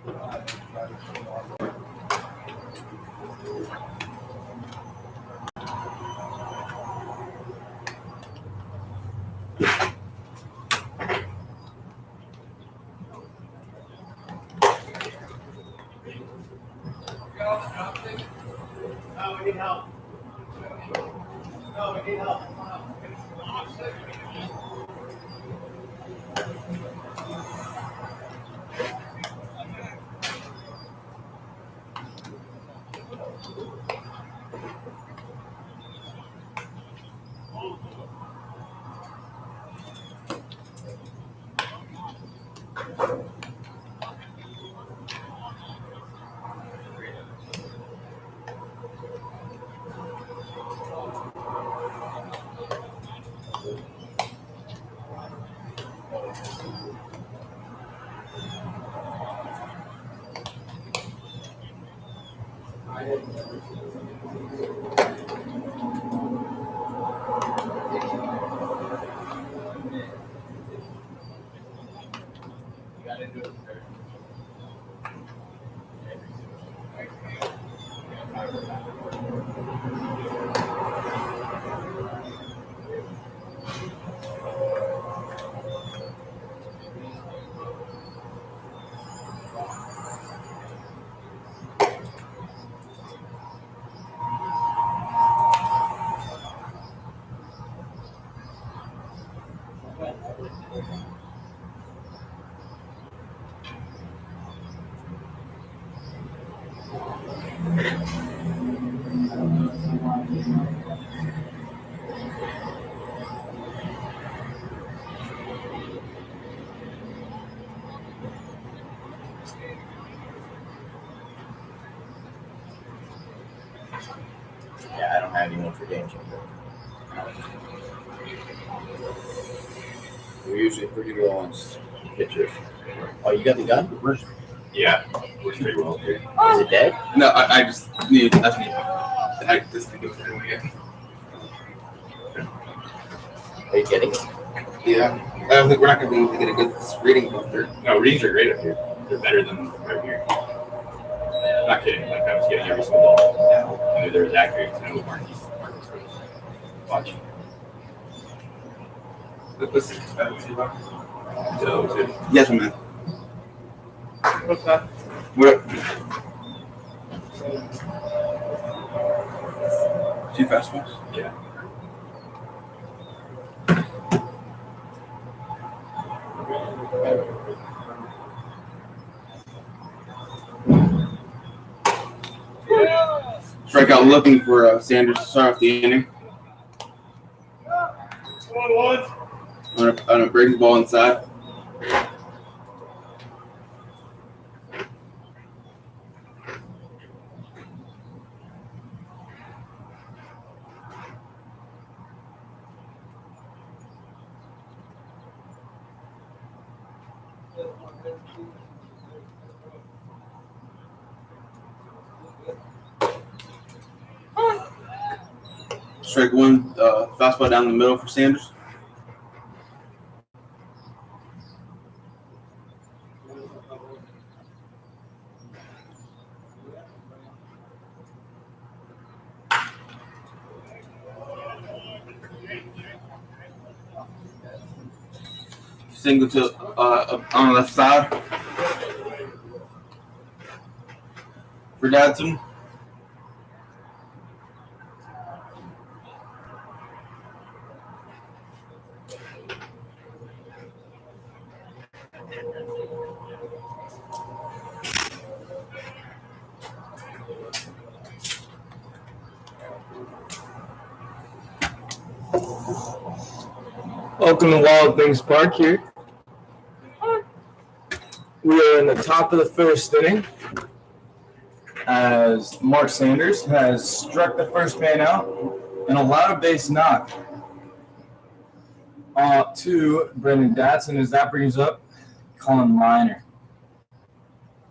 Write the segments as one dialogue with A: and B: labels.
A: No, we need help. No, we need help.
B: Yeah, I don't have anyone for game changer. We're usually pretty low on pitchers. Oh, you got the gun?
C: Yeah, works pretty well here.
B: Is it dead?
C: No, I just need. I just need to go again.
B: Are you kidding?
C: Yeah, I don't think we're not going to be able to get a good reading from there. No, readings are great up here. They're better than right here. Not kidding. Like I was getting every single ball. I knew there was accurate. I know Marcus was watching. This is yes, man.
A: What's that?
C: What? Two fastballs? Yeah. Strikeout looking for Sanders to start off the inning.
A: 1-1.
C: On a breaking ball inside. Strike one, fastball down the middle for Sanders. Single to on the left side for Dadson.
D: Welcome to Wild Things Park here. We are in the top of the first inning as Mark Sanders has struck the first man out and allowed a base knock to Brendan Datson as that brings up Colin Miner.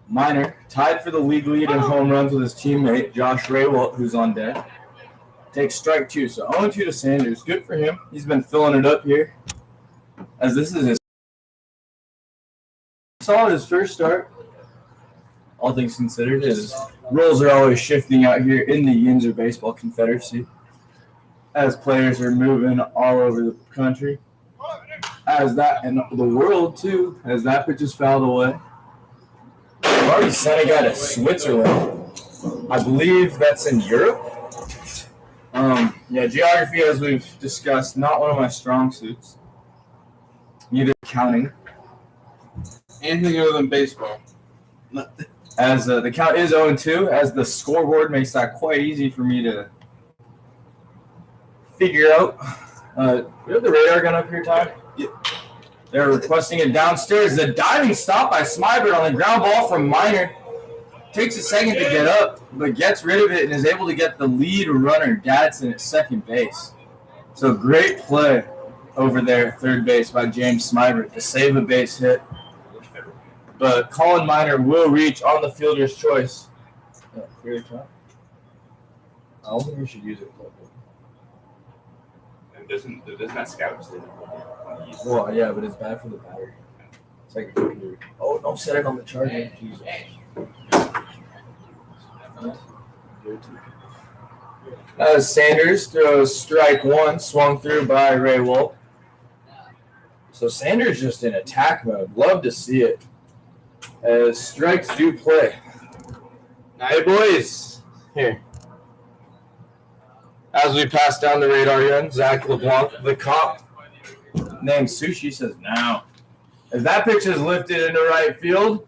D: Miner tied for the league lead in home runs with his teammate Josh Raywalt, who's on deck. Takes strike two, so 0-2 to Sanders. Good for him. He's been filling it up here as this is his solid his first start. all things considered, is roles are always shifting out here in the Yinzer Baseball Confederacy as players are moving all over the country. As that, and the world too, as that pitch is fouled away. We've already sent a guy to Switzerland. I believe that's in Europe. Geography, as we've discussed, not one of my strong suits. Neither counting.
B: Anything other than baseball.
D: As the count is 0-2, as the scoreboard makes that quite easy for me to figure out. We have the radar gun up here, Ty?
B: Yeah.
D: They're requesting it downstairs. The diving stop by Smybert on the ground ball from Minor. Takes a second to get up, but gets rid of it and is able to get the lead runner, Dadson, at second base. So great play over there at third base by James Smybert to save a base hit. But Colin Minor will reach on the fielder's choice. I don't think we should use it.
C: Doesn't that scout still?
D: Well, yeah, but it's bad for the battery. It's like a computer. Oh, don't set it on the charger. Jesus. As Sanders throws strike one, swung through by Ray Wolf. So Sanders just in attack mode. Love to see it. As strikes do play. Hey, boys. Here. As we pass down the radar gun, Zach LeBlanc, the cop, named Sushi, says, now. As that pitch is lifted into right field,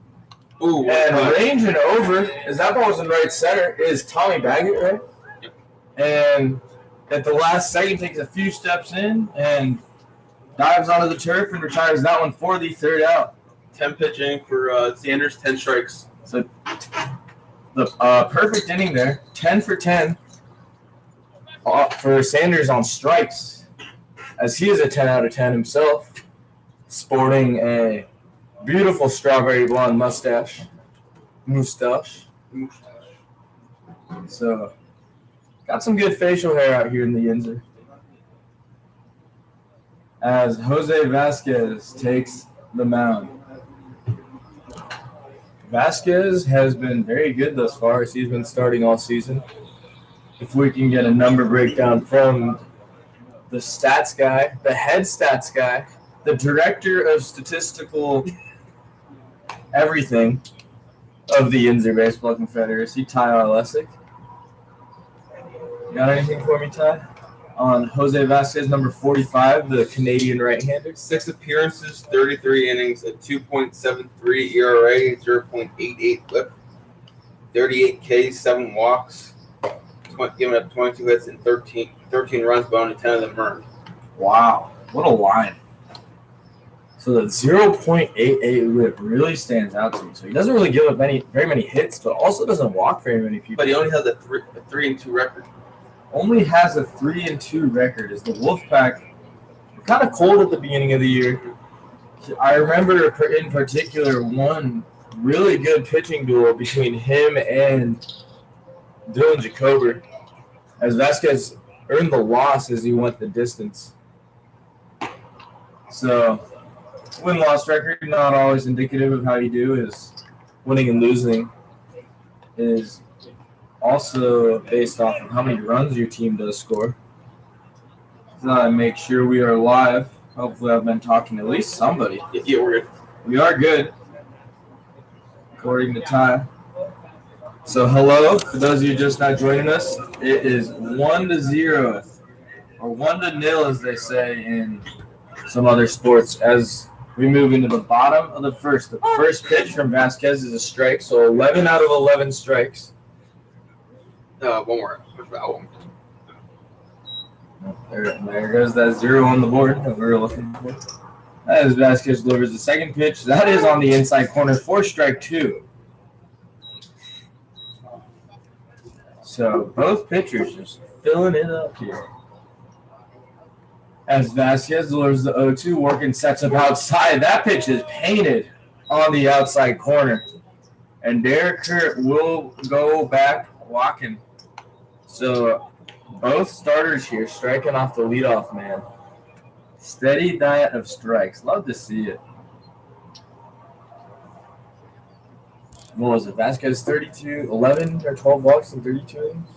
D: and range and over, as that ball was in right center, is Tommy Baggett, right? And at the last second, takes a few steps in and dives onto the turf and retires that one for the third out.
B: 10 pitching for Sanders, 10 strikes.
D: So the perfect inning there, 10 for 10 for Sanders on strikes, as he is a 10 out of 10 himself, sporting a beautiful strawberry blonde mustache. So, got some good facial hair out here in the Yinzer. As Jose Vasquez takes the mound. Vasquez has been very good thus far as he's been starting all season. If we can get a number breakdown from the stats guy, the head stats guy, the director of statistical everything of the Yinzer Baseball Confederacy, Ty Arlesic. Got anything for me, Ty? On Jose Vasquez, number 45, the Canadian right-hander.
B: 6 appearances, 33 innings, a 2.73 ERA, 0.88 WHIP, 38 Ks, 7 walks, giving up 22 hits and 13 runs, but only 10 of them earned.
D: Wow, what a line. So the 0.88 whip really stands out to me. So he doesn't really give up very many hits, but also doesn't walk very many people.
B: But he only has a 3-2 record.
D: Only has a 3-2 record. Is the Wolfpac kind of cold at the beginning of the year? I remember in particular one really good pitching duel between him and Dylan Jacober, as Vasquez earned the loss as he went the distance. So, win-loss record, not always indicative of how you do, is winning and losing is also based off of how many runs your team does score. So I make sure we are live. Hopefully I've been talking to at least somebody.
B: Yeah, we're good.
D: We are good, according to Ty. So hello, for those of you just not joining us, it is 1-0, or 1-0 as they say in some other sports, as we move into the bottom of the first. The first pitch from Vasquez is a strike, so 11 out of 11 strikes.
B: One more.
D: There goes that 0 on the board that we were looking for. As Vasquez delivers the second pitch, that is on the inside corner for strike 2. So both pitchers just filling it up here. As Vasquez delivers the 0-2, working sets up outside. That pitch is painted on the outside corner. And Derek Kurt will go back walking. So both starters here striking off the leadoff man. Steady diet of strikes. Love to see it. What was it? Vasquez 32, 11 or 12 walks in 32 innings?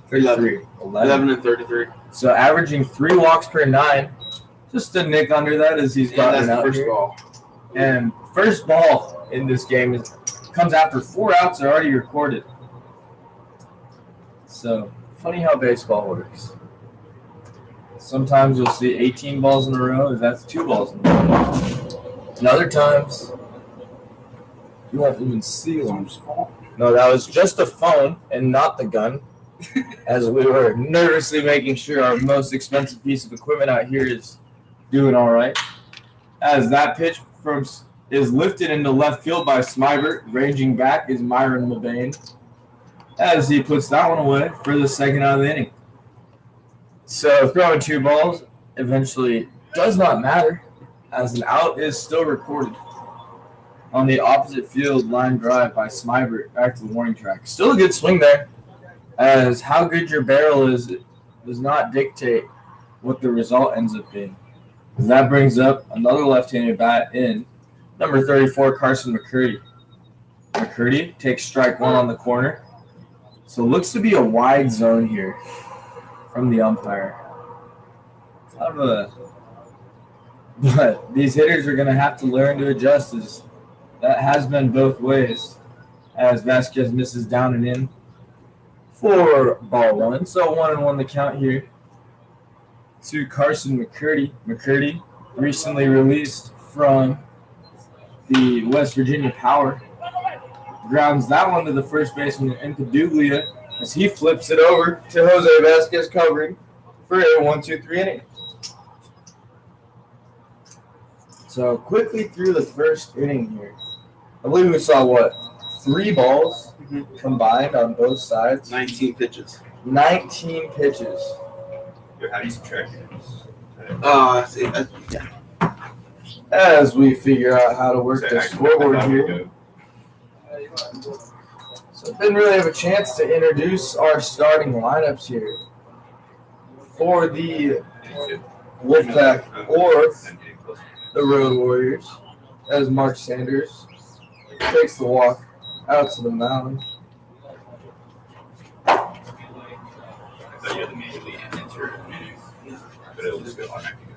D: 33.
B: 11 and 33.
D: So averaging 3 walks per 9. Just a nick under that as he's
B: And
D: gotten
B: that's the
D: out
B: first
D: here.
B: ball.
D: And first ball in this game comes after 4 outs are already recorded. So funny how baseball works. Sometimes you'll see 18 balls in a row, and that's 2 balls in a row. And other times, you won't even see one. No, that was just a phone and not the gun, as we were nervously making sure our most expensive piece of equipment out here is doing all right. As that pitch is lifted into left field by Smybert, ranging back is Myron Mabane, as he puts that one away for the second out of the inning. So throwing 2 balls eventually does not matter, as an out is still recorded on the opposite field line drive by Smybert back to the warning track. Still a good swing there, as how good your barrel is does not dictate what the result ends up being. That brings up another left-handed bat in number 34, Carson McCurdy. McCurdy takes strike 1 on the corner. So it looks to be a wide zone here from the umpire. But these hitters are going to have to learn to adjust, as that has been both ways, as Vasquez misses down and in for ball 1. So 1-1 the count here to Carson McCurdy. McCurdy recently released from the West Virginia Power. Grounds that one to the first baseman in Paduglia as he flips it over to Jose Vasquez covering for a 1-2-3 inning. So quickly through the first inning here. I believe we saw 3 balls combined on both sides.
B: 19 pitches.
D: 19 pitches.
C: How do you subtract it?
B: Yeah.
D: As we figure out how to work the scoreboard here. So didn't really have a chance to introduce our starting lineups here for the Wolfpac or the Road Warriors, as Mark Sanders takes the walk out to the mound.
C: I thought you had to manually enter menus, but it'll just go automatically.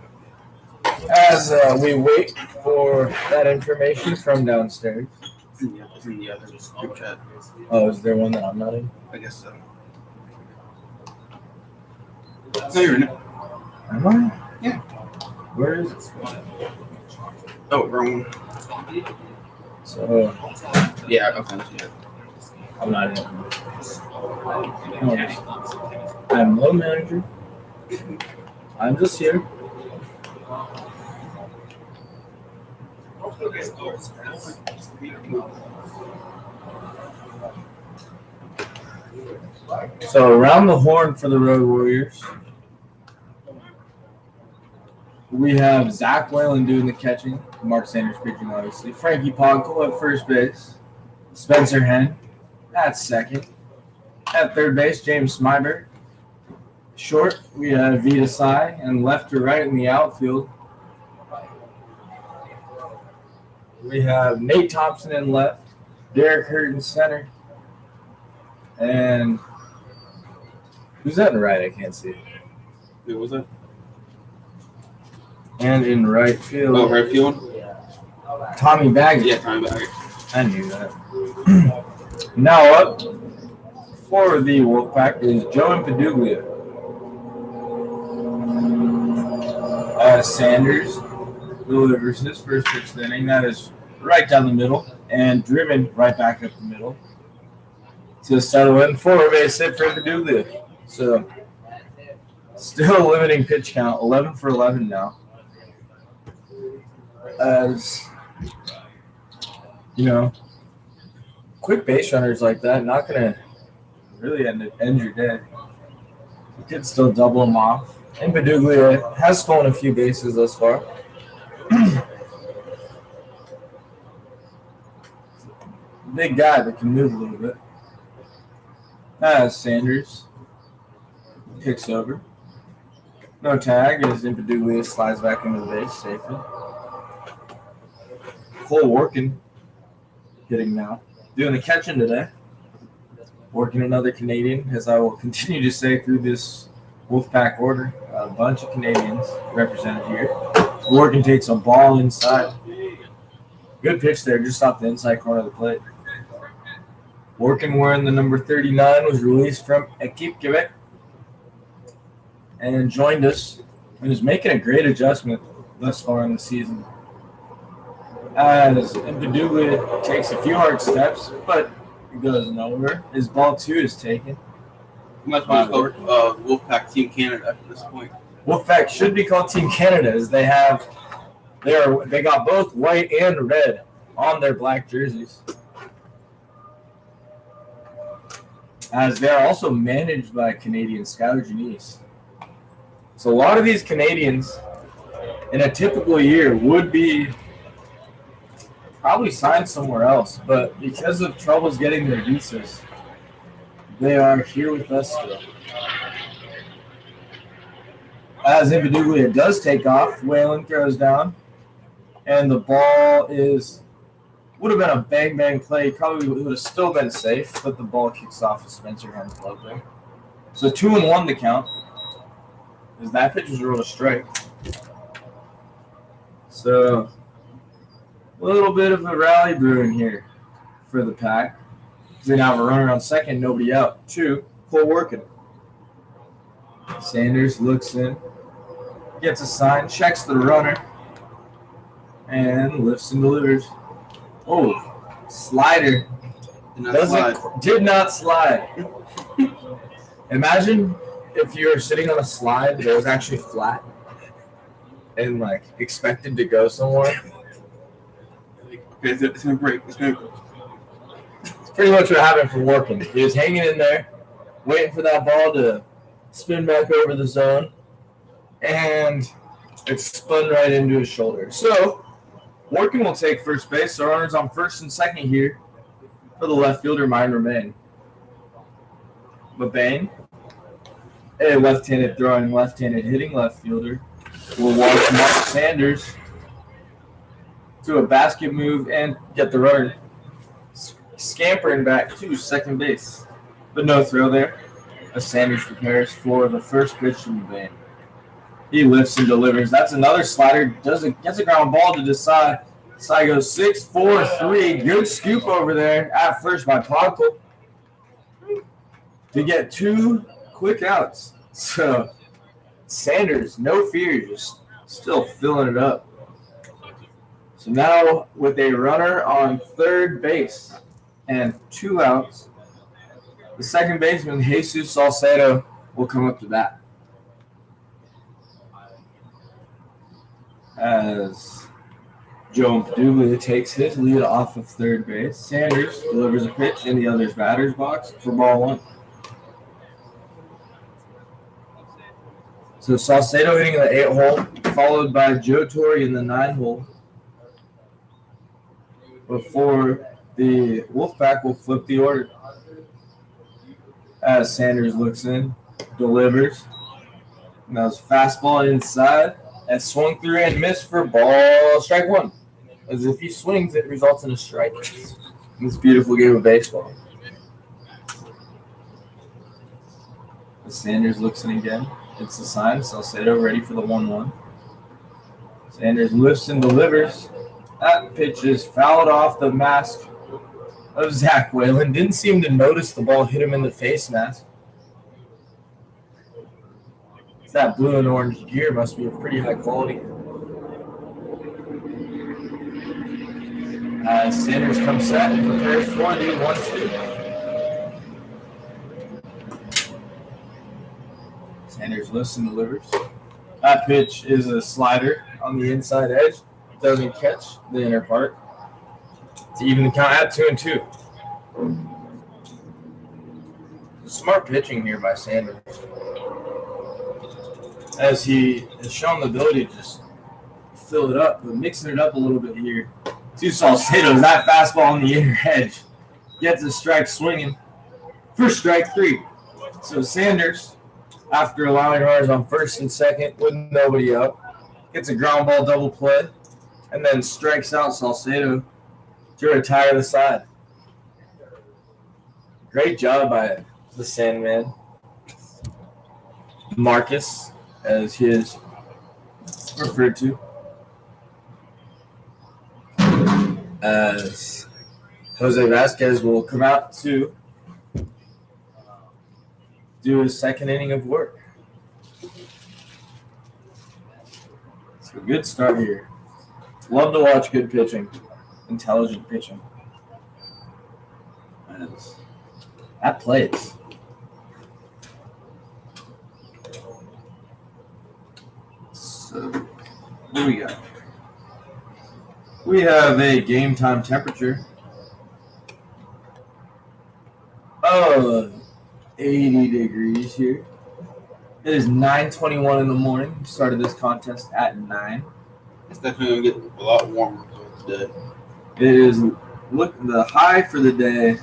D: As we wait for that information from downstairs.
B: It's in the other group chat.
D: Oh, is there one that I'm not in?
B: I guess so. No, you're in it.
D: Am I?
B: Yeah.
D: Where is it?
B: Oh, wrong one.
D: So,
B: Yeah, okay. Yeah.
D: I'm not in. I'm no manager. I'm just here. So around the horn for the Road Warriors, we have Zach Whalen doing the catching, Mark Sanders pitching, obviously. Frankie Poggle at first base, Spencer Henn at second. At third base, James Smybert. Short, we have Vita Sai, and left to right in the outfield, we have Nate Thompson in left, Derek Hurt in center, and who's that in right? I can't see.
B: Who was that?
D: And in right field,
B: Oh, right field?
D: Tommy Baggett.
B: Yeah, time back.
D: I knew that. Now up for the Wolfpac is Joe Paduglia. Sanders delivers his first pitch of the inning. That is right down the middle and driven right back up the middle to settle in for a base hit for Paduglia. So still a limiting pitch count, 11 for 11 now. As you know, quick base runners like that, not going to really end your day. You could still double them off. And Paduglia has stolen a few bases thus far. Big guy that can move a little bit. As Sanders picks over. No tag as Paduglia slides back into the base safely. Cole Workin hitting now. doing the catching today. Working another Canadian, as I will continue to say through this Wolfpac order. A bunch of Canadians represented here. Morgan takes a ball inside. Good pitch there, just off the inside corner of the plate. Working wearing the number 39 was released from Equipe Quebec and joined us and is making a great adjustment thus far in the season. As Mbaduglia takes a few hard steps, but it goes nowhere. His ball 2 is taken.
B: Much more Wolfpac Team Canada at this point.
D: Wolfpac should be called Team Canada, as they got both white and red on their black jerseys. As they are also managed by Canadian Skylar Janice. So a lot of these Canadians in a typical year would be probably signed somewhere else, but because of troubles getting their visas, they are here with us still. As Mbaduglia does take off, Whalen throws down, and the ball would have been a bang play. Probably would have still been safe, but the ball kicks off of Spencer Hunt's glove there. So 2-1 the count. As that pitch was ruled a strike. So a little bit of a rally brewing here for the Pack. They now have a runner on second, nobody out. 2, Cole working. Sanders looks in, gets a sign, checks the runner, and lifts and delivers. Oh, slider. Did not slide. Imagine if you were sitting on a slide that was actually flat and expected to go somewhere.
B: Okay, it's going to break. It's
D: pretty much what happened for Working. He was hanging in there, waiting for that ball to spin back over the zone, and it spun right into his shoulder. So, Working will take first base. So, runners on first and second here for the left fielder, Myron Mabane. Mabane, a left-handed throwing, left-handed hitting left fielder, will watch Mark Sanders do a basket move and get the runner scampering back to second base. But no throw there, as Sanders prepares for the first pitch from Mabane. He lifts and delivers. That's another slider. Gets a ground ball to decide. Side goes 6-4-3. Good scoop over there at first by Pogple to get 2 quick outs. So Sanders, no fear, just still filling it up. So now with a runner on third base and 2 outs, the second baseman, Jesus Salcedo, will come up to bat. As Joe Mbaduglia takes his lead off of third base, Sanders delivers a pitch in the other's batter's box for ball 1. So Salcedo hitting the 8 hole, followed by Joe Torre in the 9 hole, before the Wolfpac will flip the order. As Sanders looks in, delivers. Now his fastball inside. And swung through and missed for ball strike 1. As if he swings, it results in a strike. In this beautiful game of baseball. As Sanders looks in again. It's a sign. Salcedo ready for the 1-1. Sanders lifts and delivers. That pitch is fouled off the mask of Zach Whalen. Didn't seem to notice the ball hit him in the face mask. That blue and orange gear must be of pretty high quality. Sanders comes set and prepares for the 1-2. Sanders lifts and delivers. That pitch is a slider on the inside edge. Doesn't catch the inner part. To even the count at 2-2. Smart pitching here by Sanders, as he has shown the ability to just fill it up, but mixing it up a little bit here. To Salcedo, that fastball on the inner edge gets a strike swinging for strike 3. So Sanders, after allowing runners on first and second with nobody out, gets a ground ball double play and then strikes out Salcedo to retire the side. Great job by the Sandman. Marcus, as he is referred to. As Jose Vasquez will come out to do his second inning of work. It's a good start here. Love to watch good pitching, intelligent pitching. As that plays. So, what do we got? We have a game time temperature of 80 degrees here. It is 9:21 in the morning. We started this contest at 9.
B: It's definitely going to get a lot warmer today.
D: It is, look, the high for the day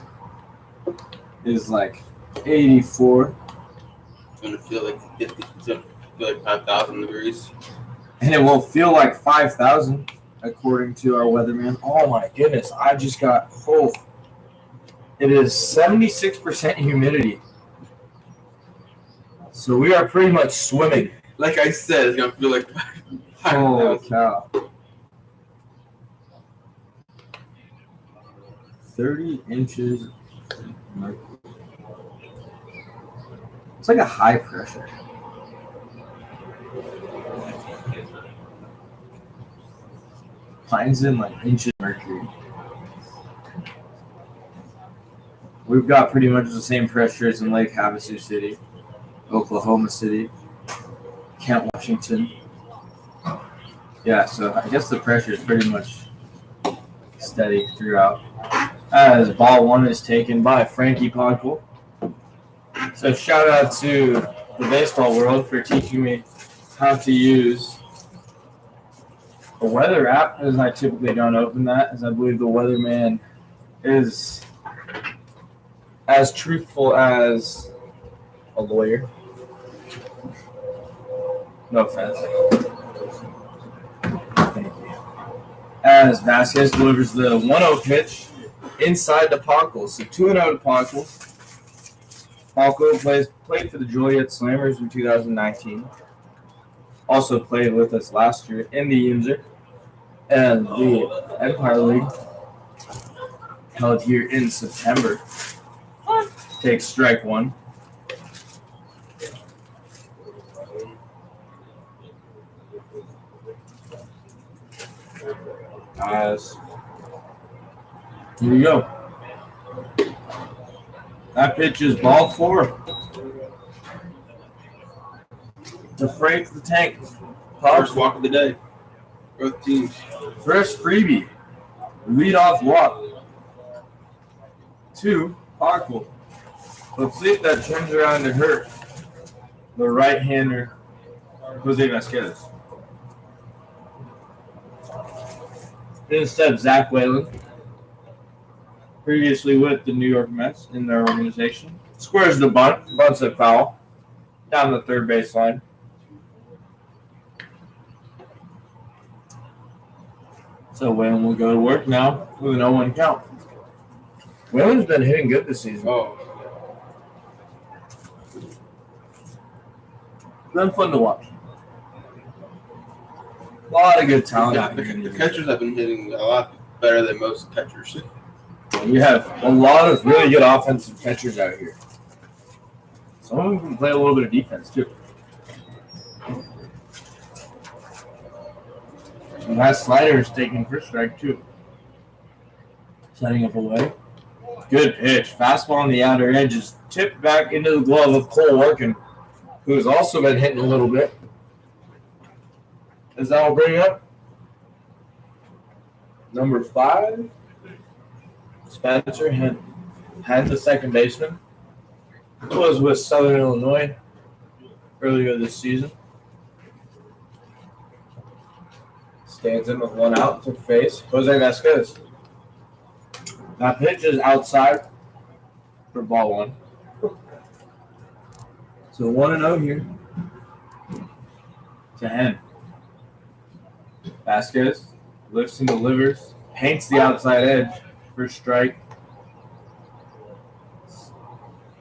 D: is like 84.
B: It's going to feel like 50, it's going to feel like 5,000 degrees.
D: And it will feel like 5,000 according to our weatherman. Oh my goodness, I just got It is 76% humidity. So we are pretty much swimming.
B: Like I said, it's going to feel like 5,000.
D: Holy cow. 30 inches. It's like a high pressure. Mine's in like inches of mercury. We've got pretty much the same pressure as in Lake Havasu City, Oklahoma City, Kent, Washington. Yeah, so I guess the pressure is pretty much steady throughout. As ball one is taken by Frankie Podkel. So shout out to the baseball world for teaching me how to use the weather app, as I typically don't open that, as I believe the weatherman is as truthful as a lawyer. No offense. Thank you. As Vasquez delivers the 1-0 pitch inside to Podkel. So 2-0 to Podkel. Podkel played for the Joliet Slammers in 2019. Also played with us last year in the Yinzer and the Empire League, held here in September. Takes strike one. Nice. Here we go. That pitch is ball 4. To Frank the Tank.
B: First walk of the day. Both teams.
D: First freebie. Leadoff walk. 2, Podkel. Let's see if that turns around to hurt the right-hander, Jose Vasquez. Instead, Zach Whalen, previously with the New York Mets in their organization, squares the bunt, bunts it foul, down the third baseline. So Whalen will go to work now with an 0-1 count. Whalen's been hitting good this season.
B: Oh.
D: Been fun to watch. A lot of good talent out here.
B: The catchers have been hitting a lot better than most catchers.
D: We have a lot of really good offensive catchers out here. Some of them can play a little bit of defense, too. And that slider is taken for strike, too. Setting up away. Good pitch. Fastball on the outer edge is tipped back into the glove of Cole Workin, who has also been hitting a little bit. As that will bring up number 5, Spencer Hent, the second baseman. He was with Southern Illinois earlier this season. Stands in with 1 out to face Jose Vasquez. That pitch is outside for ball 1. So 1-0 here to Hent. Vasquez lifts and delivers, paints the outside edge for strike.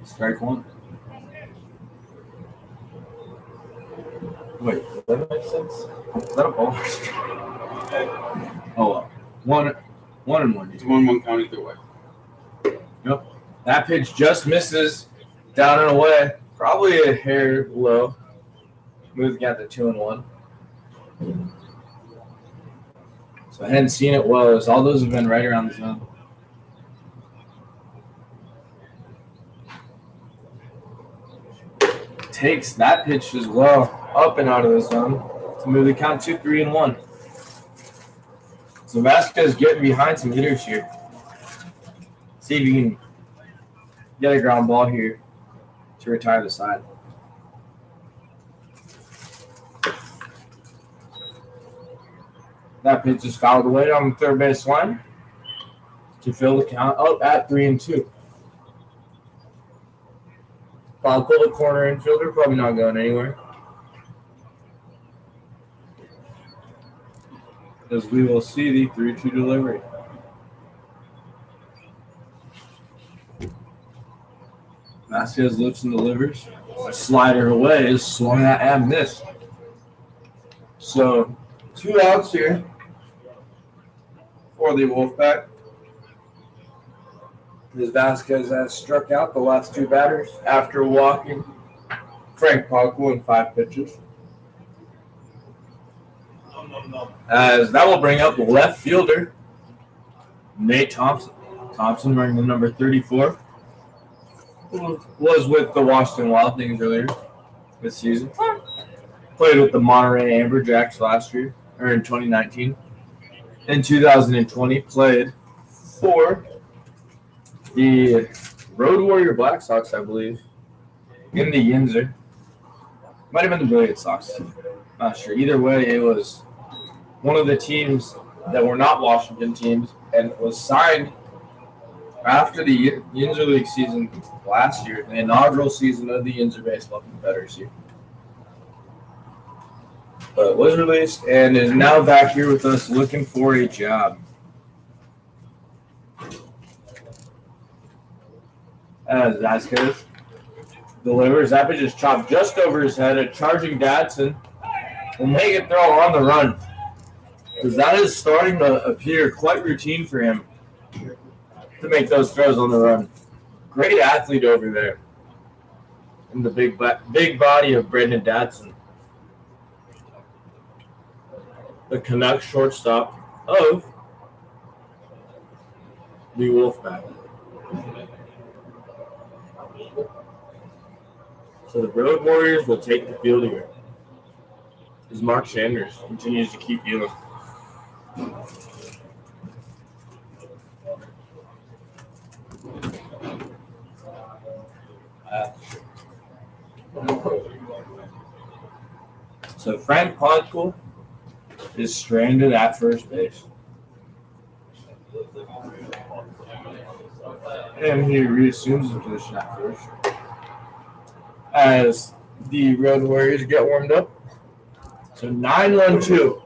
D: Strike one. Wait, does that make sense? Is that a ball? Oh, well. One and one.
B: It's 1-1 count either way.
D: Yep. That pitch just misses down and away. Probably a hair low. Moving out to 2-1. So I hadn't seen it well, as all those have been right around the zone. Takes that pitch as well, up and out of the zone to move the count to 3-1. So Vasquez getting behind some hitters here. See if you can get a ground ball here to retire the side. That pitch is fouled away on the third base line to fill the count up at 3-2. Falco, the corner infielder, probably not going anywhere. As we will see the 3-2 delivery. Vasquez lifts and delivers. A slider away is swung at and missed. So 2 outs here for the Wolfpac. As Vasquez has struck out the last 2 batters after walking Frank Pogba in 5 pitches. As that will bring up the left fielder, Nate Thompson. Thompson wearing the number 34. Was with the Washington Wild Things earlier this season. Played with the Monterey Amberjacks last year, or in 2019. In 2020, played for the Road Warrior Black Sox, I believe, in the Yinzer. Might have been the Brilliant Sox. Not sure. Either way, it was one of the teams that were not Washington teams and was signed after the Yinzer League season last year, the inaugural season of the Yinzer Baseball Confederacy. But was released and is now back here with us looking for a job. As Vasquez delivers, that pitch is chopped just over his head. A charging Dadson will make it throw on the run, because that is starting to appear quite routine for him to make those throws on the run. Great athlete over there in the big body of Brendan Dadson, the Canucks shortstop of the Wolfpac. So the Road Warriors will take the field here as Mark Sanders continues to keep dealing. So Frank Podkul is stranded at first base. And he reassumes his position at first as the Road Warriors get warmed up. So 9-1-2.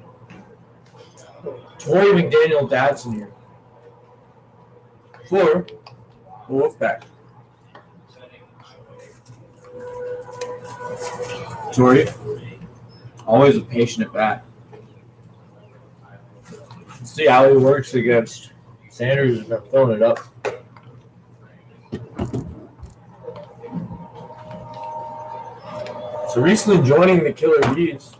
D: Torrey McDaniel Dadson here for the Wolfpac. Torrey, always a patient at bat. Let's see how he works against Sanders, who's been throwing it up. So recently joining the Killer Bees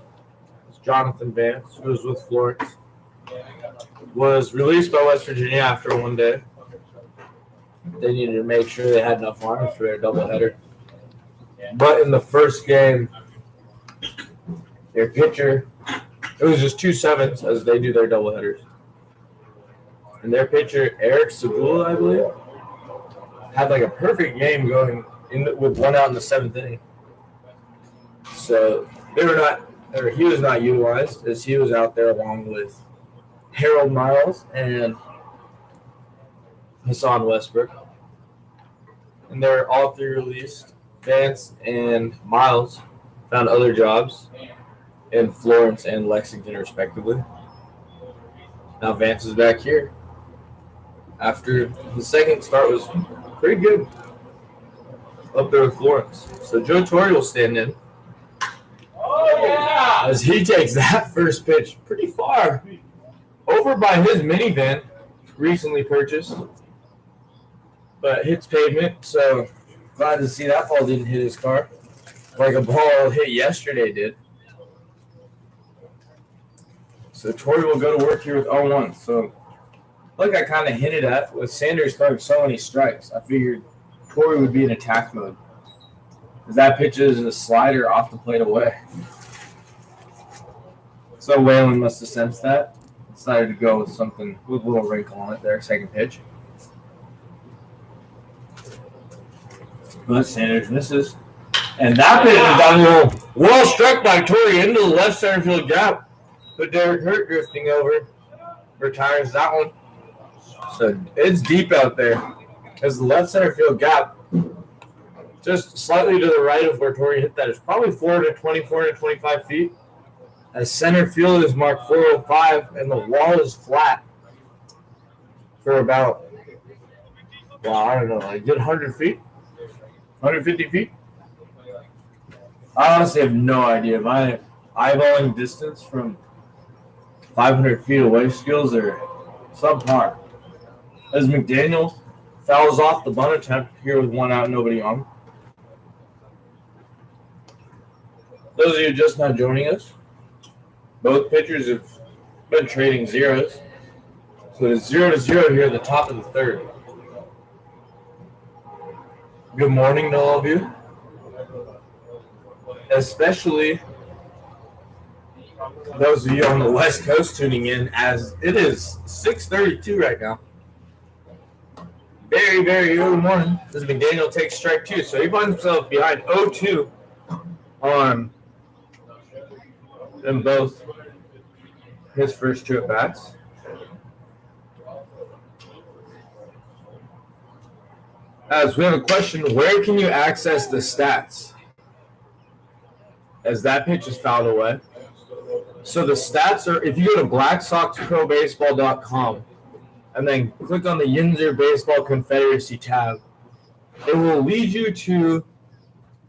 D: is Jonathan Vance, who was with Florence. Was released by West Virginia after one day. They needed to make sure they had enough arms for their doubleheader. But in the first game, their pitcher, it was just 2 7s as they do their doubleheaders. And their pitcher, Eric Segula, I believe, had like a perfect game going with 1 out in the 7th inning. So he was not utilized as he was out there along with Harold Miles and Hassan Westbrook. And they're all 3 released. Vance and Miles found other jobs in Florence and Lexington, respectively. Now Vance is back here after the second start was pretty good. up there with Florence. So Joe Torre will stand in as he takes that first pitch pretty far over by his minivan, recently purchased, but hits pavement. So glad to see that ball didn't hit his car like a ball hit yesterday did. So Torre will go to work here with 0-1. So like I kind of hinted at, with Sanders throwing so many strikes, I figured Torre would be in attack mode, because that pitch is a slider off the plate away. So Whalen must have sensed that. Decided to go with something with a little wrinkle on it there, second pitch. But Sanders misses. And that pitch is down a little well struck by Torre into the left center field gap. But Derek Hurt drifting over retires that one. So it's deep out there as the left center field gap, just slightly to the right of where Torre hit that, is probably 425 feet. As center field is marked 405, and the wall is flat for about, well, I don't know, like 100 feet, 150 feet. I honestly have no idea. My eyeballing distance from 500 feet away skills are subpar. As McDaniel fouls off the bunt attempt here with 1 out, nobody on. Those of you just now joining us, both pitchers have been trading zeros. So it's 0-0 here at the top of the third. Good morning to all of you. Especially those of you on the West Coast tuning in, as it is 6:32 right now. Very, very early morning as McDaniel takes strike 2. So he finds himself behind 0-2 on them both his first 2 at-bats. As we have a question, where can you access the stats? As that pitch is fouled away. So the stats are, if you go to blacksoxprobaseball.com and then click on the Yinzer Baseball Confederacy tab, it will lead you to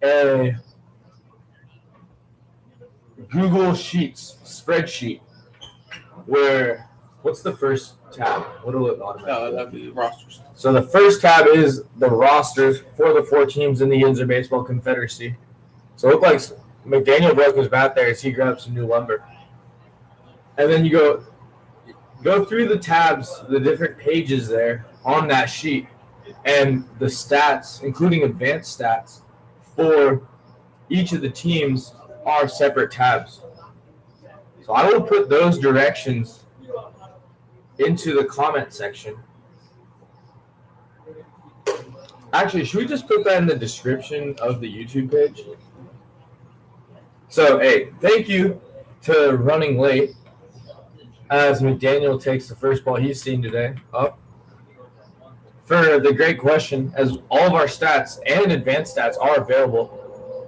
D: a Google Sheets spreadsheet where, what's the first tab? What will it automatically?
B: That'd be the rosters.
D: So the first tab is the rosters for the 4 teams in the Yinzer Baseball Confederacy. So it looks like McDaniel broke his bat there as he grabbed some new lumber. And then you go through the tabs, the different pages there on that sheet, and the stats, including advanced stats, for each of the teams are separate tabs. So I will put those directions into the comment section. Actually, should we just put that in the description of the YouTube page? So, hey, thank you to Running Late as McDaniel takes the first ball he's seen today up for the great question, as all of our stats and advanced stats are available.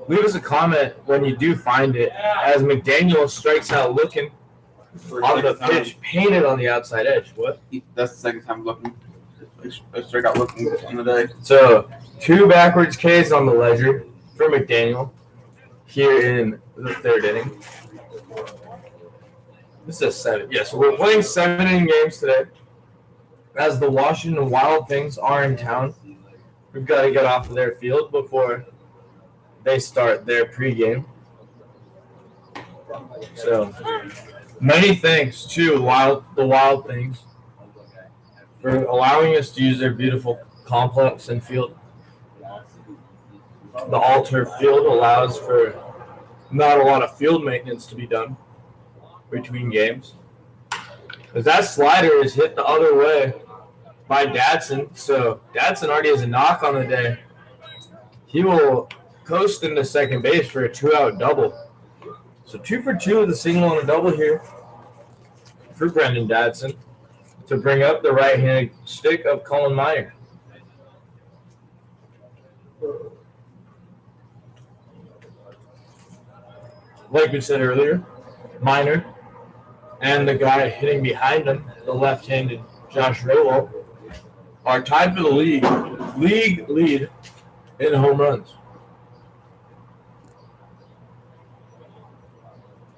D: Leave us a comment when you do find it, as McDaniel strikes out looking on the pitch painted on the outside edge. What?
B: That's the second time looking. I straight out looking on the day.
D: So 2 backwards Ks on the ledger for McDaniel here in the third inning. This is 7. Yeah, so we're playing 7-inning games today. As the Washington Wild Things are in town, we've got to get off of their field before they start their pregame. So many thanks to the Wild Things for allowing us to use their beautiful complex and field. The all-turf field allows for not a lot of field maintenance to be done between games. As that slider is hit the other way by Dadson, so Dadson already has a knock on the day. He will coast into second base for a 2-out double. So 2 for 2 with a single and a double here for Brendan Dadson to bring up the right-handed stick of Colin Meyer. Like we said earlier, Minor and the guy hitting behind him, the left-handed Josh Rowell, are tied for the league lead
E: hitting home runs.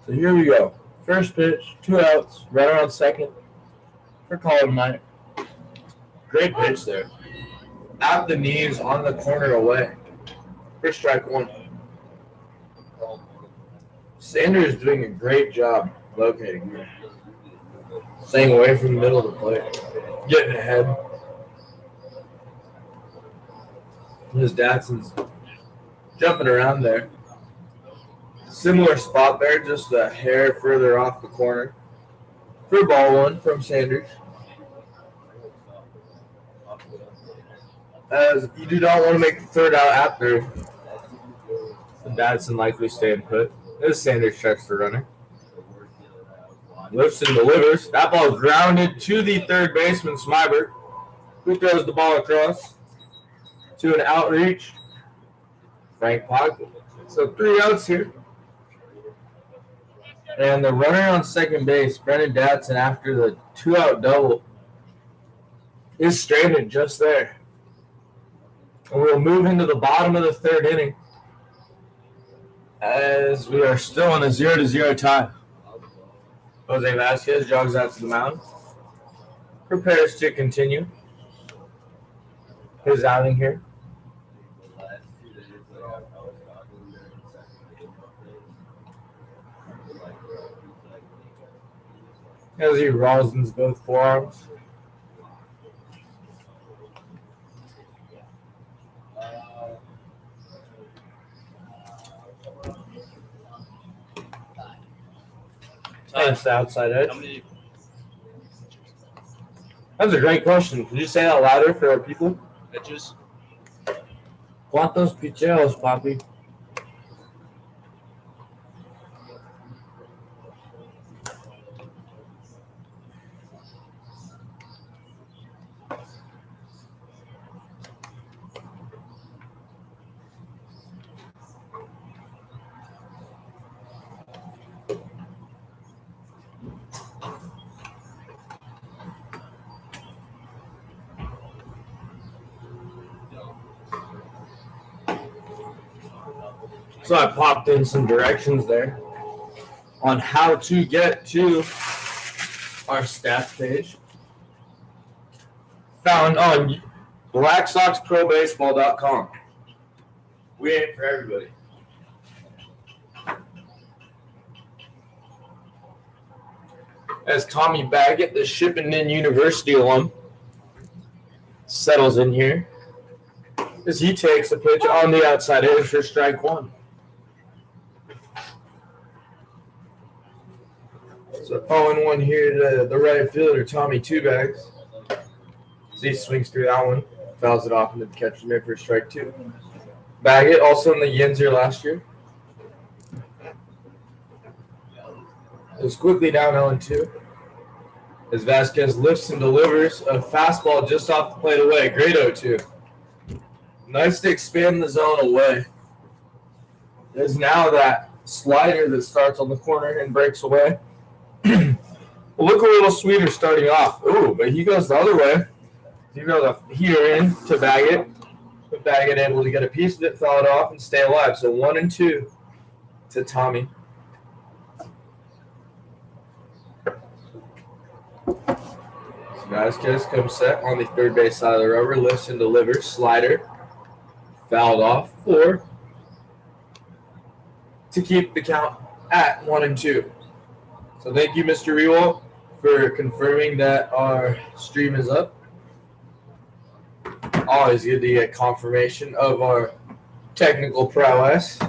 E: So here we go. First pitch, 2 outs, runner on second for Colin Minor. Great pitch there. At the knees, on the corner away. First strike 1. Sanders doing a great job locating here. Staying away from the middle of the plate. Getting ahead. His Datson's jumping around there. Similar spot there, just a hair further off the corner. For ball 1 from Sanders. As you do not want to make the third out after the Datsun likely staying put. As Sanders checks the runner. Lifts and delivers. That ball grounded to the third baseman, Smybert, who throws the ball across to an outreach. Frank Pogba. So 3 outs here. And the runner on second base, Brendan Datsun, after the 2-out double, is stranded just there. And we'll move into the bottom of the third inning as we are still in a 0-0 tie. Jose Vasquez jogs out to the mound, prepares to continue his outing here. As he rosins both forearms. That's the outside edge. That's a great question. Could you say that louder for our people?
C: Pitches.
E: ¿Cuántos picheos, papi? So I popped in some directions there on how to get to our stats page. Found on BlackSoxProBaseball.com. We ain't for everybody. As Tommy Baggett, the Shippenden University alum, settles in here as he takes a pitch on the outside edge for strike 1. So 0-1 here to the right fielder, Tommy Two Bags. As he swings through that one, fouls it off into the catcher's mitt for strike 2. Baggett also in the Yinzer last year. It's quickly down 0-2. As Vasquez lifts and delivers a fastball just off the plate away. Great 0-2. Nice to expand the zone away. There's now that slider that starts on the corner and breaks away. Will look a little sweeter starting off. Ooh, but he goes the other way. He goes here in to Baggett. But Baggett able to get a piece of it, foul it off, and stay alive. So 1-2 to Tommy. So Vasquez comes set on the third base side of the rubber, lifts and delivers. Slider. Fouled off to keep the count at 1-2. So thank you, Mr. Rewalt, for confirming that our stream is up. Always good to get confirmation of our technical prowess,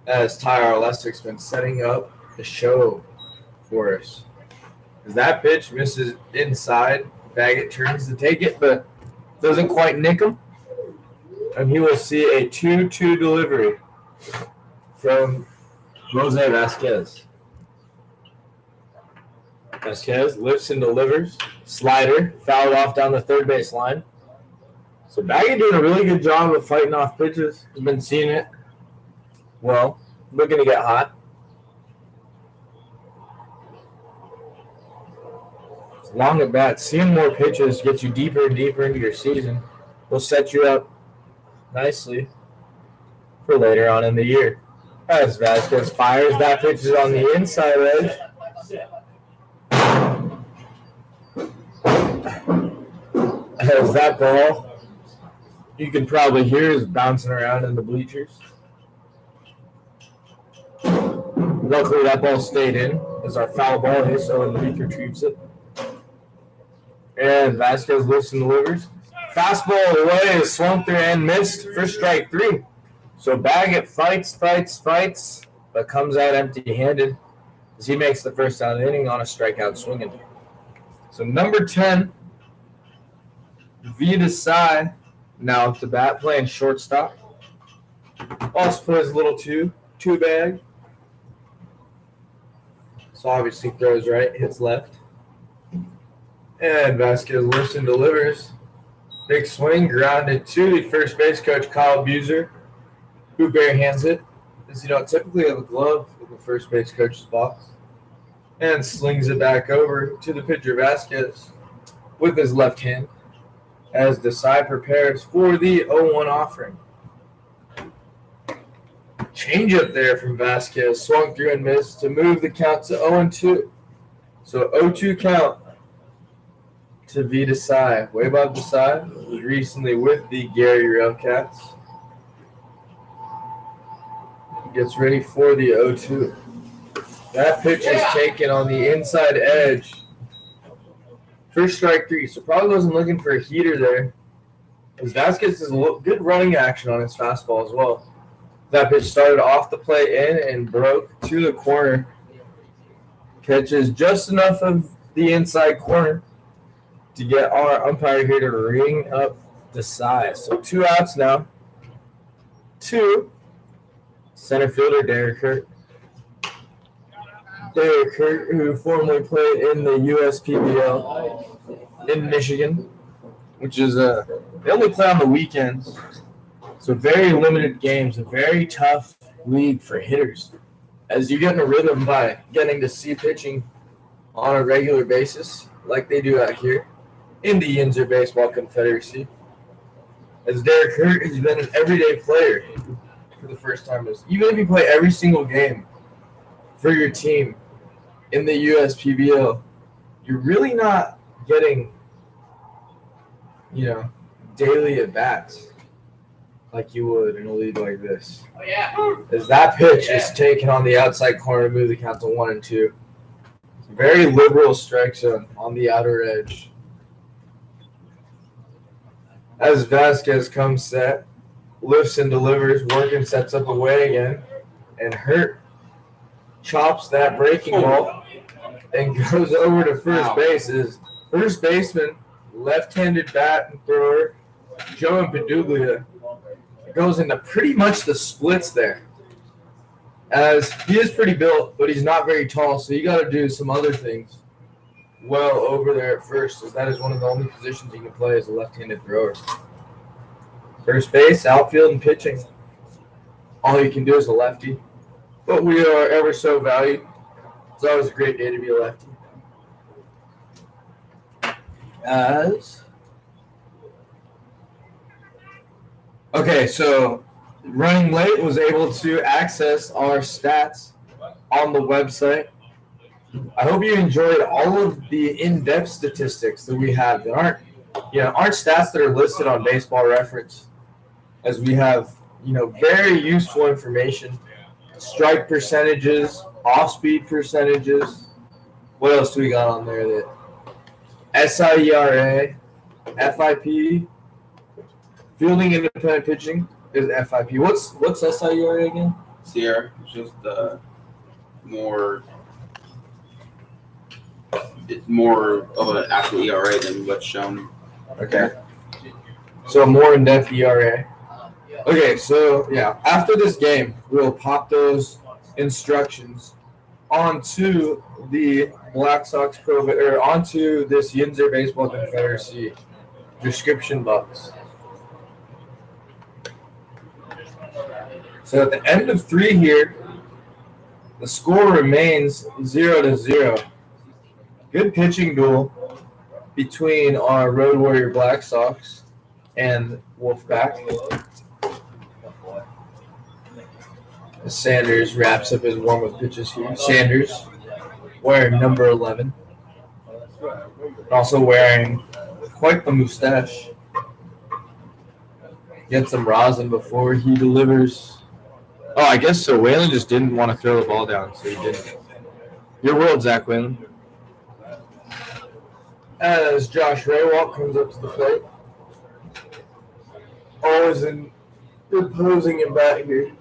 E: as Tyler Lesser's been setting up the show for us. As that pitch misses inside, Baggett turns to take it, but doesn't quite nick him. And he will see a 2-2 delivery from Jose Vasquez. Vasquez lifts and delivers. Slider, fouled off down the third base line. So Baggett doing a really good job of fighting off pitches. He's been seeing it. Well, looking to get hot. It's long at bat. Seeing more pitches gets you deeper and deeper into your season. Will set you up nicely for later on in the year. As Vasquez fires, that pitch is on the inside edge. As that ball, you can probably hear, is bouncing around in the bleachers. Luckily, that ball stayed in as our foul ball hits, so the Leaf retrieves it. And Vasquez lifts and delivers. Fastball away is swung through and missed for strike 3. So Baggett fights, but comes out empty-handed as he makes the first out of the inning on a strikeout swinging. So number 10, Vida Sai, now at the bat playing shortstop. Also plays a little two bag. So obviously throws right, hits left. And Vasquez lifts and delivers. Big swing, grounded to the first base coach, Kyle Buser, who barehands it, as you don't typically have a glove in the first base coach's box, and slings it back over to the pitcher Vasquez with his left hand as Desai prepares for the 0-1 offering. Change up there from Vasquez, swung through and missed to move the count to 0-2. So 0-2 count to V Desai. Way above Desai was recently with the Gary Railcats. Gets ready for the 0-2. That pitch is taken on the inside edge. First strike 3. So probably wasn't looking for a heater there. As Vasquez has good running action on his fastball as well. That pitch started off the plate in and broke to the corner. Catches just enough of the inside corner to get our umpire here to ring up the side. So 2 outs now. 2. Center fielder Derek Hurt. Derek Hurt, who formerly played in the USPBL in Michigan, which is they only play on the weekends. So very limited games, a very tough league for hitters. As you get in a rhythm by getting to see pitching on a regular basis, like they do out here in the Yinzer Baseball Confederacy. As Derek Hurt has been an everyday player for the first time. Even if you play every single game for your team in the USPBL, you're really not getting, daily at-bats like you would in a league like this.
A: Oh, yeah.
E: As that pitch is taken on the outside corner to move the count to 1-2. Very liberal strike zone on the outer edge. As Vasquez comes set, lifts and delivers, working, sets up away again, and Hurt chops that breaking ball and goes over to first base. As first baseman, left-handed bat and thrower, Joe Paduglia, goes into pretty much the splits there. As he is pretty built, but he's not very tall, so you got to do some other things well over there at first, as that is one of the only positions you can play as a left-handed thrower. First base, outfield, and pitching. All you can do is a lefty. But we are ever so valued. It's always a great day to be a lefty. Okay, so running late was able to access our stats on the website. I hope you enjoyed all of the in-depth statistics that we have that aren't stats that are listed on Baseball Reference, as we have, very useful information. Strike percentages, off-speed percentages. What else do we got on there? That SIERA, FIP, fielding independent pitching is FIP. What's SIERA again?
B: Sierra, just it's more of an actual ERA than what's shown.
E: Okay. So more in-depth ERA. Okay, so after this game, we'll pop those instructions onto the Black Sox onto this Yinzer Baseball Confederacy description box. So at the end of 3 here, the score remains 0-0. Good pitching duel between our Road Warrior Black Sox and Wolfpac. Sanders wraps up his warm-up pitches here. Sanders wearing number 11. Also wearing quite the mustache. Get some rosin before he delivers. Oh, I guess so. Whalen just didn't want to throw the ball down, so he didn't. Your world, Zach Whalen. As Josh Raywalt comes up to the plate. Always an imposing in bat here.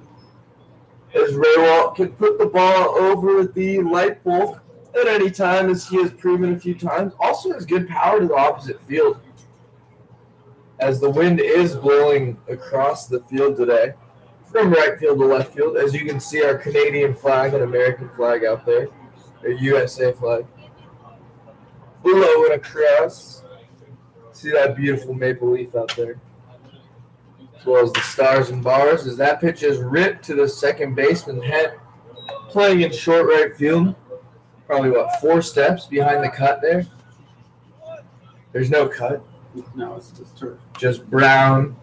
E: As Raywalt can put the ball over the light pole at any time, as he has proven a few times. Also has good power to the opposite field. As the wind is blowing across the field today, from right field to left field. As you can see, our Canadian flag and American flag out there, our USA flag. Below and across. See that beautiful maple leaf out there. As well as the stars and bars. As that pitch is ripped to the second baseman head, playing in short right field. Probably, 4 steps behind the cut there? There's no cut.
B: No, it's just turf.
E: Just brown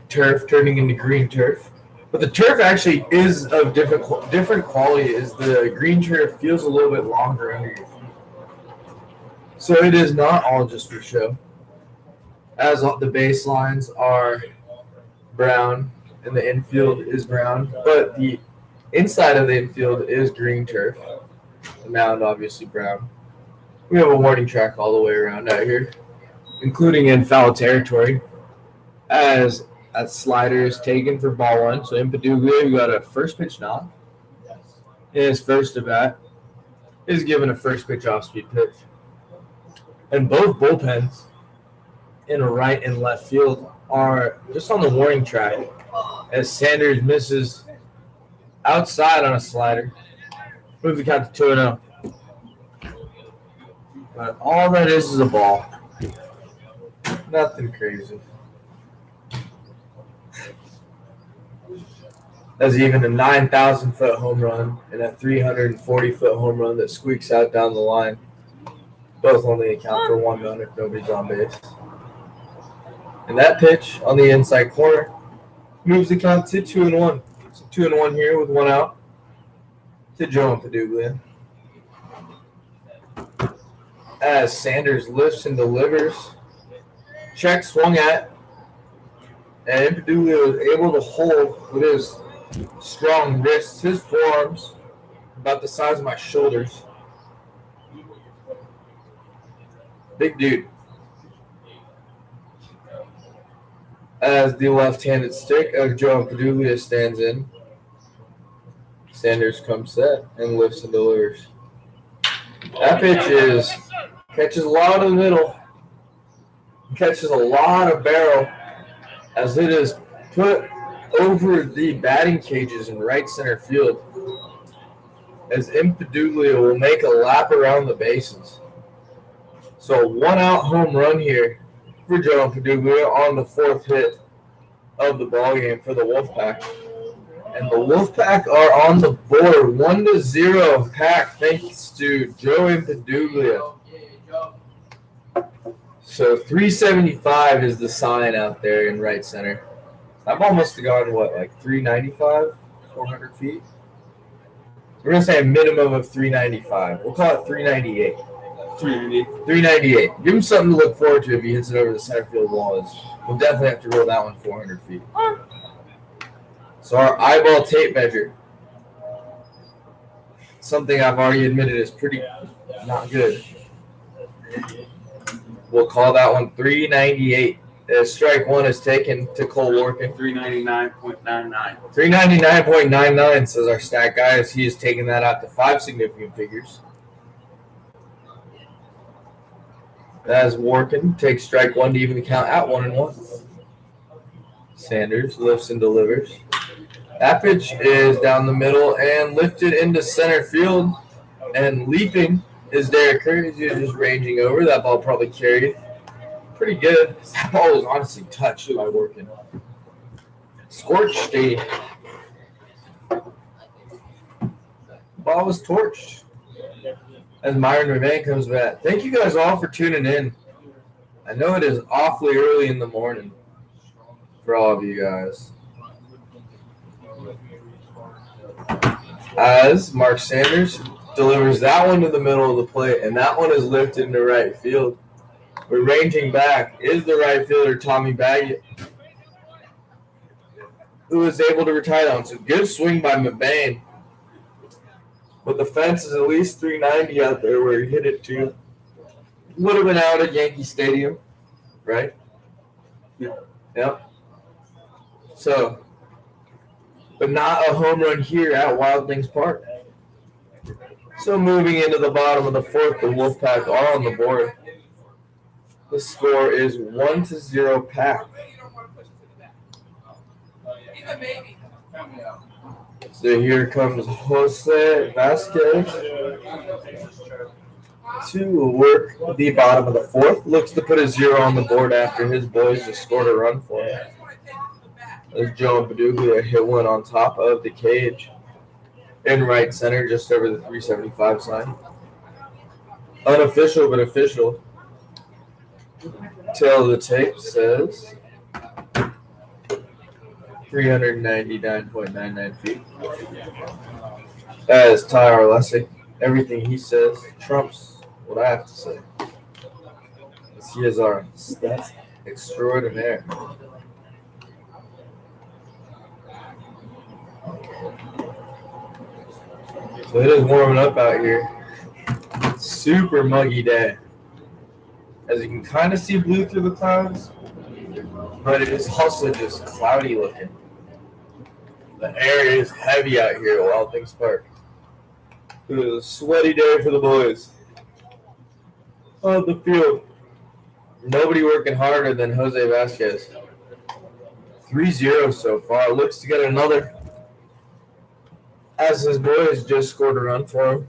E: turf turning into green turf. But the turf actually is of different quality. Is the green turf feels a little bit longer under your feet. So it is not all just for show. As the baselines are brown and the infield is brown, but the inside of the infield is green turf. The mound obviously brown. We have a warning track all the way around out here, including in foul territory. As that slider is taken for ball 1. So in Paduglia, we got a first pitch knock. His first at bat is given a first pitch off-speed pitch. And both bullpens in right and left field are just on the warning track as Sanders misses outside on a slider. Move the count to 2-0. But all that is a ball. Nothing crazy. That's even a 9,000-foot home run and a 340-foot home run that squeaks out down the line. Both only account for 1 run if nobody's on base. And that pitch on the inside corner moves the count to 2-1. So 2-1 here with 1 out to Joe and Paduglia. As Sanders lifts and delivers. Check swung at. And Paduglia was able to hold with his strong wrists, his forearms, about the size of my shoulders. Big dude. As the left-handed stick of Joe Paduglia stands in, Sanders comes set and lifts and delivers. That pitch catches a lot of the middle, catches a lot of barrel, as it is put over the batting cages in right center field, as Paduglia will make a lap around the bases. So 1 out home run here for Joe Paduglia on the 4th hit of the ballgame for the Wolfpac. And the Wolfpac are on the board, 1-0 pack, thanks to Joe Paduglia. So 375 is the sign out there in right center. That ball must have gone, 395? 400 feet? We're going to say a minimum of 395. We'll call it 398. 398. Give him something to look forward to if he hits it over the center field wall. We'll definitely have to roll that one 400 feet. So our eyeball tape measure. Something I've already admitted is pretty not good. We'll call that one 398. Strike 1 is taken to Cole Workin.
B: 399.99.
E: 399.99 says our stat guy, as he has taken that out to 5 significant figures. As Workin takes strike 1 to even the count at 1-1. Sanders lifts and delivers. That pitch is down the middle and lifted into center field. And leaping is Derek Curry. He's just ranging over. That ball probably carried pretty good. That ball was honestly touched by Workin. Scorched stadium. Ball was torched. As Myron Remain comes back. Thank you guys all for tuning in. I know it is awfully early in the morning for all of you guys. As Mark Sanders delivers that one to the middle of the plate, and that one is lifted into right field. We're ranging back is the right fielder Tommy Baggett, who is able to retire that one. So good swing by McBain. But the fence is at least 390 out there where he hit it to. Would have been out at Yankee Stadium, right?
B: Yeah.
E: Yep. So, but not a home run here at Wild Things Park. So moving into the bottom of the fourth, the Wolfpac are on the board. The score is 1-0 Pack. So here comes Jose Vasquez to work the bottom of the fourth. Looks to put a 0 on the board after his boys just scored a run for him. As Joe Baduglia hit one on top of the cage in right center, just over the 375 sign. Unofficial, but official. Tail of the tape says 399.99 feet. As Ty Arlesic, everything he says trumps what I have to say. As he is our stats extraordinaire. So it is warming up out here. Super muggy day. As you can kind of see blue through the clouds, but it is also just cloudy looking. The air is heavy out here at Wild Things Park. It was a sweaty day for the boys on the field. Nobody working harder than Jose Vasquez. 3-0 so far. Looks to get another, as his boys just scored a run for him.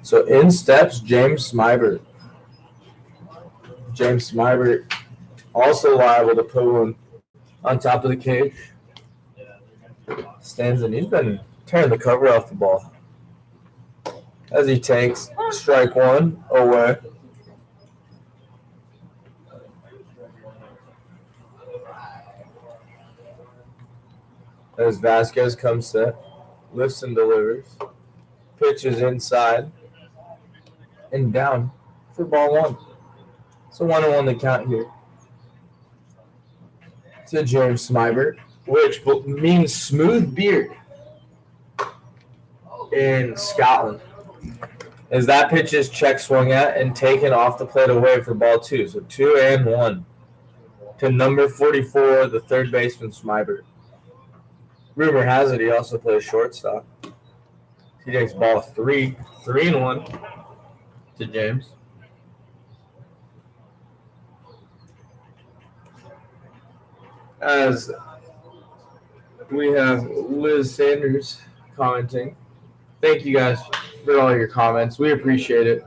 E: So in steps James Smybert. James Smybert also liable to put one on top of the cage. Stands in. He's been tearing the cover off the ball. As he takes strike one away. As Vasquez comes set, lifts and delivers. Pitches inside and down for ball one. So 1-1 the count here to James Smybert, which means smooth beard in Scotland. As that pitch is check swung at and taken off the plate away for ball two. So 2-1 to number 44, the third baseman Smybert. Rumor has it he also plays shortstop. He takes ball 3-1 to James. As we have Liz Sanders commenting. Thank you guys for all your comments. We appreciate it.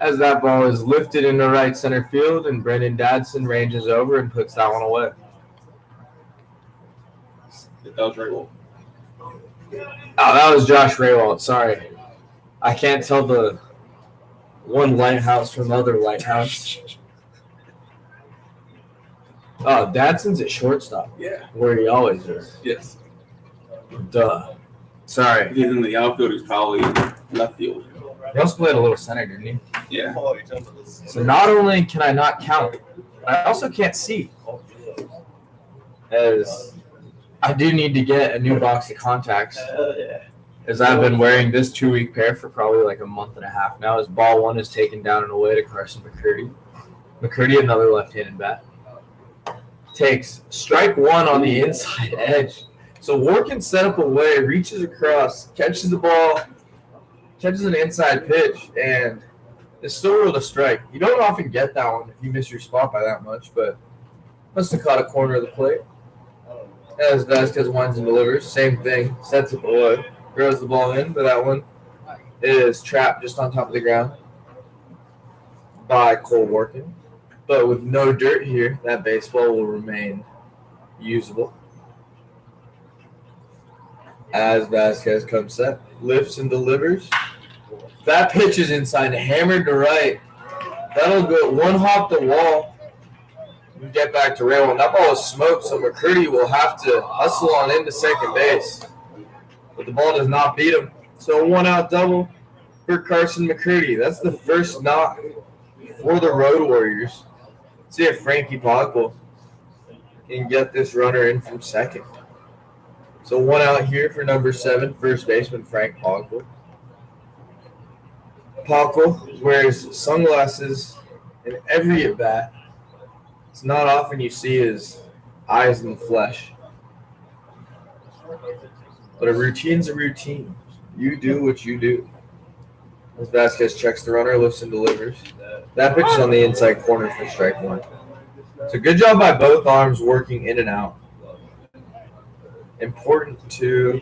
E: As that ball is lifted into right center field and Brendan Dadson ranges over and puts that one away.
B: That was Raywald.
E: Oh, that was Josh Raywald. Sorry. I can't tell the one lighthouse from the other lighthouse. Oh, Dadson's at shortstop.
B: Yeah.
E: Where he always is.
B: Yes.
E: Duh. Sorry.
B: If he's in the outfield, he's probably left field.
E: He also played a little center, didn't he?
B: Yeah.
E: So not only can I not count, I also can't see. As I do need to get a new box of contacts. As I've been wearing this 2-week pair for probably like a month and a half now, as ball one is taken down and away to Carson McCurdy. McCurdy, another left-handed bat. Takes strike one on the inside edge. So Ward can set up away, reaches across, catches the ball, catches an inside pitch, and is still ruled a strike. You don't often get that one if you miss your spot by that much, but must have caught a corner of the plate. As Vasquez winds and delivers, same thing, sets it away, throws the ball in, but that one is trapped just on top of the ground by Cole Workin. But with no dirt here, that baseball will remain usable. As Vasquez comes set, lifts and delivers. That pitch is inside, hammered to right. That'll go one hop to wall. get back to rail. And that ball is smoked, so McCurdy will have to hustle on into second base. But the ball does not beat him. So 1-out double for Carson McCurdy. That's the first knock for the Road Warriors. Let's see if Frankie Poggle can get this runner in from second. So 1 out here for number 7, first baseman Frank Poggle. Poggle wears sunglasses in every at bat. It's not often you see his eyes in the flesh. But a routine's a routine. You do what you do. As Vasquez checks the runner, lifts and delivers. That pitch is on the inside corner for strike one. So good job by both arms working in and out. Important to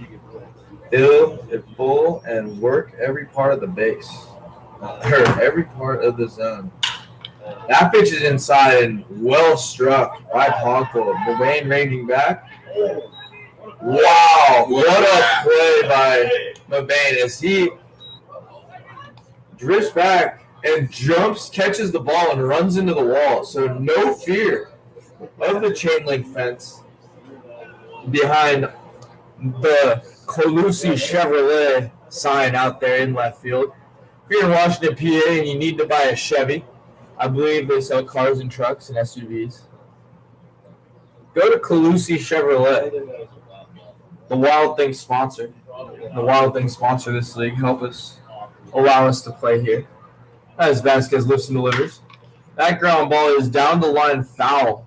E: pull and work every part of the base. Or every part of the zone. That pitch is inside and well struck by Poggle. Mobane ranging back. Wow, what a play by Mobane as he drifts back and jumps, catches the ball, and runs into the wall. So no fear of the chain link fence behind the Colusi Chevrolet sign out there in left field. If you're in Washington, PA, and you need to buy a Chevy, I believe they sell cars and trucks and SUVs. Go to Colusi Chevrolet. The Wild Things sponsor. The Wild Things sponsor this league. Help us, allow us to play here. As Vasquez lifts and delivers. That ground ball is down the line foul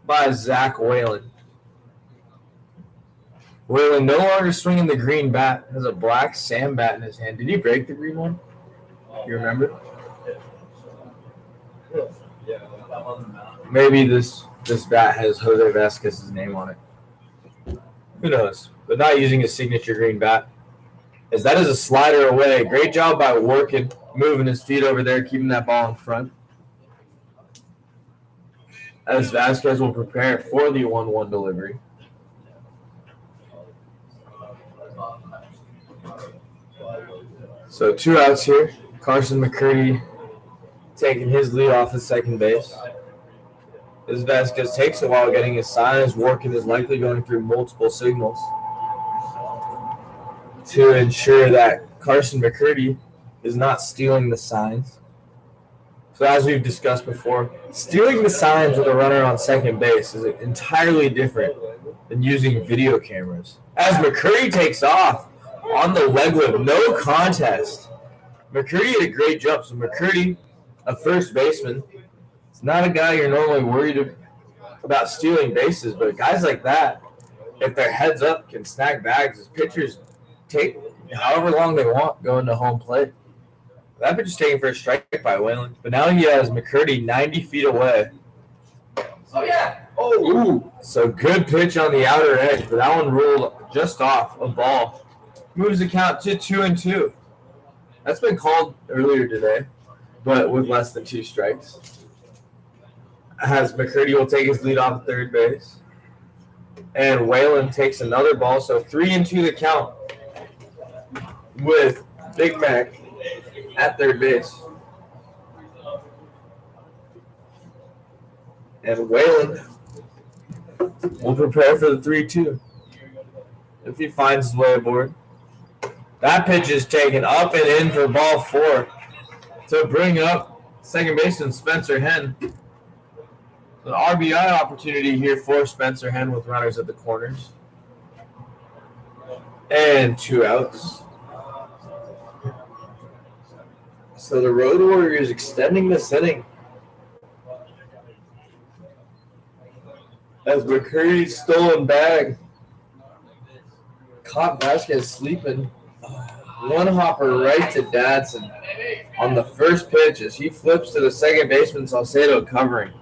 E: by Zach Whalen. Whalen no longer swinging the green bat. Has a black sand bat in his hand. Did he break the green one? You remember? Maybe this bat has Jose Vasquez's name on it. Who knows? But not using a signature green bat. As that is a slider away. Great job by working, moving his feet over there, keeping that ball in front. As Vasquez will prepare for the 1-1 delivery. So 2 outs here. Carson McCurdy taking his lead off at second base. As Vasquez takes a while getting his signs, working is likely going through multiple signals to ensure that Carson McCurdy is not stealing the signs. So as we've discussed before, stealing the signs with a runner on second base is entirely different than using video cameras. As McCurdy takes off on the leg whip, no contest. McCurdy had a great jump. So McCurdy, a first baseman, it's not a guy you're normally worried about stealing bases, but guys like that, if their heads up, can snag bags. As pitchers take however long they want going to home plate. That pitch is taken for a strike by Whalen, but now he has McCurdy 90 feet away.
A: Oh, yeah.
E: Oh, ooh. So good pitch on the outer edge, but that one rolled just off a ball. Moves the count to 2-2. That's been called earlier today, but with less than 2 strikes. As McCurdy will take his lead off third base. And Whalen takes another ball, so 3-2 the count with Big Mac at third base. And Whalen will prepare for the 3-2 if he finds his way aboard. That pitch is taken up and in for ball 4 to bring up second baseman Spencer Henn. An RBI opportunity here for Spencer Henn with runners at the corners. And 2 outs. So the Road Warriors extending this inning. As McCurdy's stolen bag caught Vasquez sleeping. One hopper right to Dadson on the first pitch as he flips to the second baseman Salcedo covering.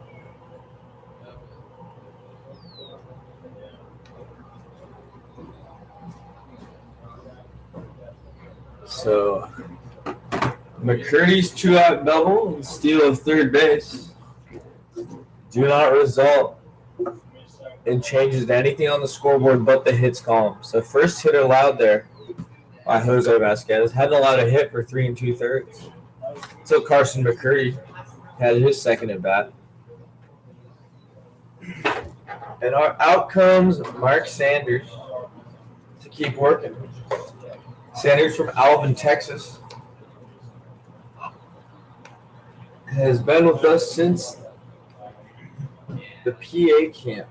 E: So McCurdy's 2-out double and steal of third base do not result in changes to anything on the scoreboard but the hits column. So first hitter allowed there by Jose Vasquez hadn't allowed a hit for 3 2/3. So Carson McCurdy had his second at bat. And out comes Mark Sanders to keep working. Sanders from Alvin, Texas. Has been with us since the PA camp.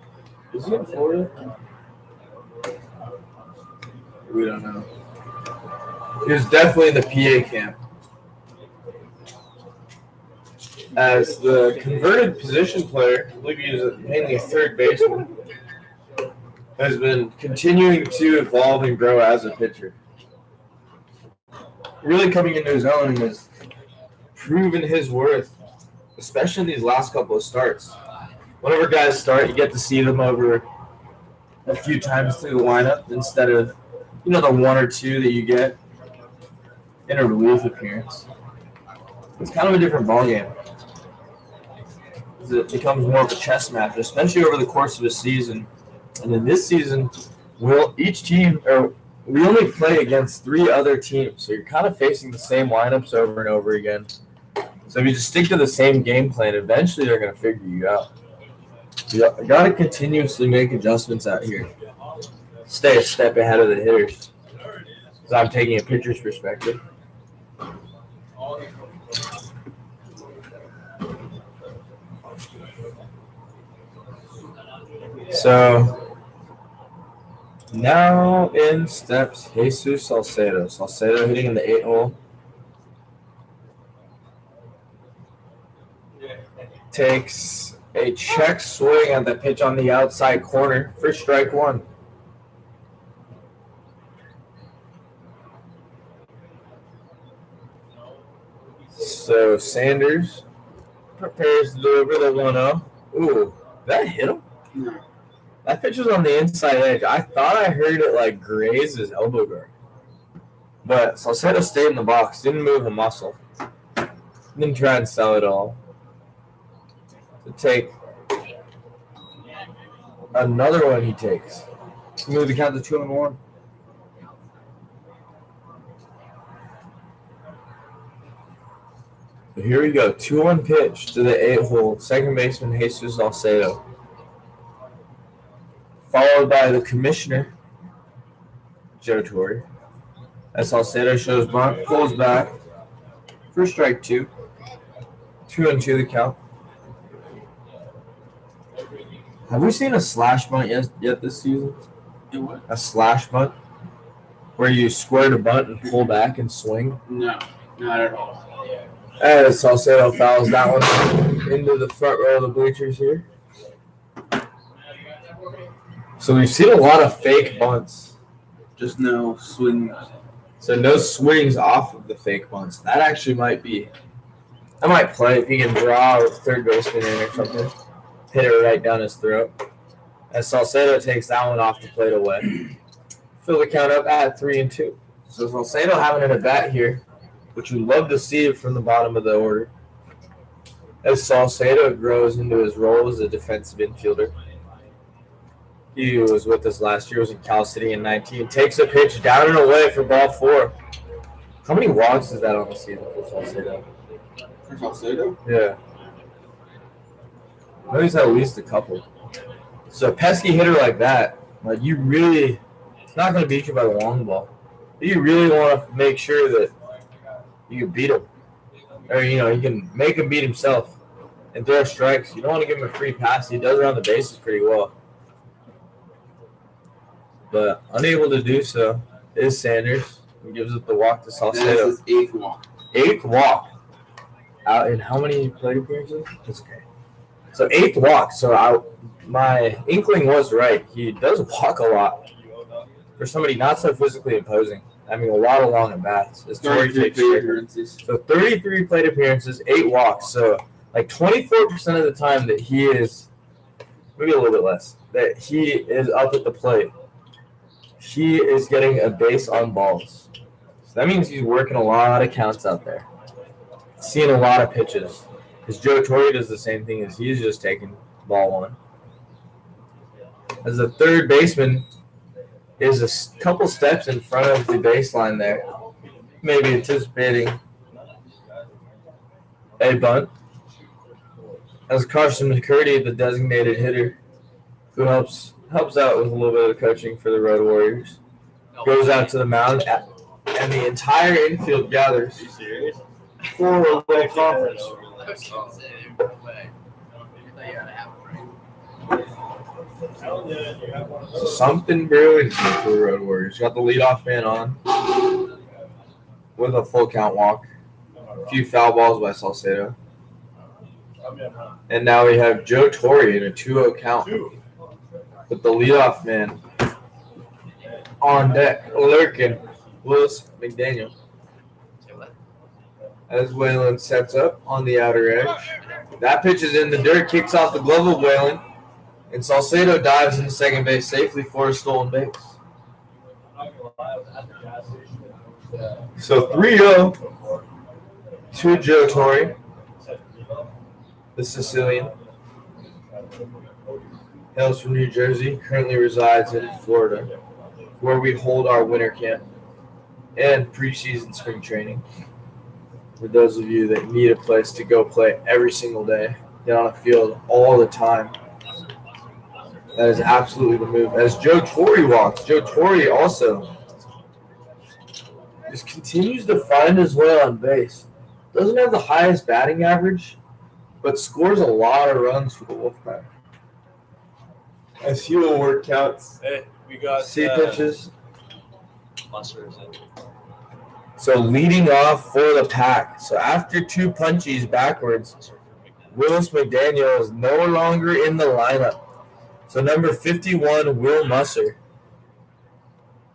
E: Is he in Florida? We don't know. He was definitely in the PA camp. As the converted position player, I believe he was mainly a third baseman, has been continuing to evolve and grow as a pitcher. Really coming into his own and has proven his worth, especially in these last couple of starts. Whenever guys start, you get to see them over a few times through the lineup instead of, the one or two that you get in a relief appearance. It's kind of a different ballgame. It becomes more of a chess match, especially over the course of a season. And in this season, we only play against 3 other teams, so you're kind of facing the same lineups over and over again. So if you just stick to the same game plan, eventually they're going to figure you out. You got to continuously make adjustments out here. Stay a step ahead of the hitters. Because I'm taking a pitcher's perspective. So now in steps Jesus Salcedo. Salcedo hitting in the 8 hole. Takes a check swing at the pitch on the outside corner for strike 1. So Sanders prepares to deliver the 1-0. Ooh, that hit him?
B: No.
E: That pitch was on the inside edge. I thought I heard it graze his elbow guard. But Salcedo stayed in the box, didn't move a muscle. Didn't try and sell it all. To take another one he takes. Move the count to 2-1. So here we go. 2-1 pitch to the 8 hole. Second baseman Jesus Salcedo. Followed by the commissioner, Joe Torre. As Salcedo shows bunt, pulls back for strike 2. 2-2 the count. Have we seen a slash bunt yet this season?
B: What?
E: A slash bunt? Where you square the bunt and pull back and swing?
B: No, not at all.
E: As Salcedo fouls that one into the front row of the bleachers here. So we've seen a lot of fake bunts.
B: Just no swing.
E: So no swings off of the fake bunts. That actually might be. I might play if he can draw with third baseman in or something. Hit it right down his throat. As Salcedo takes that one off the plate away. Fill the count up at 3-2. So Salcedo having an at-bat here, which we love to see from the bottom of the order. As Salcedo grows into his role as a defensive infielder. He was with us last year, was in Cal City in 19. Takes a pitch down and away for ball 4. How many walks is that on the season for Salcedo?
B: For Salcedo?
E: Yeah. I know he's had at least a couple. So a pesky hitter like that, you really, it's not going to beat you by the long ball. But you really want to make sure that you can beat him. Or, you can make him beat himself and throw strikes. You don't want to give him a free pass. He does around the bases pretty well. But unable to do so is Sanders. He gives up the walk to Salcedo.
B: That's his 8th walk.
E: 8th walk. Out in how many plate appearances? That's okay. So 8th walk. So my inkling was right. He does walk a lot. For somebody not so physically imposing. I mean, a lot of long at-bats.
B: 33 plate appearances.
E: So 33 plate appearances, 8 walks. So 24% of the time that he is, maybe a little bit less, that he is up at the plate, he is getting a base on balls. So that means he's working a lot of counts out there. Seeing a lot of pitches. Because Joe Torre does the same thing as he's just taking ball 1. As the third baseman is a couple steps in front of the baseline there. Maybe anticipating a bunt. As Carson McCurdy, the designated hitter, who helps out with a little bit of coaching for the Road Warriors. Goes out to the mound, and the entire infield gathers
C: Are you serious?
E: for a little conference.
A: I was gonna say, no way. I thought you had to have it right.
E: So something brewing for the Road Warriors. Got the leadoff man on with a full count walk. A few foul balls by Salcedo. And now we have Joe Torre in a 2-0 count with the leadoff man on deck, lurking, Willis McDaniel. As Whalen sets up on the outer edge. That pitch is in the dirt, kicks off the glove of Whalen, and Salcedo dives into second base safely for a stolen base. So 3-0 to Joe Torre, the Sicilian. Hails from New Jersey, currently resides in Florida, where we hold our winter camp and preseason spring training. For those of you that need a place to go play every single day, get on a field all the time, that is absolutely the move. As Joe Torre walks, Joe Torre also just continues to find his way on base. Doesn't have the highest batting average, but scores a lot of runs for the Wolfpac. As he will work counts,
F: Hey, we got
E: see pitches.
F: Musters in.
E: So leading off for the pack. So after two punchies backwards, Willis McDaniel is no longer in the lineup. So number 51, Will Musser,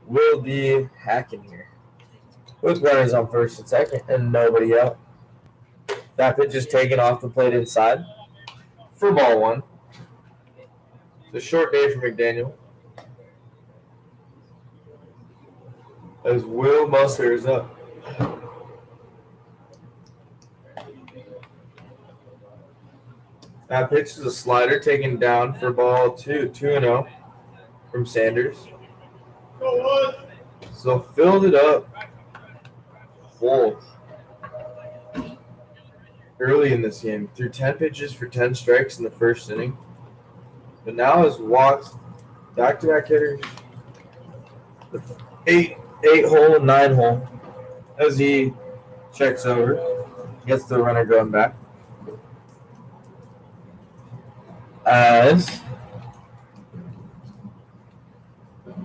E: will be hacking here. With runners on first and second and nobody out. That pitch is taken off the plate inside for ball one. It's a short day for McDaniel. As Will Musser is up. That pitch is a slider taken down for ball 2-0 from Sanders. So filled it up full early in this game. Threw 10 pitches for 10 strikes in the first inning. But now has walked back-to-back hitters. The 8-hole and 9-hole as he checks over, gets the runner going back. As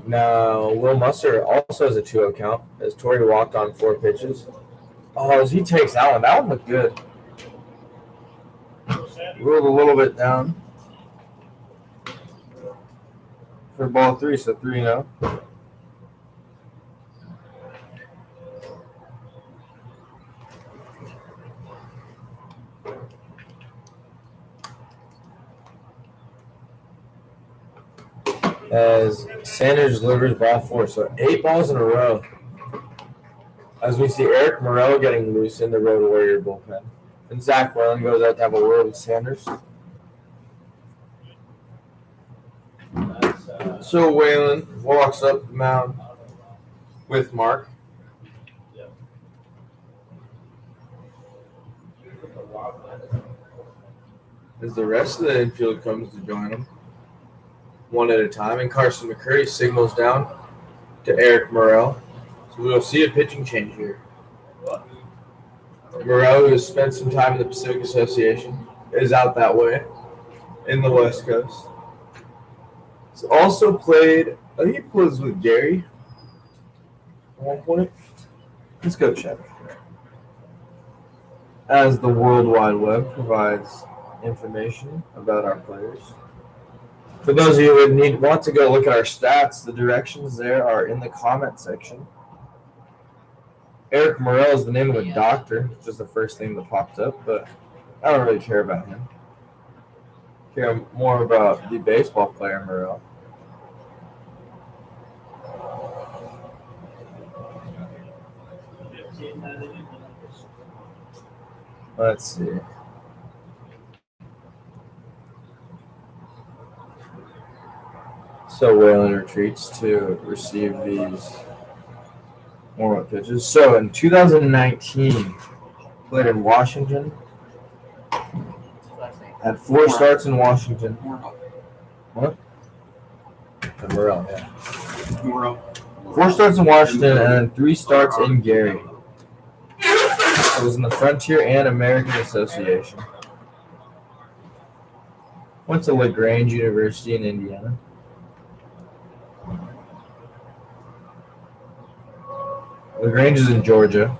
E: now Will Musser also has a 2-0 count as Torrey walked on 4 pitches. Oh, as he takes that one. That one looked good. Ruled a little bit down for ball 3, so 3-0. As Sanders delivers ball 4, so 8 balls in a row. As we see Eric Morel getting loose in the Road Warrior bullpen. And Zach Whalen goes out to have a word with Sanders. So Whalen walks up the mound with Mark. As the rest of the infield comes to join him, one at a time, and Carson McCurdy signals down to Eric Morel. So we'll see a pitching change here. Morel, who has spent some time in the Pacific Association, is out that way in the West Coast. He's also played, I think he plays with Gary at one point. Let's go check. As the World Wide Web provides information about our players. For those of you who want to go look at our stats, the directions there are in the comment section. Eric Morel is the name of a doctor, which is the first thing that popped up, but I don't really care about him. I care more about the baseball player Morel. Let's see. So Whalen retreats to receive these warm-up pitches. So in 2019, played in Washington. Had 4 starts in Washington. What? And Morrell, yeah.
B: Morrell.
E: 4 starts in Washington and then 3 starts in Gary. It was in the Frontier and American Association. Went to LaGrange University in Indiana. LaGrange is in Georgia.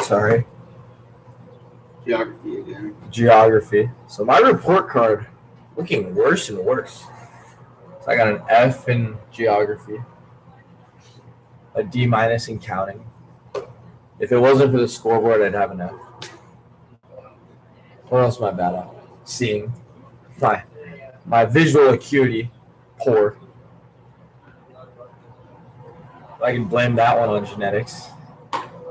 E: Sorry.
B: Geography again.
E: Geography. So my report card looking worse and worse. So I got an F in geography. A D- in counting. If it wasn't for the scoreboard, I'd have an F. What else am I bad at? Seeing. My visual acuity, poor. I can blame that one on genetics.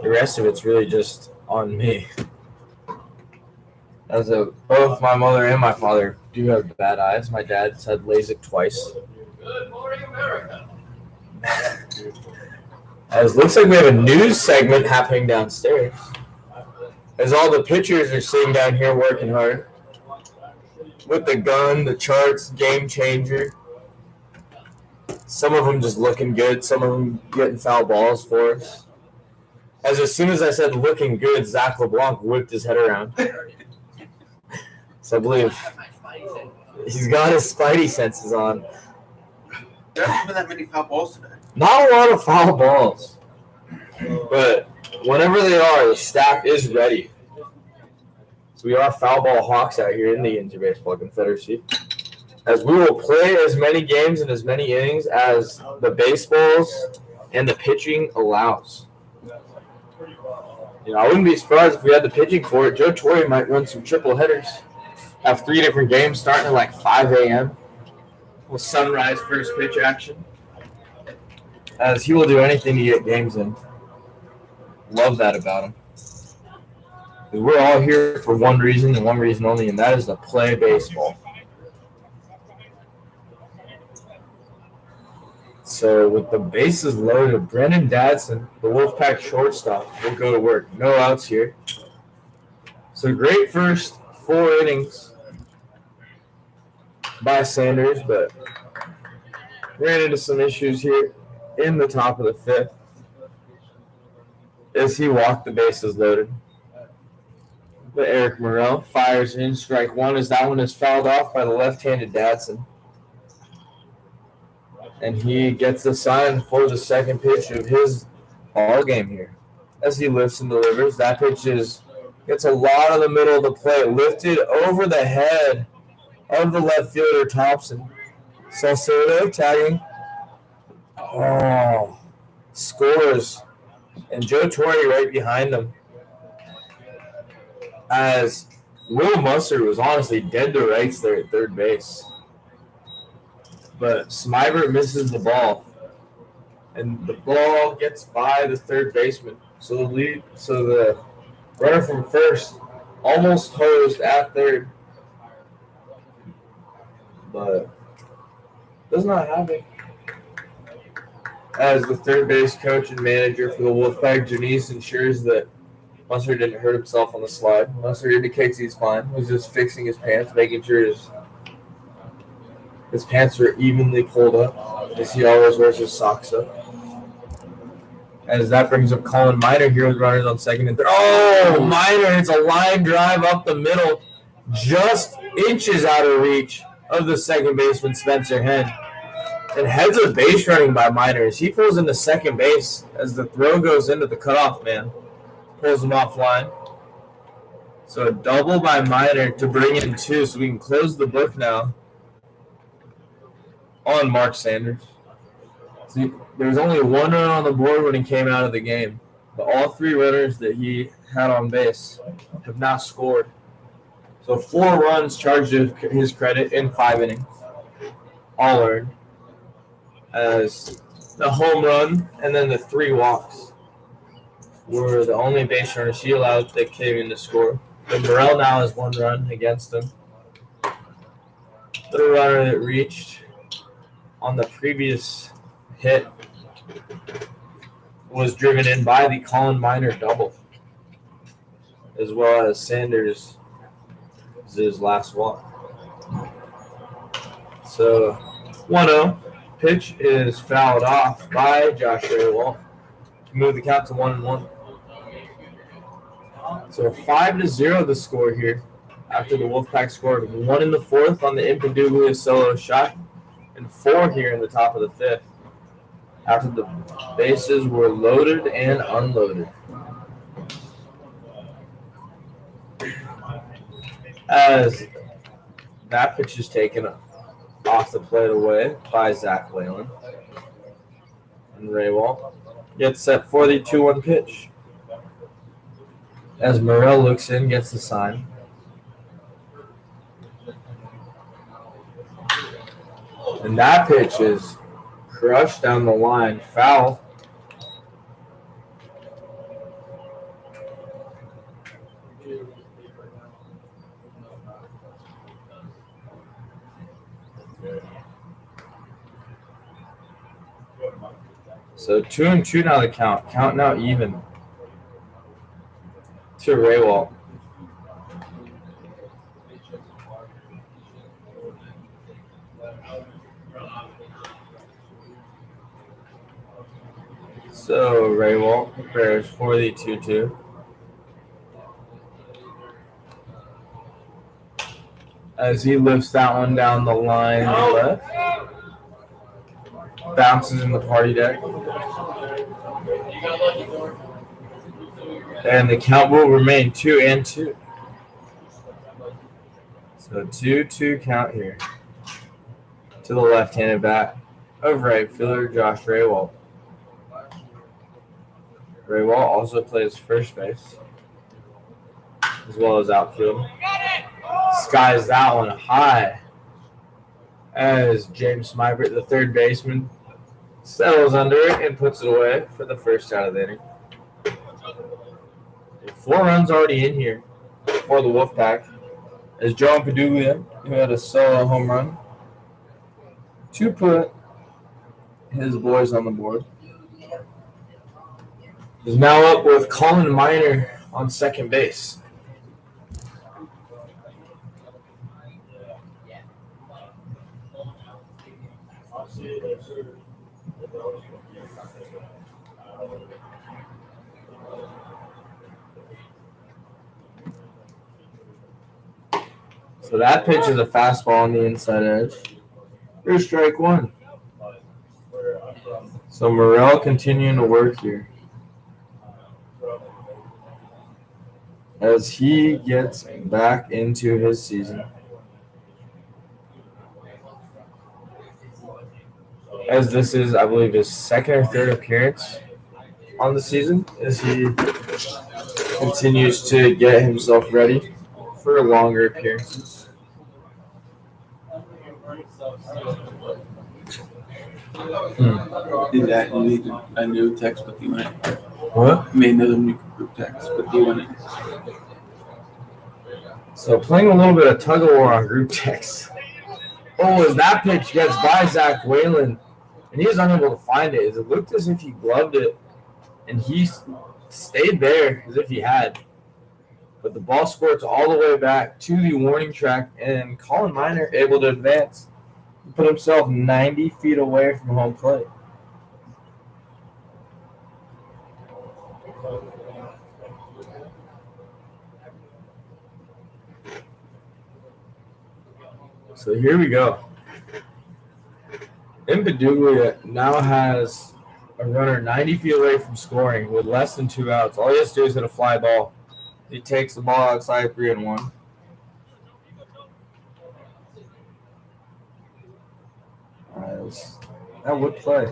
E: The rest of it's really just on me. Both my mother and my father do have bad eyes. My dad's had LASIK twice.
A: Good morning, America.
E: As looks like we have a news segment happening downstairs. As all the pitchers are sitting down here working hard. With the gun, the charts, game changer. Some of them just looking good. Some of them getting foul balls for us. As soon as I said looking good, Zach LeBlanc whipped his head around. So I believe he's got his spidey senses on.
B: There haven't been that many foul balls today.
E: Not a lot of foul balls. But whenever they are, the staff is ready. So we are foul ball hawks out here in the Interbaseball Confederacy. As we will play as many games and as many innings as the baseballs and the pitching allows. I wouldn't be surprised if we had the pitching for it. Joe Torre might run some triple headers. Have 3 different games starting at like 5 a.m. with sunrise first pitch action. As he will do anything to get games in. Love that about him. We're all here for one reason and one reason only, and that is to play baseball. So with the bases loaded, Brendan Dadson, the Wolfpac shortstop, will go to work. No outs here. So great first 4 innings by Sanders, but ran into some issues here in the top of the 5th as he walked the bases loaded. But Eric Morrell fires in strike 1 as that one is fouled off by the left-handed Dadson. And he gets the sign for the second pitch of his ball game here. As he lifts and delivers, that pitch gets a lot of the middle of the plate, lifted over the head of the left fielder Thompson. Salcedo tagging. Oh, scores. And Joe Torre right behind him. As Will Mustard was honestly dead to rights there at third base. But Smybert misses the ball. And the ball gets by the third baseman. So the runner from first almost hosed at third. But does not happen. As the third base coach and manager for the Wolfpac, Janice ensures that Mustard didn't hurt himself on the slide. Mustard indicates he's fine. He's just fixing his pants, making sure his pants are evenly pulled up, as he always wears his socks up. As that brings up Colin Miner here with runners on second and third. Oh, Miner hits a line drive up the middle, just inches out of reach of the second baseman, Spencer Henn. And heads of base running by Miner as he pulls into second base as the throw goes into the cutoff man. Pulls him offline. So a double by Miner to bring in 2, so we can close the book now on Mark Sanders. See, there was only 1 run on the board when he came out of the game. But all 3 runners that he had on base have now scored. So 4 runs charged to his credit in 5 innings. All earned. As the home run and then the 3 walks were the only base runners he allowed that came in to score. But Morrell now has 1 run against him. The runner that reached on the previous hit was driven in by the Colin Miner double, as well as Sanders' last walk. So 1-0. pitch is fouled off by Josh Raywall to move the count to 1-1. So 5-0 the score here after the Wolfpack scored 1 in the fourth on the Impaduglia solo shot and 4 here in the top of the fifth after the bases were loaded and unloaded. As that pitch is taken off the plate away by Zach Whalen. And Raywall gets set for the 2-1 pitch. As Morrell looks in, gets the sign. And that pitch is crushed down the line. Foul. So 2-2 now the count. Count now even to Raywall. So Raywall prepares for the 2-2. As he lifts that one down the line left. Bounces in the party deck. And the count will remain 2-2. So 2-2 count here. To the left-handed bat of right fielder Josh Raywall. Raywall also plays first base as well as outfield. Skies that one high as James Smybert, the third baseman, settles under it and puts it away for the first out of the inning. 4 runs already in here for the Wolfpack as Joe Impaduglia, who had a solo home run, to put his boys on the board, is now up with Colin Miner on second base. So that pitch is a fastball on the inside edge. Here's strike one. So Morrell continuing to work here as he gets back into his season. As this is, I believe, his second or third appearance on the season as he continues to get himself ready for longer appearances.
B: Did that you need a new text with you in it?
E: What?
B: Made another new group text with you in it.
E: So playing a little bit of tug of war on group text. Oh, as that pitch gets by Zach Whalen, and he was unable to find it. As it looked as if he gloved it, and he stayed there as if he had. But the ball squirts all the way back to the warning track, and Colin Miner able to advance and put himself 90 feet away from home plate. So here we go. Impaduglia now has a runner 90 feet away from scoring with less than 2 outs. All he has to do is hit a fly ball. He takes the ball outside 3-1. That would play.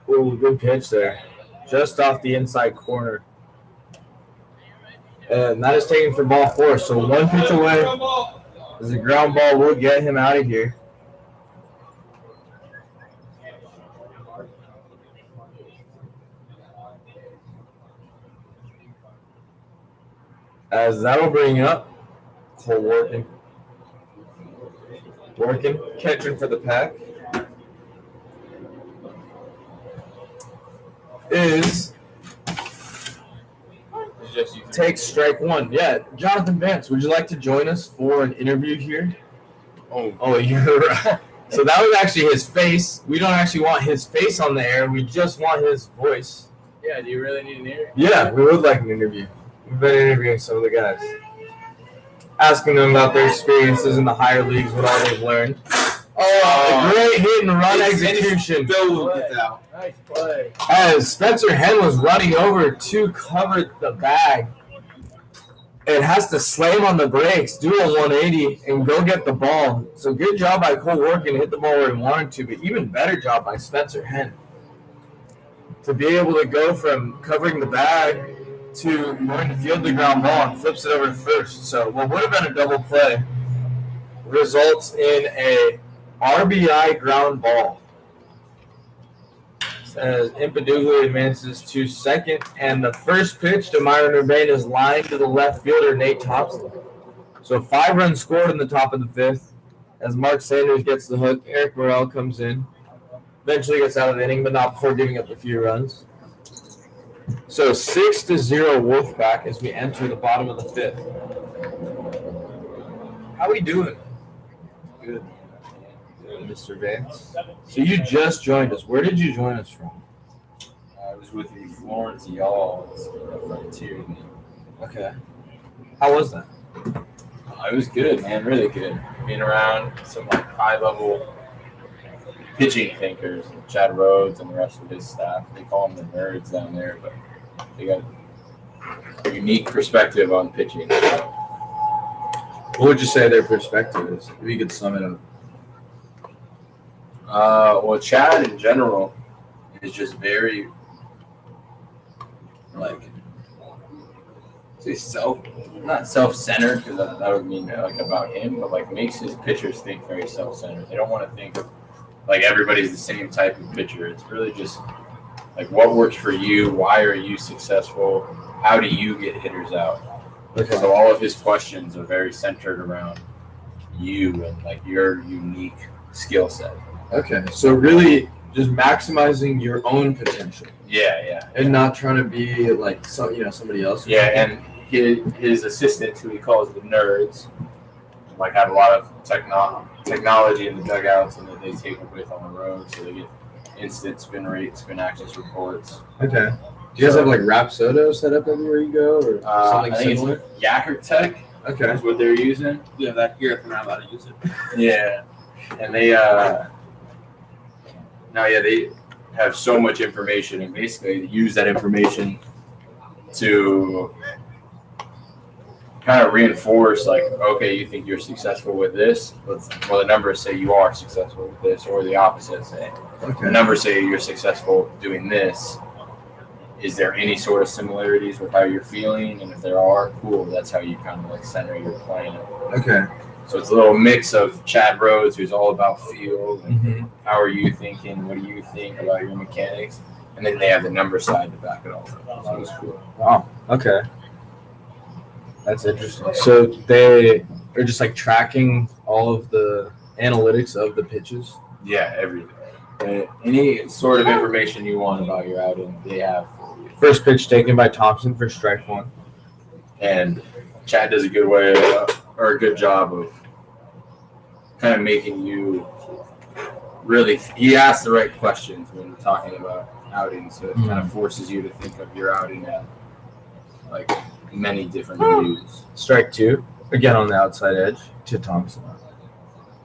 E: Ooh, good pitch there. Just off the inside corner. And that is taken for ball 4. So 1 pitch away. As a ground ball will get him out of here. As that'll bring up Cole Working. Working, catching for the Pack. Is
C: just you.
E: takes strike one. Yeah, Jonathan Vance, would you like to join us for an interview here? Oh, you're right. So that was actually his face. We don't actually want his face on the air. We just want his voice.
C: Yeah, do you really need an ear?
E: Yeah, we would like an interview. We've been interviewing some of the guys, asking them about their experiences in the higher leagues, what all they've learned. Oh, great hit and run execution.
B: Bill gets out.
F: Nice play.
E: As Spencer Henn was running over to cover the bag, and has to slam on the brakes, do a 180, and go get the ball. So good job by Cole Workin to hit the ball where he wanted to, but even better job by Spencer Henn to be able to go from covering the bag to going to field the ground ball and flips it over to first. So what would have been a double play results in a RBI ground ball. As Impadugli advances to second, and the first pitch to Myron Urbane is lined to the left fielder, Nate Thompson. So 5 runs scored in the top of the 5th. As Mark Sanders gets the hook, Eric Morrell comes in. Eventually gets out of the inning, but not before giving up a few runs. So 6-0 Wolfpac as we enter the bottom of the 5th. How we doing?
C: Good.
E: Mr. Vance. So you just joined us. Where did you join us from?
D: I was with the Florence Y'all Frontier.
E: Okay. How was that?
D: It was good, man. Really good. Being around some like high-level pitching thinkers, Chad Rhodes and the rest of his staff. They call them the nerds down there, but they got a unique perspective on pitching.
E: What would you say their perspective is? If you could sum it up.
D: Well, Chad in general is just very, like, not self-centered, because that would mean like about him, but like makes his pitchers think very self-centered. They don't want to think of like everybody's the same type of pitcher. It's really just like what works for you, why are you successful, how do you get hitters out.
E: Okay.
D: So all of his questions are very centered around you and like your unique skill set.
E: Okay. So really just maximizing your own potential.
D: Yeah.
E: And not trying to be like somebody else.
D: Yeah, and his assistants, who he calls the nerds, like have a lot of technology in the dugouts, and that they take it with on the road, so they get instant spin rate, spin axis reports.
E: Okay. Do you guys have like Rapsodo set up everywhere you go, or something
D: I think
E: similar?
D: it's Yacker Tech.
E: Okay.
D: Is what they're using.
B: We have that here if we're not allowed to use it.
D: Yeah, and they they have so much information, and basically use that information to kind of reinforce, like, okay, you think you're successful with this? Well, the numbers say you are successful with this, or the opposite say.
E: Okay.
D: The numbers say you're successful doing this. Is there any sort of similarities with how you're feeling? And if there are, cool. That's how you kind of like center your plan.
E: Okay.
D: So it's a little mix of Chad Rhodes, who's all about feel. And
E: Mm-hmm.
D: how are you thinking? What do you think about your mechanics? And then they have the number side to back it all up. So it's cool.
E: Wow. Okay. That's interesting. So they are just like tracking all of the analytics of the pitches.
D: Yeah, everything. Any sort of information you want about your outing, they have for you.
E: First pitch taken by Thompson for strike one.
D: And Chad does a good job of kind of making you really. He asks the right questions when talking about outings, so it kind of forces you to think of your outing at like many different views.
E: Strike two, again on the outside edge to Thompson.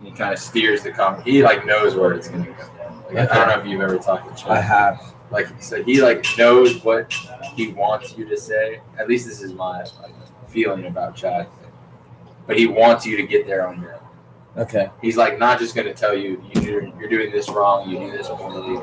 D: He kind of steers the he like knows where it's gonna go. Like, I don't know if you've ever talked to Chad.
E: I have.
D: Like, so he like knows what he wants you to say. At least this is my feeling about Chad. But he wants you to get there on your own.
E: Okay.
D: He's like not just going to tell you you're doing this wrong, you do this poorly,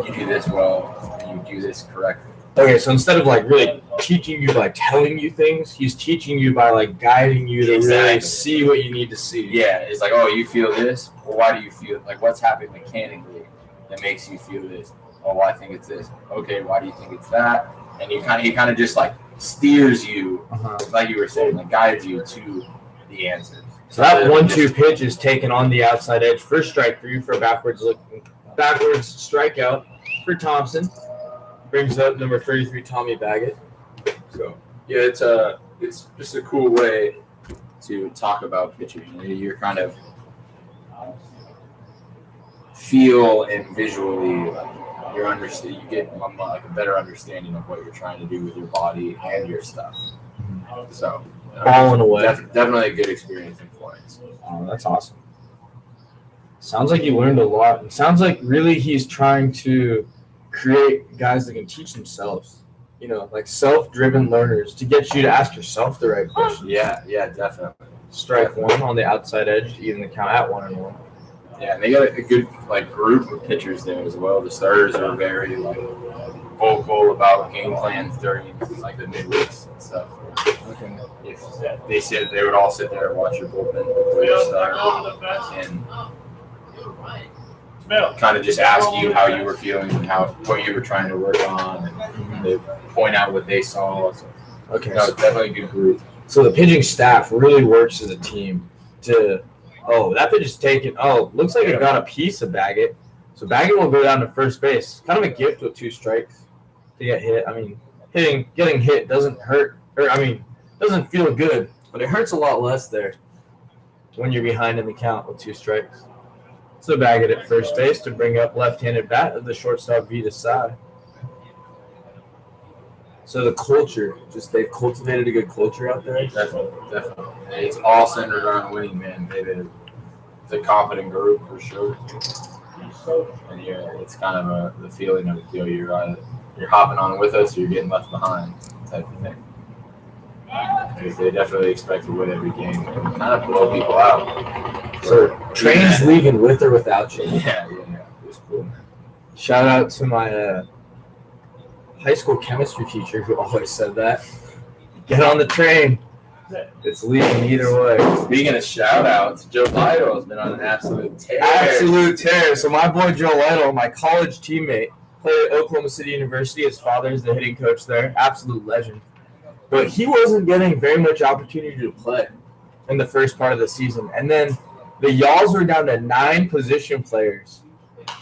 D: you do this well, and you do this correctly.
E: Okay, so instead of like really teaching you by telling you things, he's teaching you by like guiding you to really see what you need to see.
D: Yeah, it's like, oh, you feel this? Well, why do you feel like what's happening mechanically that makes you feel this? Oh, well, I think it's this. Okay, why do you think it's that? And he kind of just like steers you, like you were saying, like guides you to the answers.
E: So that 1-2 pitch is taken on the outside edge. First strike through for a backwards strikeout for Thompson. Brings up number 33, Tommy Baggett. So
D: Yeah, it's just a cool way to talk about pitching. You're kind of feel and visually you get like a better understanding of what you're trying to do with your body and your stuff. So
E: All in a way.
D: Definitely a good experience in Florence.
E: Oh, that's awesome. Sounds like he learned a lot. It sounds like really he's trying to create guys that can teach themselves. You know, like self-driven learners to get you to ask yourself the right questions.
D: Yeah, definitely.
E: Strike one on the outside edge to even the count at 1-1.
D: Yeah, and they got a good group of pitchers there as well. The starters are very vocal about game plans during the midweeks and stuff.
E: Okay.
D: If they said they would all sit there and watch your bullpen before you start and kind of just ask you how you were feeling and what you were trying to work on, and they point out what they saw. So,
E: Okay.
D: no, it's definitely a good group.
E: So the pitching staff really works as a team to. Oh, that pitch is taken. Oh, looks like it got a piece of Baggett. So Baggett will go down to first base. Kind of a gift with 2 strikes to get hit. I mean, getting hit doesn't hurt, doesn't feel good, but it hurts a lot less there when you're behind in the count with 2 strikes. So Baggett at first base to bring up left-handed bat of the shortstop Vita Sai. So the culture, they've cultivated a good culture out there.
D: Definitely. It's all centered around winning, man. It's a confident group for sure. And it's kind of the feeling of you're hopping on with us, or you're getting left behind type of thing. Because they definitely expect to win every game and kind of blow people out.
E: So trains leaving with or without you.
D: Yeah. It was cool, man.
E: Shout out to my high school chemistry teacher who always said that. Get on the train. It's leaving either way.
D: Speaking of shout outs, Joe Lytle has been on an absolute tear.
E: Absolute tear. So my boy Joe Lytle, my college teammate, played at Oklahoma City University. His father is the hitting coach there. Absolute legend. But he wasn't getting very much opportunity to play in the first part of the season. And then the Yaws were down to 9 position players.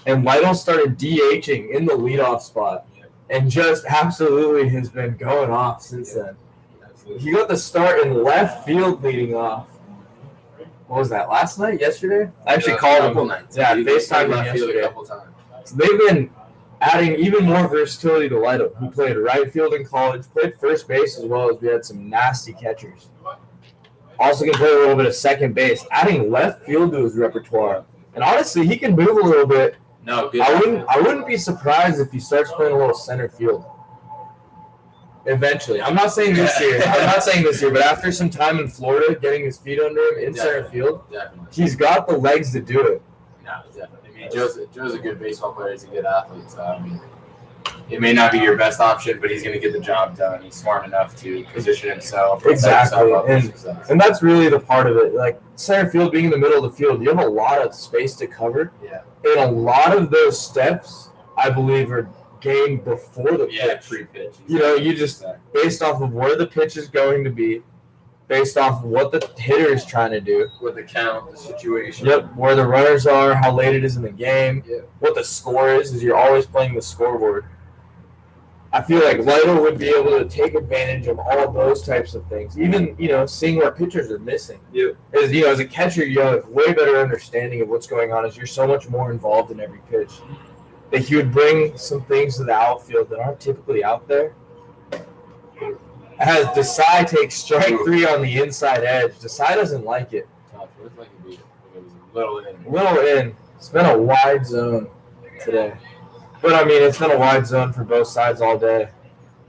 E: And Lytle started DHing in the leadoff spot. And just absolutely has been going off since then. He got the start in left field leading off. What was that, last night? Yesterday? I actually called him.
D: Nights.
E: Yeah,
D: He
E: FaceTime him
D: left field
E: yesterday.
D: a couple times.
E: So they've been adding even more versatility to Lytle, who played right field in college, played first base as well as we had some nasty catchers. Also can play a little bit of second base, adding left field to his repertoire. And honestly, he can move a little bit.
D: No, good.
E: I wouldn't be surprised if he starts playing a little center field. Eventually. I'm not saying this year, but after some time in Florida, getting his feet under him in center field,
D: Definitely.
E: he's got the legs to do it.
D: No, definitely. I mean, Joe's a good baseball player. He's a good athlete. So, I mean, it may not be your best option, but he's going to get the job done. He's smart enough to position himself.
E: Exactly.
D: And
E: And that's really the part of it. Like center field being in the middle of the field, you have a lot of space to cover.
D: Yeah.
E: And a lot of those steps, I believe, are gained before the pitch.
D: pre-pitch.
E: You know, you just based off of where the pitch is going to be, based off of what the hitter is trying to do.
D: With the count, the situation.
E: Yep, where the runners are, how late it is in the game,
D: Yeah.
E: what the score is you're always playing the scoreboard. I feel like Lytle would be able to take advantage of all of those types of things. Even, seeing where pitchers are missing.
D: Yeah.
E: As a catcher, you have way better understanding of what's going on as you're so much more involved in every pitch. That he would bring some things to the outfield that aren't typically out there. As Desai takes strike 3 on the inside edge. Desai doesn't like it.
D: It looked like it was a little in.
E: Little in. It's been a wide zone today. But, it's been a wide zone for both sides all day.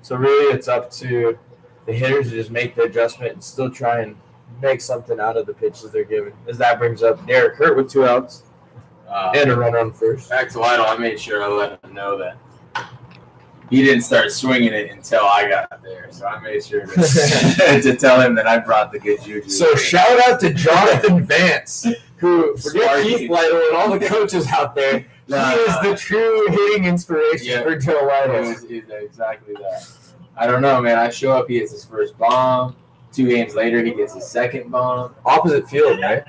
E: So, really, it's up to the hitters to just make the adjustment and still try and make something out of the pitches they're given. As that brings up Derek Hurt with 2 outs and a runner on first.
D: Back to Lytle, I made sure I let him know that he didn't start swinging it until I got there. So I made sure to tell him that I brought the good juju.
E: So shout out to Jonathan Vance, who, forget Keith Lytle and all the coaches out there, he is the true hitting inspiration for Joe Lytle.
D: He's exactly that. I don't know, man. I show up, he hits his first bomb. 2 games later, he gets his second bomb.
E: Opposite field, right?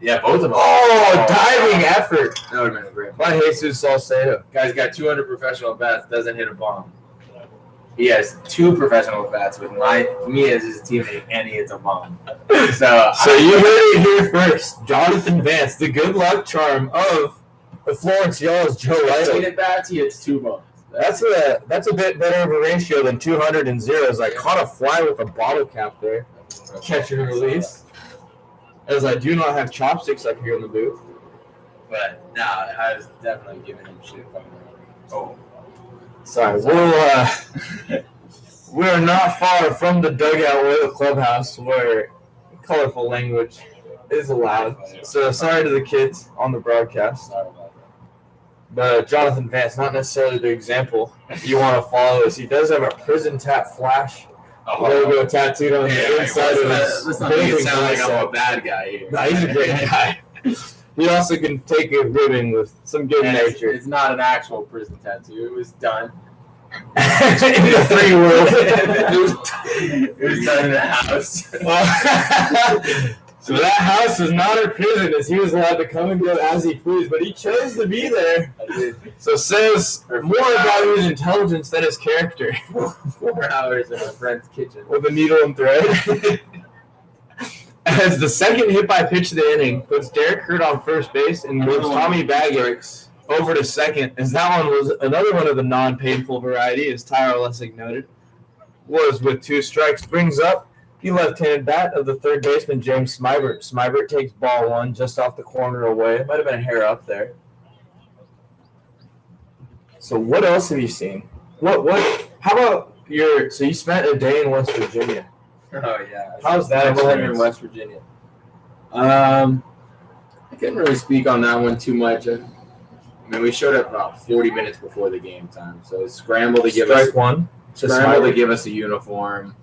D: Yeah, both of them.
E: Oh, diving effort
D: That would have been great.
E: by Jesus Salcedo.
D: Guy's got 200 professional bats, doesn't hit a bomb.
G: He has 2 professional bats with me as his teammate, and he hits a bomb. So
E: you heard it here first. Jonathan Vance, the good luck charm of the Florence Yellows Joe Lytle.
G: at bats, he hits 2 bombs.
E: That's a bit better of a ratio than 200 and zeros. I caught a fly with a bottle cap there. Catch and release. As I do not have chopsticks up here in the booth.
G: But no, I was definitely giving him shit. Oh,
E: Sorry, we're not far from the dugout or the clubhouse where colorful language is allowed. So sorry to the kids on the broadcast.
G: sorry about that.
E: But Jonathan Vance, not necessarily the example you want to follow, is he does have a prison tap flash logo tattooed on the inside of his.
G: Let's not make it sound like I'm a bad guy here.
E: No, he's a great guy. He also can take a ribbon with some good
G: And
E: nature.
G: it's not an actual prison tattoo. It was done.
E: In the free world.
G: It was done in a house.
E: So that house was not a prison, as he was allowed to come and go as he pleased, but he chose to be there. So says more about his intelligence than his character.
G: 4 hours in my friend's kitchen.
E: With a needle and thread. As the second hit by pitch of the inning puts Derek Hurt on first base and moves Tommy Baggett over to second, as that one was another one of the non-painful variety, as Tyler Lessig noted, was with 2 strikes. Brings up the left-handed bat of the third baseman, James Smybert. Smybert takes ball 1 just off the corner away. Might have been a hair up there. So what else have you seen? How about so you spent a day in West Virginia.
G: Oh, yeah.
E: How's that
G: I'm living in
E: experience?
G: West Virginia. I couldn't really speak on that one too much. I mean, we showed up about 40 minutes before the game time, so scramble to give us a uniform.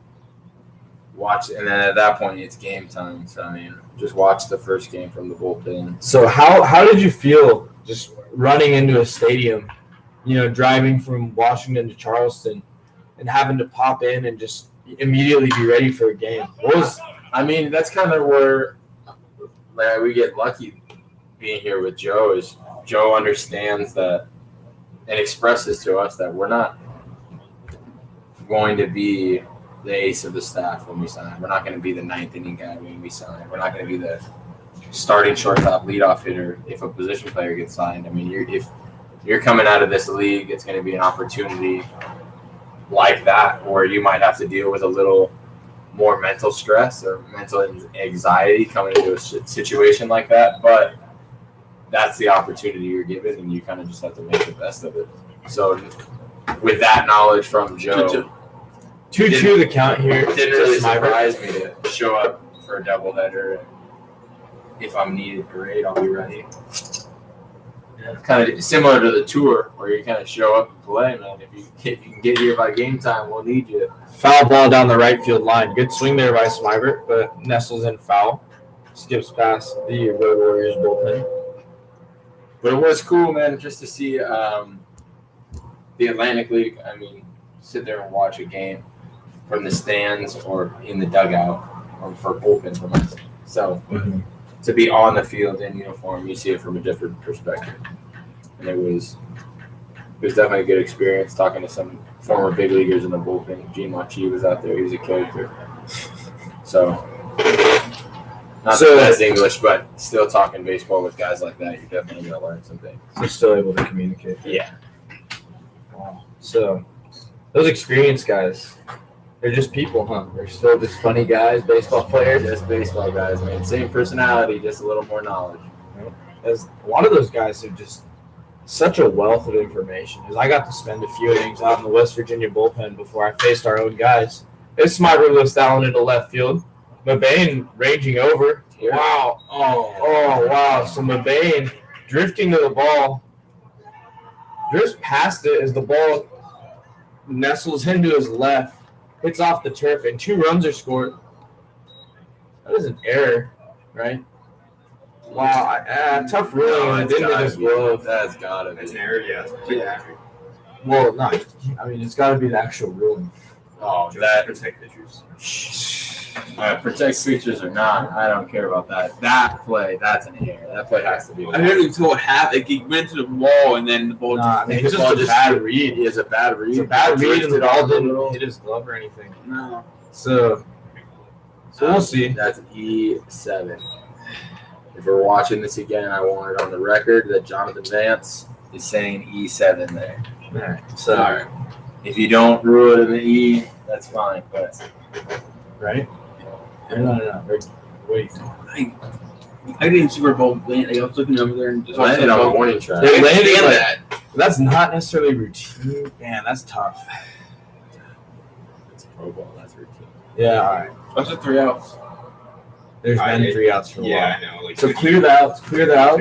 G: Watch, and then at that point it's game time. So I mean, just watch the first game from the bullpen.
E: So how did you feel just running into a stadium, driving from Washington to Charleston, and having to pop in and just immediately be ready for a game?
G: I mean, that's kind of where we get lucky being here with Joe. Is Joe understands that and expresses to us that we're not going to be the ace of the staff when we sign. We're not going to be the 9th inning guy when we sign. We're not going to be the starting shortstop leadoff hitter if a position player gets signed. I mean, if you're coming out of this league, it's going to be an opportunity like that where you might have to deal with a little more mental stress or mental anxiety coming into a situation like that. But that's the opportunity you're given, and you kind of just have to make the best of it. So with that knowledge from Joe,
E: 2-2 the count here.
G: it didn't really surprise me to show up for a doubleheader. If I'm needed, great, I'll be ready. Kind of similar to the tour, where you kind of show up and play, man. If you can get here by game time, we'll need you.
E: Foul ball down the right field line. Good swing there by Smybert, but nestles in foul. Skips past the Road Warriors bullpen.
G: But it was cool, man, just to see the Atlantic League. I mean, sit there and watch a game from the stands or in the dugout or for bullpen from us. So to be on the field in uniform, you see it from a different perspective. And it was definitely a good experience talking to some former big leaguers in the bullpen. Gene Machi was out there. He was a character. So not the best English, but still talking baseball with guys like that, you're definitely going to learn something.
E: So still able to communicate.
G: Yeah.
E: Wow. So those experienced guys, they're just people, huh? They're still just funny guys, baseball players.
G: Just baseball guys, man. Same personality, just a little more knowledge.
E: As a lot of those guys are just such a wealth of information. As I got to spend a few innings out in the West Virginia bullpen before I faced our own guys. It's Smybert lifts that one into left field. Mabane raging over. Wow. Oh, wow. So Mabane drifting to the ball. Drifts past it as the ball nestles into his left. Hits off the turf, and 2 runs are scored. That is an error, right? Wow. Tough ruling. It didn't hit his glove.
G: That's got to be.
C: That's an error, yeah.
E: Yeah. Well, no. I mean, it's got to be the actual ruling.
G: Oh,
C: Just
G: that.
C: protect pitchers.
D: Protect creatures or not, I don't care about that. That play, that's an error. That play has to be.
B: I didn't even tell what happened. He went to the wall and then the ball.
E: Nah, I mean,
D: It's
E: it's
D: just
E: just
D: a bad read. It's a bad read.
E: It's a bad read, and the ball
D: Drifted
E: didn't hit his glove or anything.
B: No.
E: So we'll see.
G: That's E7. If we're watching this again, I want it on the record that Jonathan Vance is saying E7 there.
E: All right. So
G: Sorry. If you don't rule it in the E, that's fine. But
E: right? No. What do you think?
B: I didn't see where ball landed. I was looking over there and just
G: landed on the warning track.
E: They landed
B: understand
E: like-
B: that.
E: That's not necessarily routine. Man, that's tough.
G: It's pro ball. That's routine.
E: Yeah. All right.
B: That's a 3 outs.
E: There's been 3 outs for a while.
C: Yeah, I know. Like,
E: So clear the outs,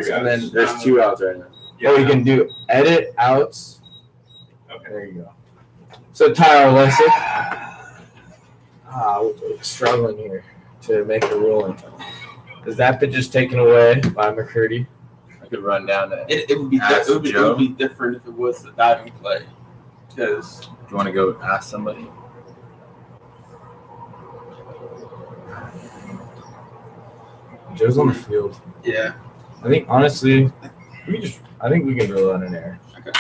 E: and then
G: There's 2 outs right now.
E: oh, you can do edit outs.
C: Okay.
E: There you go. So Tyler Lessick, struggling here to make a ruling. Is that pitch just taken away by McCurdy?
G: I could run down to.
B: It would be
G: Ask
B: it would
G: Joe.
B: be different if it was the diving play. Because
G: Do you want to go ask somebody?
E: Joe's on the field.
B: yeah.
E: I think honestly, I think we can rule out an error.
B: Okay.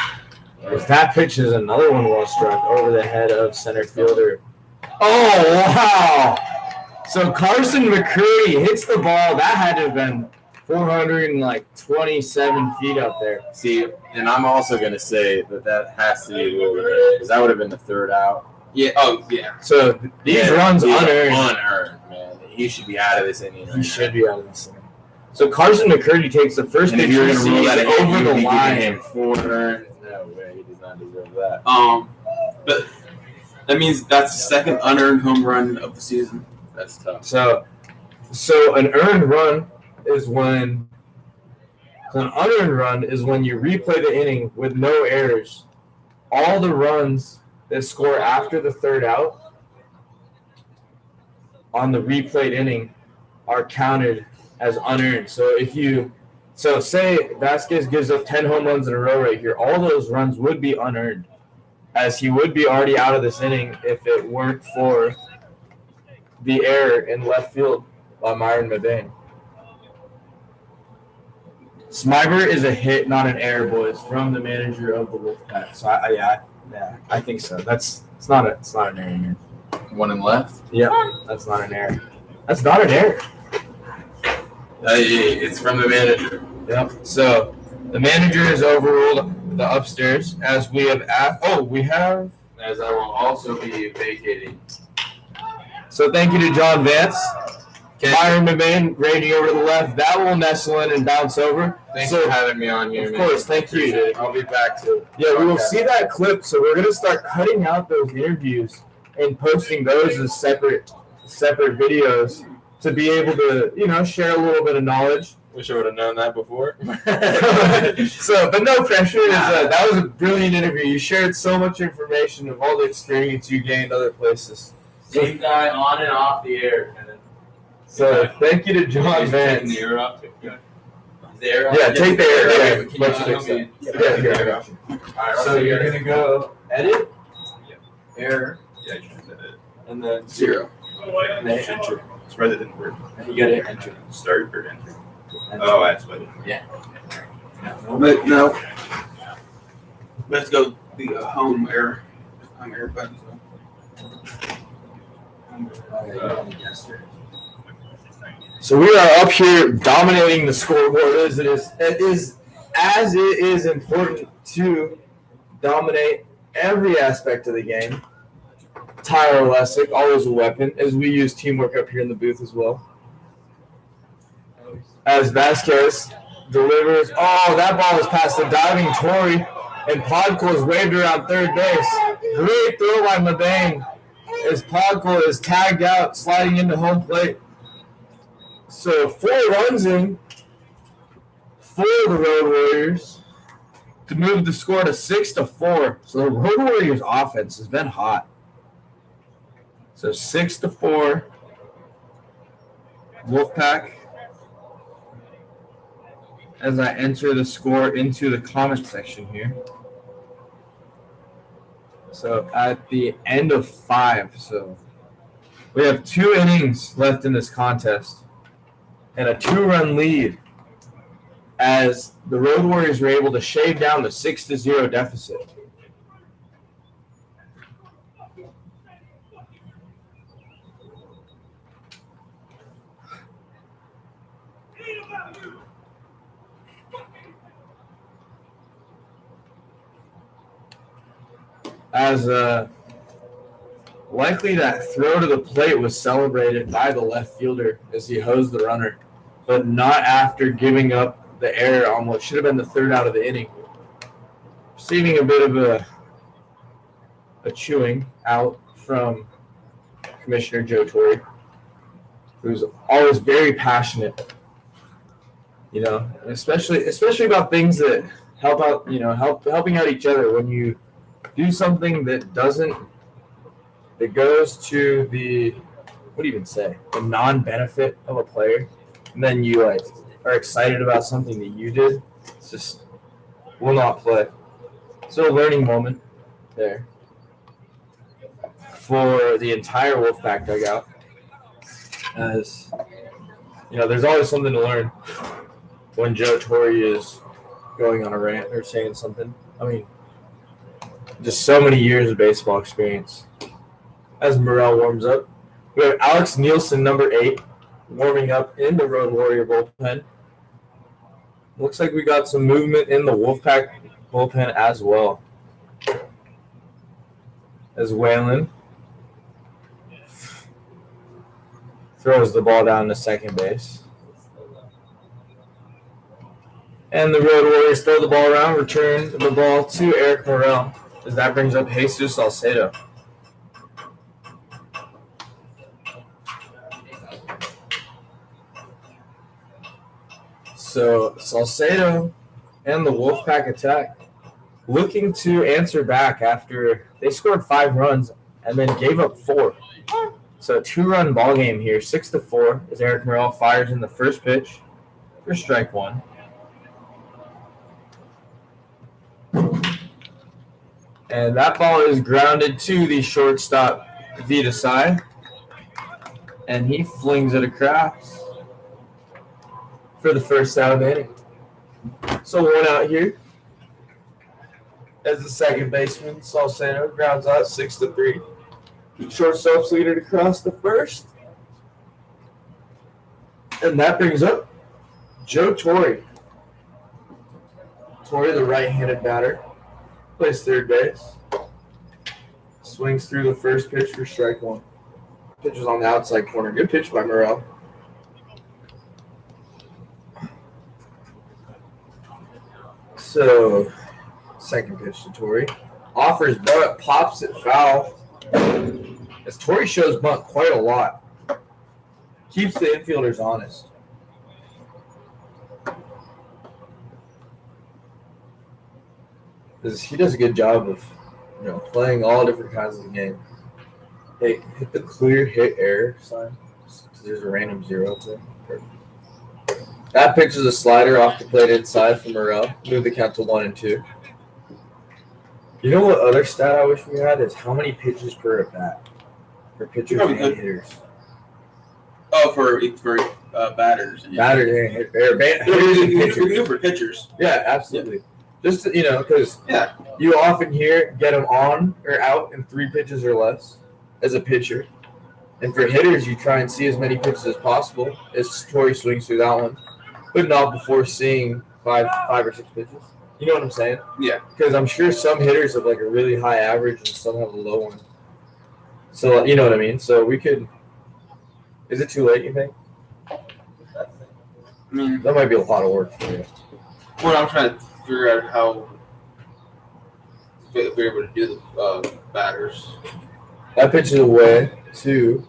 E: If that pitch is another one well struck over the head of center fielder. Oh wow! So Carson McCurdy hits the ball. That had to have been 427 feet up there.
G: See, and I'm also going to say that has to be ruled because that would have been the 3rd out.
B: Yeah. Oh yeah.
E: So these runs unearned.
G: Unearned, man. He should be out of this inning.
E: He should be out of this inning. So Carson McCurdy takes the first
G: And if
E: pitch
G: you're
E: he
G: going to rule
E: sees
G: that
E: over
G: again,
E: the
G: you'd be giving
E: line.
G: him 4 earned. No way, he does not deserve that.
B: But that means that's the second unearned home run of the season.
G: That's tough.
E: So an unearned run is when you replay the inning with no errors. All the runs that score after the 3rd out on the replayed inning are counted as unearned. So say Vasquez gives up 10 home runs in a row right here, all those runs would be unearned, as he would be already out of this inning if it weren't for the error in left field by Myron Mabane. Smyber is a hit, not an error, boys, from the manager of the Wolfpac. So I think so. It's not an error here.
G: 1 and left.
E: Yep, that's not an error. That's not an error.
G: It's from the manager.
E: Yep. So the manager has overruled the upstairs, as we have asked. Oh, we have.
G: As I will also be vacating.
E: So thank you to John Vance. Myron Mabane rating over to the left. That will nestle in and bounce over.
G: Thanks
E: So-
G: for having me on here,
E: Of
G: man.
E: course, thank you.
G: Appreciate it. I'll be back to.
E: Yeah, we will see that clip. So we're gonna start cutting out those interviews and posting those as separate videos to be able to, share a little bit of knowledge.
G: Wish I would have known that before.
E: But no pressure. That was a brilliant interview. You shared so much information of all the experience you gained other places.
G: Same guy on and off the air.
E: So thank you to John Vance.
C: the air off. Good.
G: There.
E: Yeah, take the air.
B: Yeah,
E: Okay, let's fix that. Yeah, here, I got you. So you're gonna go edit,
B: Error.
C: Yeah, I tried that.
E: and then
B: 0.
E: and then enter.
C: That's why that didn't work.
E: And you gotta enter.
C: Start or enter. Oh, that's what it is.
B: But no. Let's go the home error. Home error button.
E: So we are up here dominating the scoreboard as it is important to dominate every aspect of the game. Tyler Lessick, always a weapon, as we use teamwork up here in the booth as well. As Vasquez delivers, that ball is past the diving Torrey, and Podkul is waved around third base. Great throw by Mabane, as Podkul is tagged out, sliding into home plate. So 4 runs in for the Road Warriors to move the score to 6-4. So the Road Warriors offense has been hot. So 6-4. Wolfpac. As I enter the score into the comment section here. So at the end of 5, so We have 2 innings left in this contest and a 2-run lead as the Road Warriors were able to shave down the 6-0 deficit. As likely that throw to the plate was celebrated by the left fielder as he hosed the runner, but not after giving up the error on what should have been the 3rd out of the inning. Receiving a bit of a chewing out from Commissioner Joe Torre, who's always very passionate, especially about things that help out, helping out each other. When you do something that goes to the non-benefit of a player, and then you are excited about something that you did, it's just will not play. So a learning moment there for the entire Wolfpac dugout. As there's always something to learn when Joe Torre is going on a rant or saying something. I mean, just so many years of baseball experience. As Morrell warms up, we have Alex Nielsen, number 8, warming up in the Road Warrior bullpen. Looks like we got some movement in the Wolfpac bullpen as well. As Whalen throws the ball down to second base. And the Road Warriors throw the ball around, return the ball to Eric Morrell, as that brings up Jesus Salcedo. So Salcedo and the Wolfpac attack looking to answer back after they scored 5 runs and then gave up 4. So a 2-run ball game here, 6-4, as Eric Morrell fires in the first pitch for strike 1. And that ball is grounded to the shortstop, Vita Sai. And he flings it across for the first out of the inning. So 1 out here. As the second baseman, Salcedo grounds out 6-3. Shortstop's lead it across the first. And that brings up Joe Torre. Torre, the right-handed batter, plays third base. Swings through the first pitch for strike 1. Pitch is on the outside corner. Good pitch by Morrell. So, second pitch to Torre. Offers bunt, pops it foul. As Torre shows bunt quite a lot. Keeps the infielders honest. Because he does a good job of, playing all different kinds of the game. Hey, hit the clear hit error sign. There's a random 0 up there. Perfect. That pitch is a slider off the plate inside for Morrell. Move the count to 1-2. You know what other stat I wish we had is how many pitches per at bat for pitchers and hitters.
B: Oh, for batters.
E: Batters and hitters.
B: For pitchers.
E: Yeah, absolutely. Yeah. Just because you often hear get them on or out in 3 pitches or less as a pitcher, and for hitters you try and see as many pitches as possible. As Torre swings through that one, but not before seeing five or 6 pitches. You know what I'm saying?
B: Yeah.
E: Because I'm sure some hitters have a really high average and some have a low one. So you know what I mean. So we could. Is it too late? You think?
B: I mean,
E: that might be a lot of work for you.
B: Well, I'm trying to figure out how if we're able to do the batters.
E: That pitch is away too,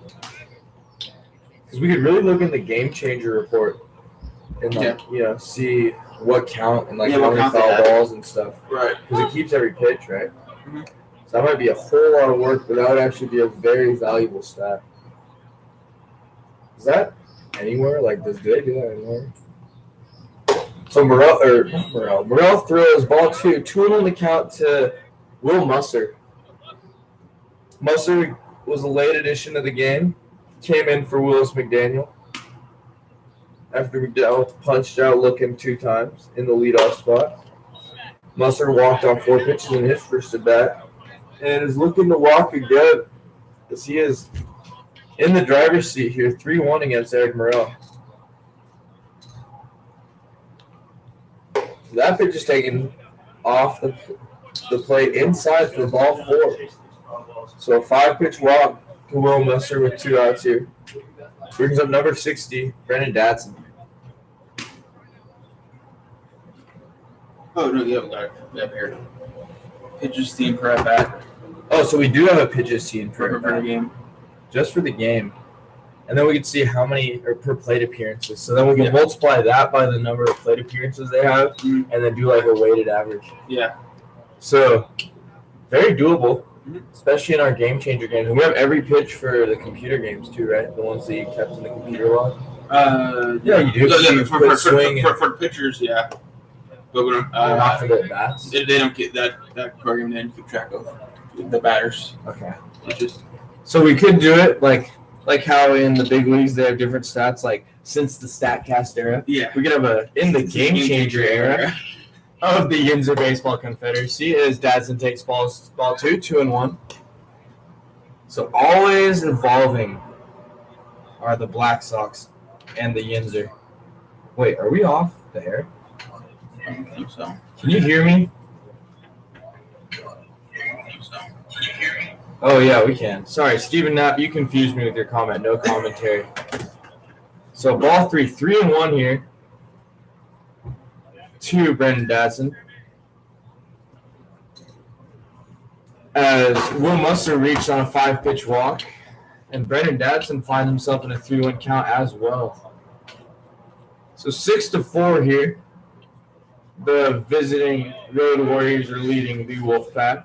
E: because we could really look in the game changer report and see what count and how many foul balls and stuff.
B: Right.
E: Because it keeps every pitch, right? Mm-hmm. So that might be a whole lot of work, but that would actually be a very valuable stat. Is that anywhere? Do they do that anywhere? So Morrell throws ball 2 on the count to Will Musser. Musser was a late addition to the game came in for Willis McDaniel after McDowell punched out looking 2 times in the leadoff spot. Musser walked on 4 pitches in his first at bat and is looking to walk again as he is in the driver's seat here, 3-1 against Eric Morrell. That pitch is taken off the plate inside for ball 4. So a 5-pitch walk to Will Musser with 2 outs here. Brings up number 60, Brendan Datson.
B: Oh, no, you got it. Yeah, here. Pitches team per at bat
E: Oh, so we do have a pitches seen
B: for
E: for
B: the game.
E: just for the game. And then we can see how many are per plate appearances. So then we can multiply that by the number of plate appearances they have and then do like a weighted average.
B: Yeah.
E: So very doable, especially in our game changer games. And we have every pitch for the computer games too, right? The ones that you kept in the computer log.
B: Yeah,
E: you do.
B: No,
E: You
B: for
E: put swing
B: the pitchers, yeah. But we don't,
E: not for the bats.
B: they don't get that program. They didn't keep track of the batters.
E: Okay.
B: It's just
E: So we could do it like how in the big leagues they have different stats, like since the StatCast era.
B: yeah.
E: We could have in the game changer era of the Yinzer Baseball Confederacy as Dadson takes ball 2, 2-1. So always evolving are the Black Sox and the Yinzer. Wait, are we off the air?
B: I don't think so.
E: Can you hear me? Oh, yeah, we can. Sorry, Stephen Knapp, you confused me with your comment. No commentary. So ball 3, 3-1 here to Brendan Datson. As Will Musser reached on a 5-pitch walk, and Brendan Datson finds himself in a 3-1 count as well. So 6-4 here. The visiting Road Warriors are leading the Wolfpac.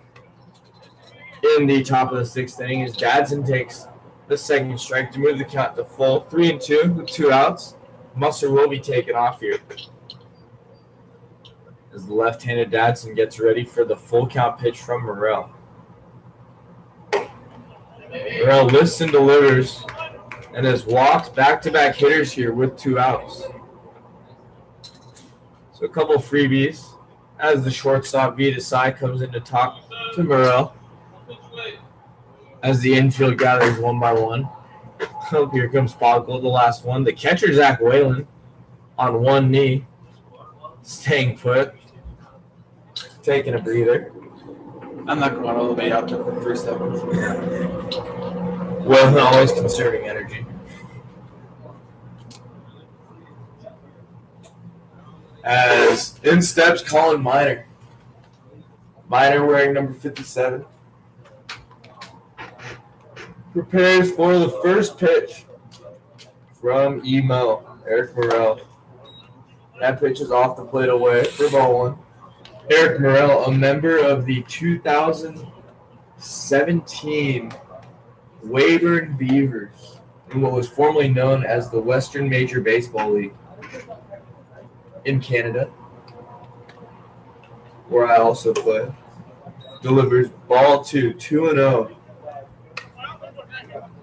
E: In the top of the 6th inning, as Datson takes the second strike to move the count to full 3-2 with 2 outs. Musser will be taken off here as the left-handed Datson gets ready for the full count pitch from Morrell. Morrell lifts and delivers and has walked back-to-back hitters here with 2 outs. So a couple freebies as the shortstop Vita Sai comes in to talk to Morrell as the infield gathers one by one. Oh, here comes Poggle, the last one. The catcher, Zach Whalen, on one knee, staying put, taking a breather.
B: I'm not going all the way out to 3 seconds.
E: Well, always conserving energy. As in steps Colin Miner. Miner wearing number 57. Prepares for the first pitch from Emo, Eric Morrell. That pitch is off the plate away for ball 1. Eric Morrell, a member of the 2017 Weyburn Beavers in what was formerly known as the Western Major Baseball League in Canada, where I also play. Delivers ball 2, 2-0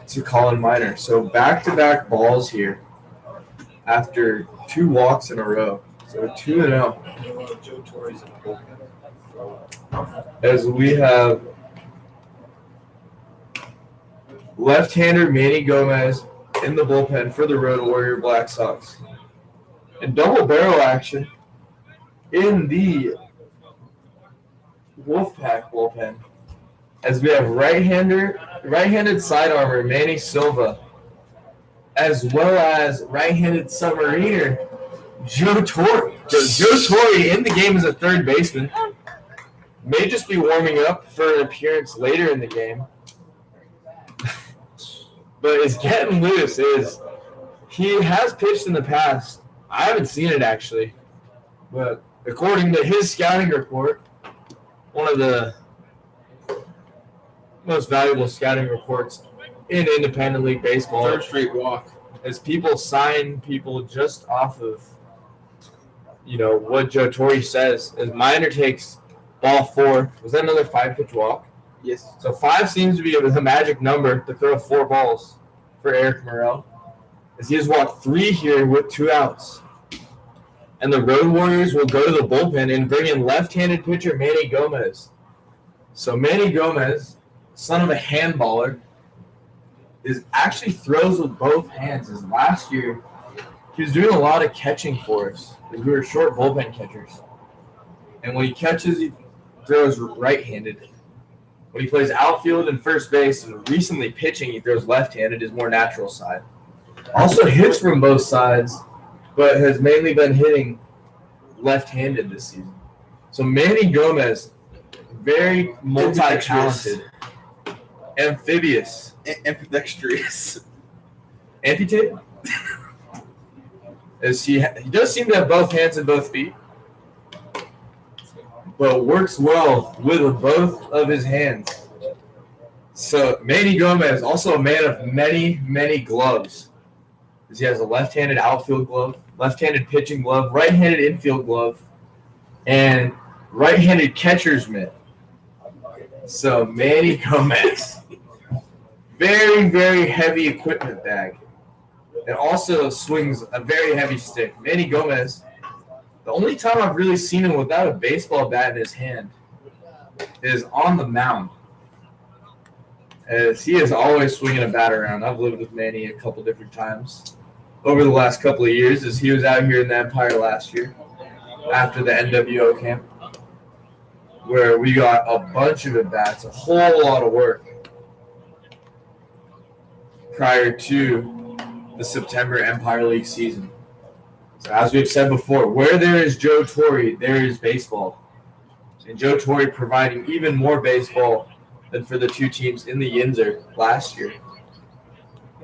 E: to Colin Miner. So back-to-back balls here after 2 walks in a row. So 2-0. As we have left-hander Manny Gomez in the bullpen for the Road Warrior Black Sox. And double barrel action in the Wolfpac bullpen. As we have right-handed side armor Manny Silva, as well as right-handed submariner Joe Torre. Joe Torre in the game as a third baseman. May just be warming up for an appearance later in the game. But is getting loose. He has pitched in the past. I haven't seen it actually. But according to his scouting report, one of the most valuable scouting reports in independent league baseball.
B: 3rd straight walk.
E: As people sign people just off of, what Joe Torre says. As Miner takes ball 4. Was that another 5-pitch walk?
B: Yes.
E: So 5 seems to be the magic number to throw 4 balls. for Eric Morrell, as he has walked 3 here with 2 outs. And the Road Warriors will go to the bullpen and bring in left-handed pitcher Manny Gomez. So Manny Gomez, son of a handballer, actually throws with both hands. As last year, he was doing a lot of catching for us, because we were short bullpen catchers. And when he catches, he throws right-handed. When he plays outfield and first base, and recently pitching, he throws left-handed, his more natural side. Also hits from both sides, but has mainly been hitting left-handed this season. So Manny Gomez, very multi-talented, amphibious,
B: Ambidextrous.
E: amputated. As he does seem to have both hands and both feet, but works well with both of his hands. So Manny Gomez, also a man of many, many gloves. He has a left-handed outfield glove, left-handed pitching glove, right-handed infield glove, and right-handed catcher's mitt. So Manny Gomez, very, very heavy equipment bag, and also swings a very heavy stick. Manny Gomez, the only time I've really seen him without a baseball bat in his hand is on the mound, as he is always swinging a bat around. I've lived with Manny a couple different times over the last couple of years, as he was out here in the Empire last year after the NWO camp, where we got a bunch of at-bats, a whole lot of work prior to the September Empire League season. So as we've said before, where there is Joe Torre, there is baseball. And Joe Torre providing even more baseball than for the 2 teams in the Yinzer last year.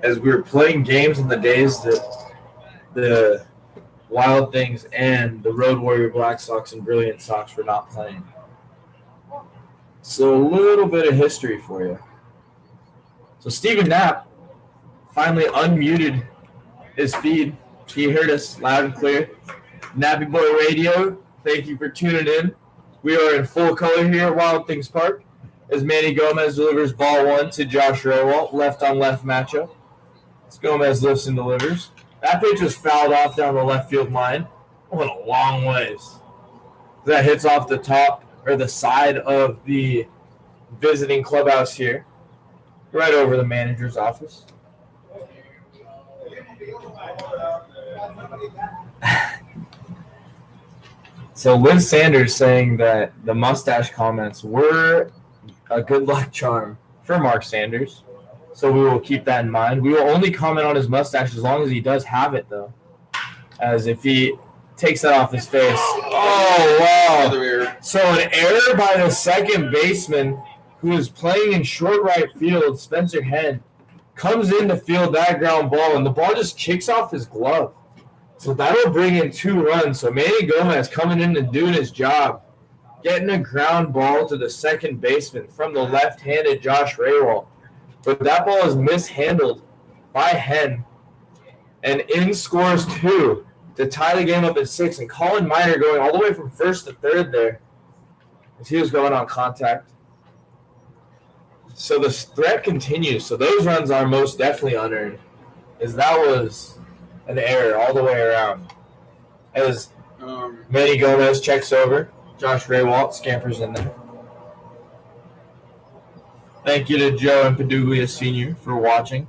E: As we were playing games in the days that the Wild Things and the Road Warrior Black Sox and Brilliant Sox were not playing. So a little bit of history for you. So Stephen Knapp finally unmuted his feed. He heard us loud and clear. Nappy Boy Radio, thank you for tuning in. We are in full color here at Wild Things Park as Manny Gomez delivers ball 1 to Josh Rowalt, left-on-left matchup. Gomez lifts and delivers. That pitch was fouled off down the left field line. Went a long ways. That hits off the top or the side of the visiting clubhouse here, right over the manager's office. So Liz Sanders saying that the mustache comments were a good luck charm for Mark Sanders. So we will keep that in mind. We will only comment on his mustache as long as he does have it, though. As if he takes that off his face. Oh, wow. So an error by the second baseman who is playing in short right field, Spencer Henn, comes in to field that ground ball, and the ball just kicks off his glove. So that'll bring in 2 runs. So Manny Gomez coming in and doing his job, getting a ground ball to the second baseman from the left-handed Josh Rowalt. But that ball is mishandled by Henn, and in scores 2 to tie the game up at 6. And Colin Miner going all the way from first to third there as he was going on contact. So the threat continues. So those runs are most definitely unearned, as that was an error all the way around. As Manny Gomez checks over, Josh Rowalt scampers in there. Thank you to Joe and Paduglia Sr. for watching.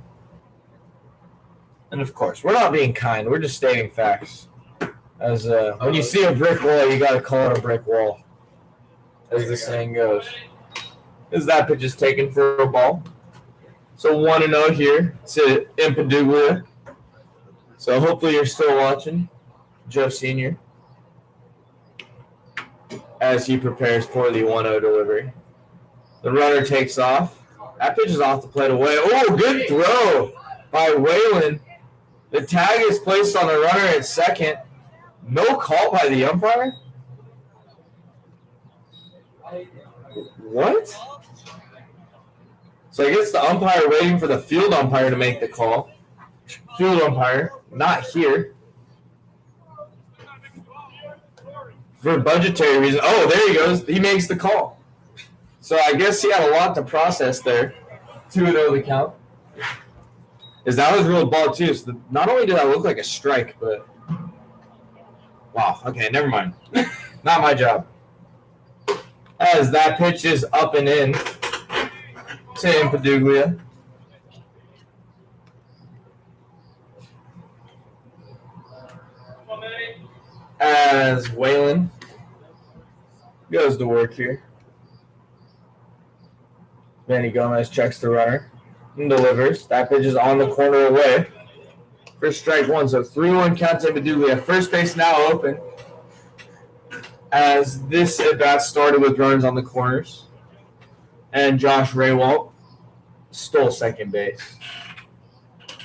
E: And, of course, we're not being kind. We're just stating facts. As when you see a brick wall, you got to call it a brick wall, as the saying goes. As that pitch is taken for a ball. So 1-0 here to Paduglia. So hopefully you're still watching, Joe Sr., as he prepares for the 1-0 delivery. The runner takes off. That pitch is off the plate away. Oh, good throw by Whalen. The tag is placed on the runner at second. No call by the umpire? What? So I guess the umpire waiting for the field umpire to make the call. Field umpire, not here. For budgetary reasons. Oh, there he goes. He makes the call. So I guess he had a lot to process there. 2-0 the count. is that was real ball too. So not only did that look like a strike, but wow. Okay, never mind. Not my job. As that pitch is up and in to Impaduglia. As Waylon goes to work here. Manny Gomez checks the runner and delivers. That pitch is on the corner away for strike one. So 3-1 count to Impaduglia. First base now open. As this at-bat started with runners on the corners. And Josh Raywalt stole second base.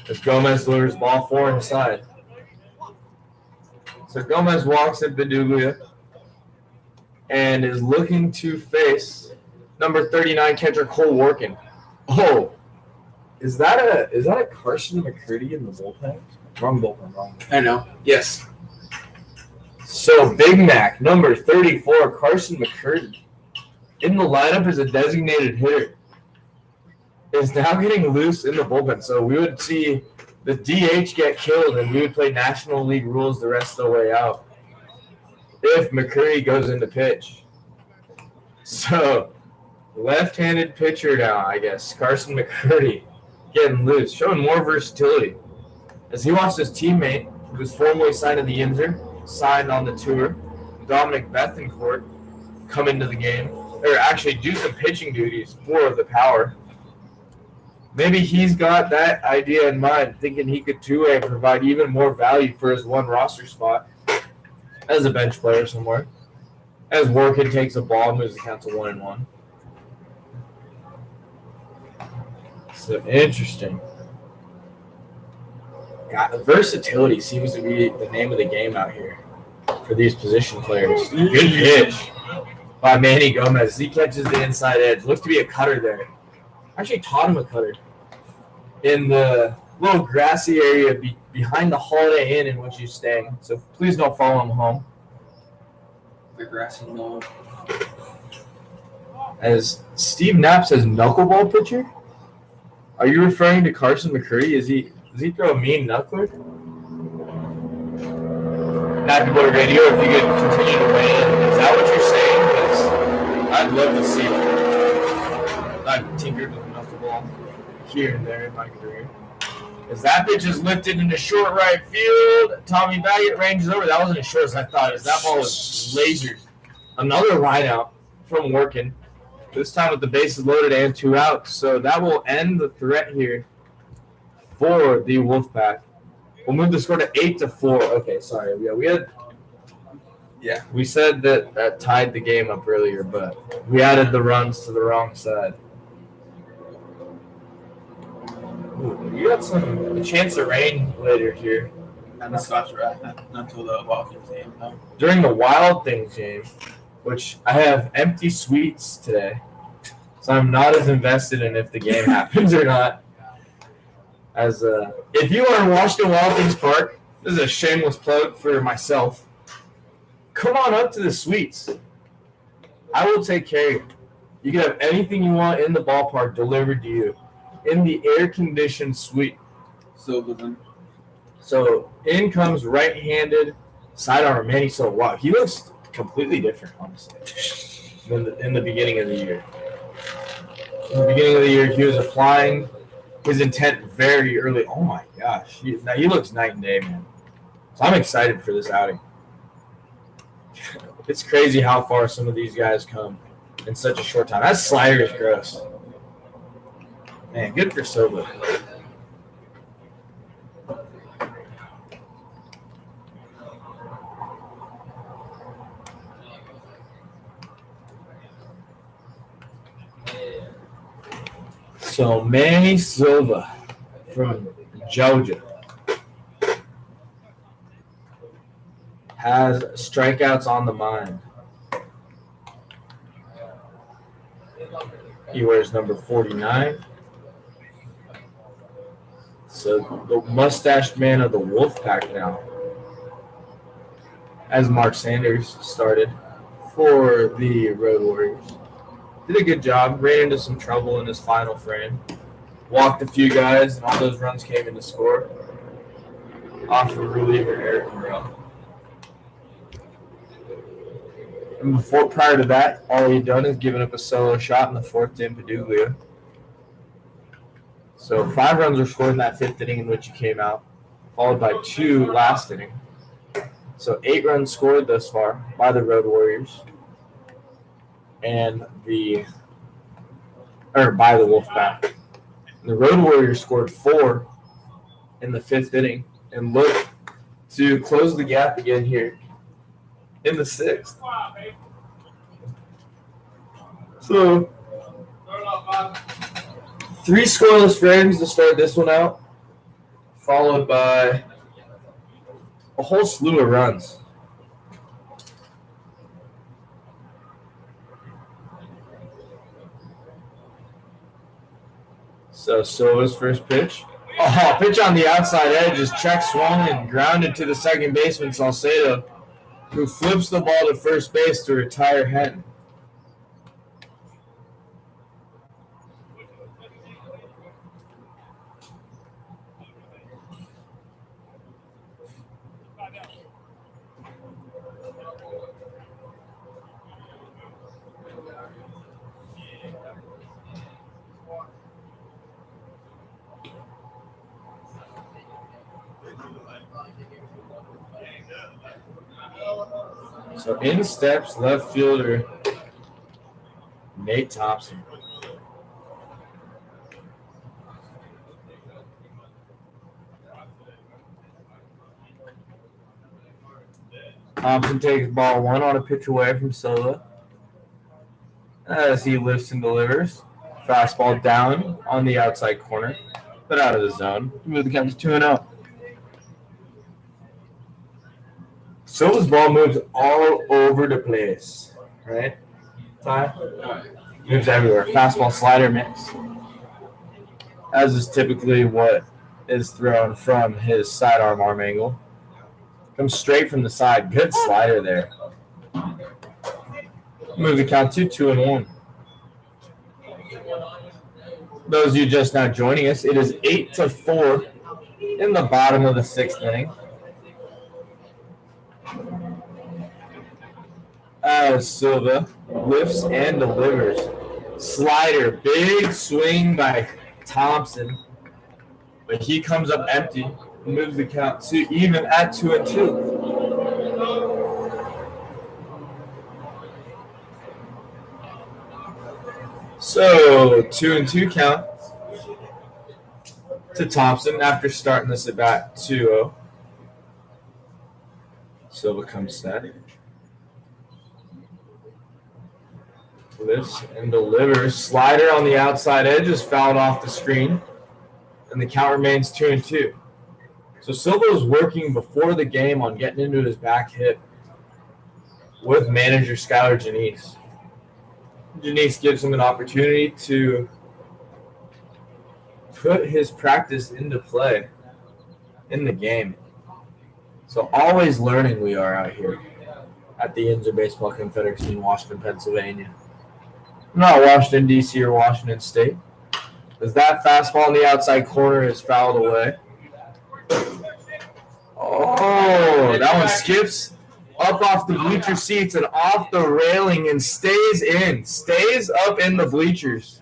E: As Gomez delivers ball 4 inside. So Gomez walks at Impaduglia and is looking to face number 39 catcher Cole Workin. Oh, is that a Carson McCurdy in the bullpen? Wrong bullpen.
B: I know. Yes.
E: So Big Mac, number 34, Carson McCurdy, in the lineup as a designated hitter, is now getting loose in the bullpen. So we would see the DH get killed, and we would play National League rules the rest of the way out if McCurdy goes into pitch. So left-handed pitcher now, I guess, Carson McCurdy getting loose, showing more versatility as he wants his teammate, who was formerly signed in the Yinzer, signed on the tour, Dominic Bethencourt, come into the game, or actually do some pitching duties for the Power. Maybe he's got that idea in mind, thinking he could two-way provide even more value for his one roster spot as a bench player somewhere. As Workin takes a ball and moves the count to 1-1. So interesting. God, the versatility seems to be the name of the game out here for these position players. Good pitch by Manny Gomez. He catches the inside edge. Looks to be a cutter there. Actually taught him a cutter in the little grassy area behind the Holiday Inn in which he's staying. So please don't follow him home.
B: The grassy knoll.
E: As Steve Knapp says, knuckleball pitcher? Are you referring to Carson McCurdy? Does he throw a mean knuckler? Nappy Boy Radio, if you could continue to weigh in. Is that what you're saying? Because I'd love to see it. I've tinkered with knuckleball here and there in my career. As that pitch is lifted into short right field, Tommy Baggett ranges over. That wasn't as short as I thought. As that ball was lasered. Another line out from Workin. This time with the bases loaded and 2 outs. So that will end the threat here for the Wolfpac. We'll move the score to 8-4. Okay, sorry. We said that tied the game up earlier, but we added the runs to the wrong side. Ooh, you got a chance of rain later here.
B: And that's not right. Not until the Wild Things game. No.
E: During the Wild Things game, which I have empty suites today, so I'm not as invested in if the game happens or not. As if you are in Washington Wild Things Park, this is a shameless plug for myself. Come on up to the suites. I will take care of you. You can have anything you want in the ballpark delivered to you in the air-conditioned suite. So in comes right-handed sidearm Manny Silva. Wow, he looks completely different, honestly, than in the beginning of the year. In the beginning of the year, he was applying his intent very early. Oh, my gosh. He looks night and day, man. So I'm excited for this outing. It's crazy how far some of these guys come in such a short time. That slider is gross. Man, good for Silva. So Manny Silva from Georgia has strikeouts on the mind. He wears number 49. So the mustached man of the Wolfpac now, as Mark Sanders started for the Road Warriors. Did a good job, ran into some trouble in his final frame. walked a few guys, and all those runs came in to score off of reliever Eric Morrell. And prior to that, all he'd done is given up a solo shot in the fourth to Impaduglia. So 5 runs were scored in that 5th inning in which he came out, followed by 2 last inning. So 8 runs scored thus far by the Road Warriors and by the Wolfpac. And the Road Warriors scored 4 in the 5th inning and look to close the gap again here in the 6th. So 3 scoreless frames to start this one out, followed by a whole slew of runs. So Silva's first pitch. Oh, pitch on the outside edge is check swung and grounded to the second baseman, Salcedo, who flips the ball to first base to retire Henton. So in steps left fielder Nate Thompson. Thompson takes ball 1 on a pitch away from Silva as he lifts and delivers. Fastball down on the outside corner, but out of the zone. Move the count to 2-0. Silva's ball moves all over the place, right? Ty? Moves everywhere. Fastball slider mix. As is typically what is thrown from his sidearm arm angle. Comes straight from the side. Good slider there. Move the count to 2-1. Those of you just now joining us, it is 8-4 in the bottom of the 6th inning. As Silva lifts and delivers. Slider, big swing by Thompson. But he comes up empty and moves the count to even at 2-2. So 2-2 count to Thompson after starting this at bat 2-0. Silva comes set. Lifts and delivers. Slider on the outside edge is fouled off the screen, and the count remains 2-2. So Silva was working before the game on getting into his back hip with manager Skylar Janice. Janice gives him an opportunity to put his practice into play in the game. So always learning we are out here at the Inzer Baseball Confederacy in Washington, Pennsylvania. Not Washington, D.C. or Washington State. As that fastball on the outside corner is fouled away. Oh, that one skips up off the bleacher seats and off the railing and stays in. Stays up in the bleachers.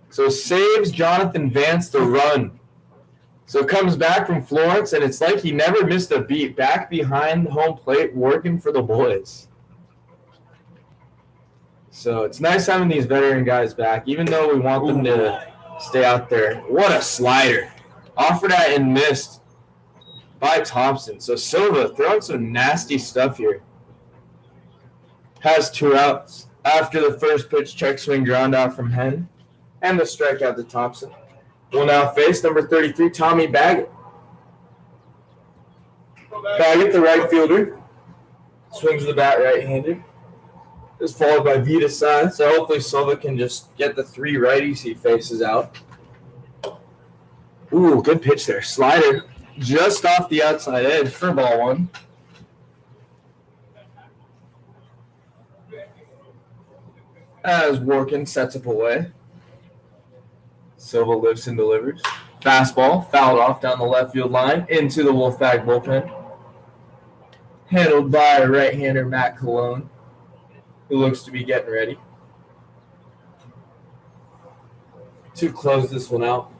E: So saves Jonathan Vance the run. So comes back from Florence, and it's like he never missed a beat. Back behind home plate, working for the boys. So it's nice having these veteran guys back, even though we want them to stay out there. What a slider. Offered at and missed by Thompson. So Silva throwing some nasty stuff here. Has 2 outs after the first pitch check swing ground out from Henn and the strikeout to Thompson. Will now face number 33, Tommy Baggett. Baggett, the right fielder, swings the bat right-handed. Is followed by Vita Sai. So hopefully Silva can just get the 3 righties he faces out. Ooh, good pitch there. Slider just off the outside edge for ball 1. As Workin sets up away. Silva lifts and delivers. Fastball fouled off down the left field line into the Wolfpac bullpen. Handled by right-hander Matt Colon, who looks to be getting ready to close this one out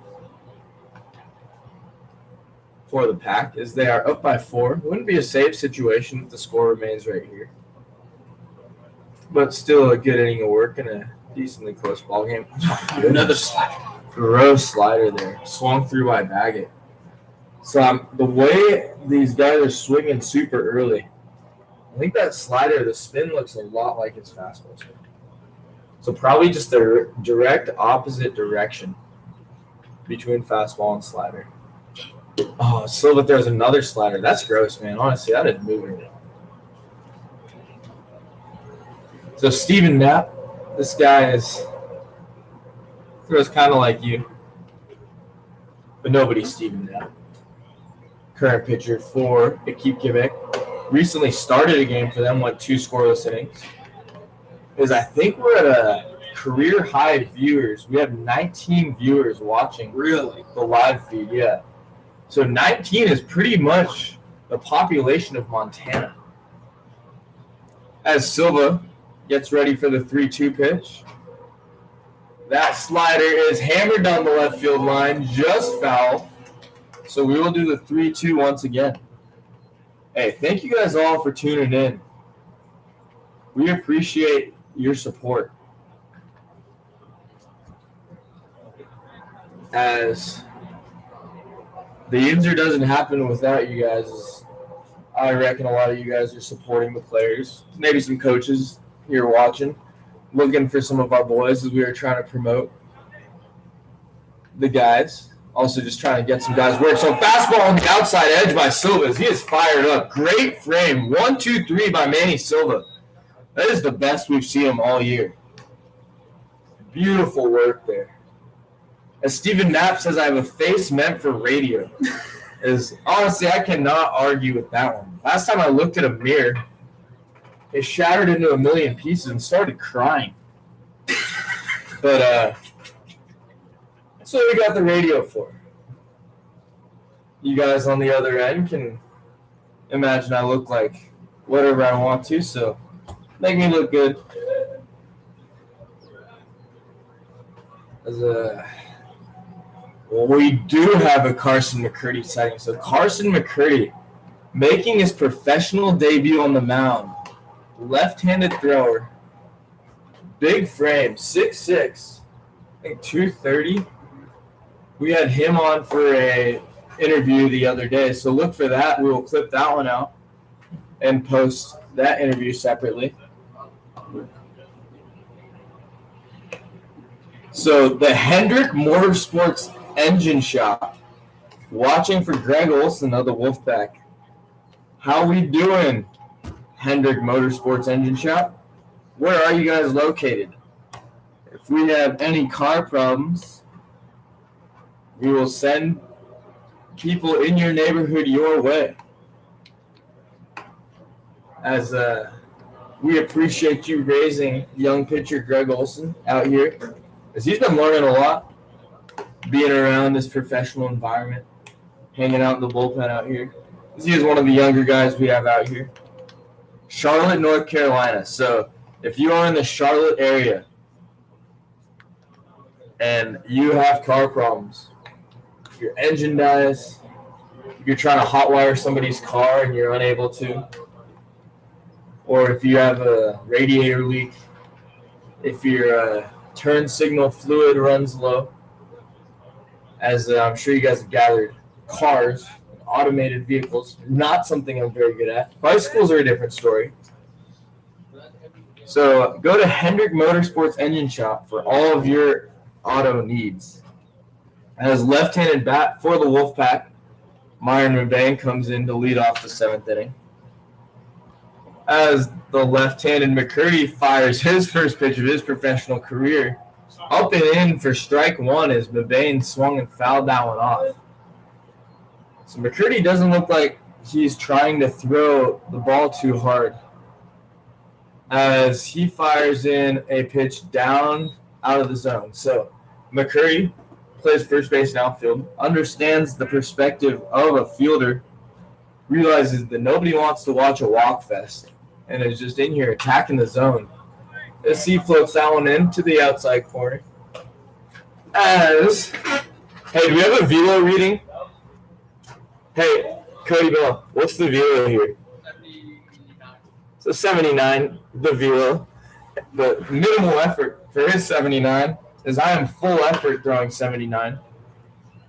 E: for the Pack as they are up by 4. Wouldn't be a safe situation if the score remains right here. But still a good inning of work and a decently close ball game.
B: Another slider.
E: Gross slider there. Swung through by Baggett. So the way these guys are swinging super early, I think that slider, the spin looks a lot like his fastball spin. So probably just a direct opposite direction between fastball and slider. Oh, Silva throws another slider. That's gross, man. Honestly, that is moving. So Steven Knapp, this guy throws kind of like you, but nobody's Steven Knapp. Current pitcher for Ekip Quebec. Recently started a game for them, went 2 scoreless innings. I think we're at a career high viewers. We have 19 viewers watching.
B: Really?
E: The live feed, yeah. So 19 is pretty much the population of Montana. As Silva gets ready for the 3-2 pitch. That slider is hammered down the left field line, just foul. So we will do the 3-2 once again. Hey, thank you guys all for tuning in. We appreciate your support. As the Yinzer doesn't happen without you guys. I reckon a lot of you guys are supporting the players. Maybe some coaches here watching, looking for some of our boys as we are trying to promote the guys. Also just trying to get some guys work. So fastball on the outside edge by Silva. He is fired up. Great frame. 1-2-3 by Manny Silva. That is the best we've seen him all year. Beautiful work there. As Steven Knapp says, I have a face meant for radio. Honestly, I cannot argue with that one. Last time I looked at a mirror, it shattered into a million pieces and started crying. But that's what we got the radio for. You guys on the other end can imagine I look like whatever I want to, so make me look good. Well, we do have a Carson McCurdy sighting. So Carson McCurdy making his professional debut on the mound. Left-handed thrower. Big frame, 6'6", I think 230. We had him on for a interview the other day, so look for that. We will clip that one out and post that interview separately. So the Hendrick Motorsports Engine Shop, watching for Greg Olson of the Wolfpac. How we doing, Hendrick Motorsports Engine Shop? Where are you guys located? If we have any car problems, we will send people in your neighborhood your way. As we appreciate you raising young pitcher Greg Olson out here, as he's been learning a lot, being around this professional environment, hanging out in the bullpen out here. He is one of the younger guys we have out here. Charlotte, North Carolina. So if you are in the Charlotte area and you have car problems, if your engine dies, if you're trying to hotwire somebody's car and you're unable to, or if you have a radiator leak, if your turn signal fluid runs low, as I'm sure you guys have gathered, cars, automated vehicles, not something I'm very good at. Bicycles are a different story. So go to Hendrick Motorsports Engine Shop for all of your auto needs. As left-handed bat for the Wolfpac, Myron McBain comes in to lead off the 7th inning. As the left-handed McCurdy fires his first pitch of his professional career, up and in for strike one as McBain swung and fouled that one off. So McCurdy doesn't look like he's trying to throw the ball too hard as he fires in a pitch down out of the zone. So McCurdy
D: plays first base and outfield, understands the perspective of a fielder, realizes that nobody wants to watch a walk fest, and is just in here attacking the zone. As he floats that one into the outside corner. Hey, do we have a velo reading? Hey, Cody Bell, what's the velo here?
A: 79.
D: So 79, the velo. But minimal effort for his 79 is I am full effort throwing 79.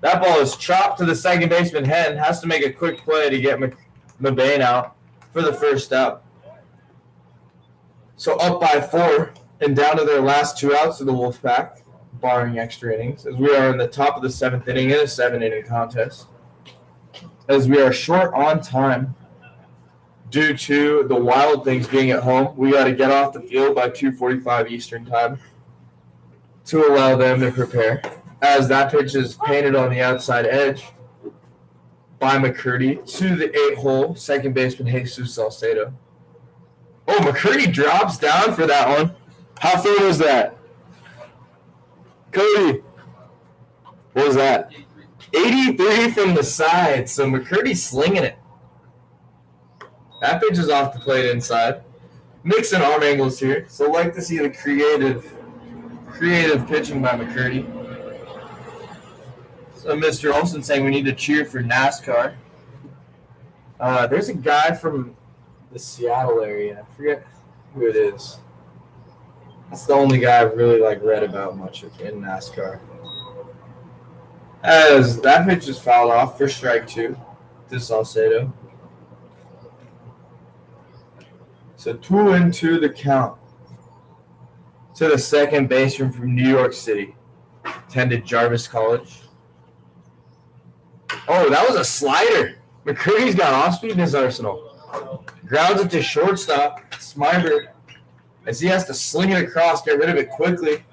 D: That ball is chopped to the second baseman. Hen has to make a quick play to get Mabane out for the first out. So up by 4 and down to their last 2 outs of the Wolfpac, barring extra innings, as we are in the top of the 7th inning in a 7-inning contest. As we are short on time due to the Wild Things being at home, we got to get off the field by 2:45 Eastern time to allow them to prepare. As that pitch is painted on the outside edge by McCurdy to the 8-hole second baseman Jesus Salcedo. Oh, McCurdy drops down for that one. How far was that? Cody, what was that? 83 from the side. So McCurdy's slinging it. That pitch is off the plate inside. Mixing arm angles here. So like to see the creative pitching by McCurdy. So Mr. Olson saying we need to cheer for NASCAR. There's a guy from the Seattle area. I forget who it is. That's the only guy I've really read about much in NASCAR. As that pitch is fouled off for strike 2 to Salcedo. So 2-2 the count to the second baseman from New York City. Attended Jarvis College. Oh, that was a slider. McCurdy's got off-speed in his arsenal. Grounds it to shortstop. Smyber, as he has to sling it across, get rid of it quickly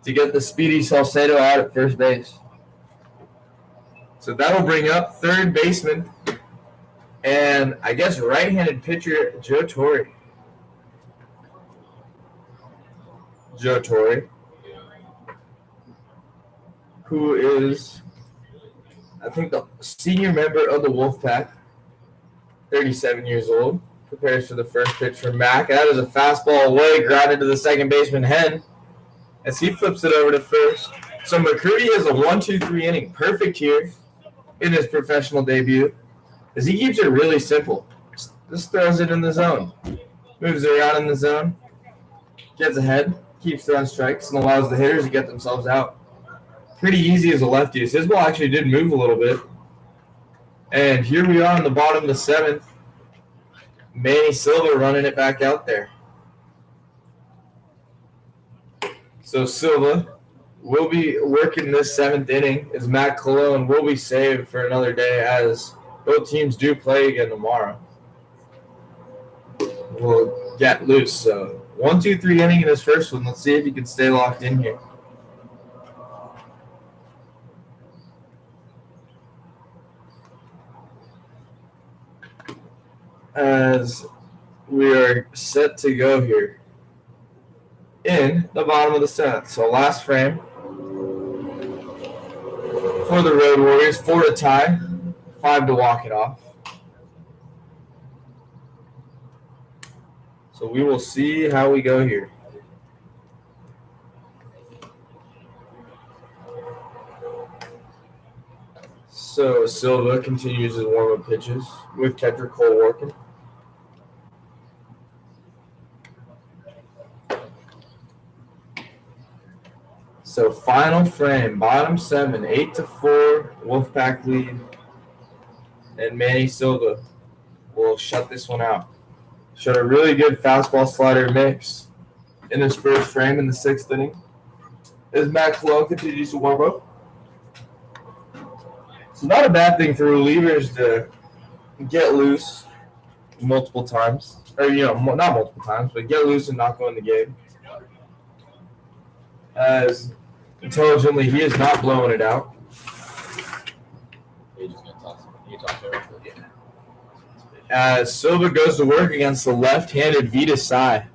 D: to get the speedy Salcedo out at first base. So that'll bring up third baseman and I guess right-handed pitcher Joe Torre. Who is, I think, the senior member of the Wolfpac, 37 years old, prepares for the first pitch from Mac. That is a fastball away, grounded to the second baseman, Hen, as he flips it over to first. So McCurdy has a 1-2-3 inning, perfect here in his professional debut, as he keeps it really simple. Just throws it in the zone, moves it around in the zone, gets ahead, keeps throwing strikes, and allows the hitters to get themselves out. Pretty easy as a lefty. His ball actually did move a little bit. And here we are in the bottom of the 7th. Manny Silva running it back out there. So Silva will be working this 7th inning as Matt Colon will be saved for another day as both teams do play again tomorrow. We'll get loose. So 1-2-3 inning in this first one. Let's see if he can stay locked in here. As we are set to go here in the bottom of the 7th. So last frame for the Road Warriors, 4 to tie, 5 to walk it off. So we will see how we go here. So Silva continues his warm-up pitches with catcher Cole working. So final frame, bottom 7, 8-4, Wolfpac lead. And Manny Silva will shut this one out. Showed a really good fastball slider mix in his first frame in the 6th inning. As Matt Colon continues to warm up. It's not a bad thing for relievers to get loose multiple times. Or, not multiple times, but get loose and not go in the game. As intelligently, he is not blowing it out. As Silva goes to work against the left-handed Vita Sai.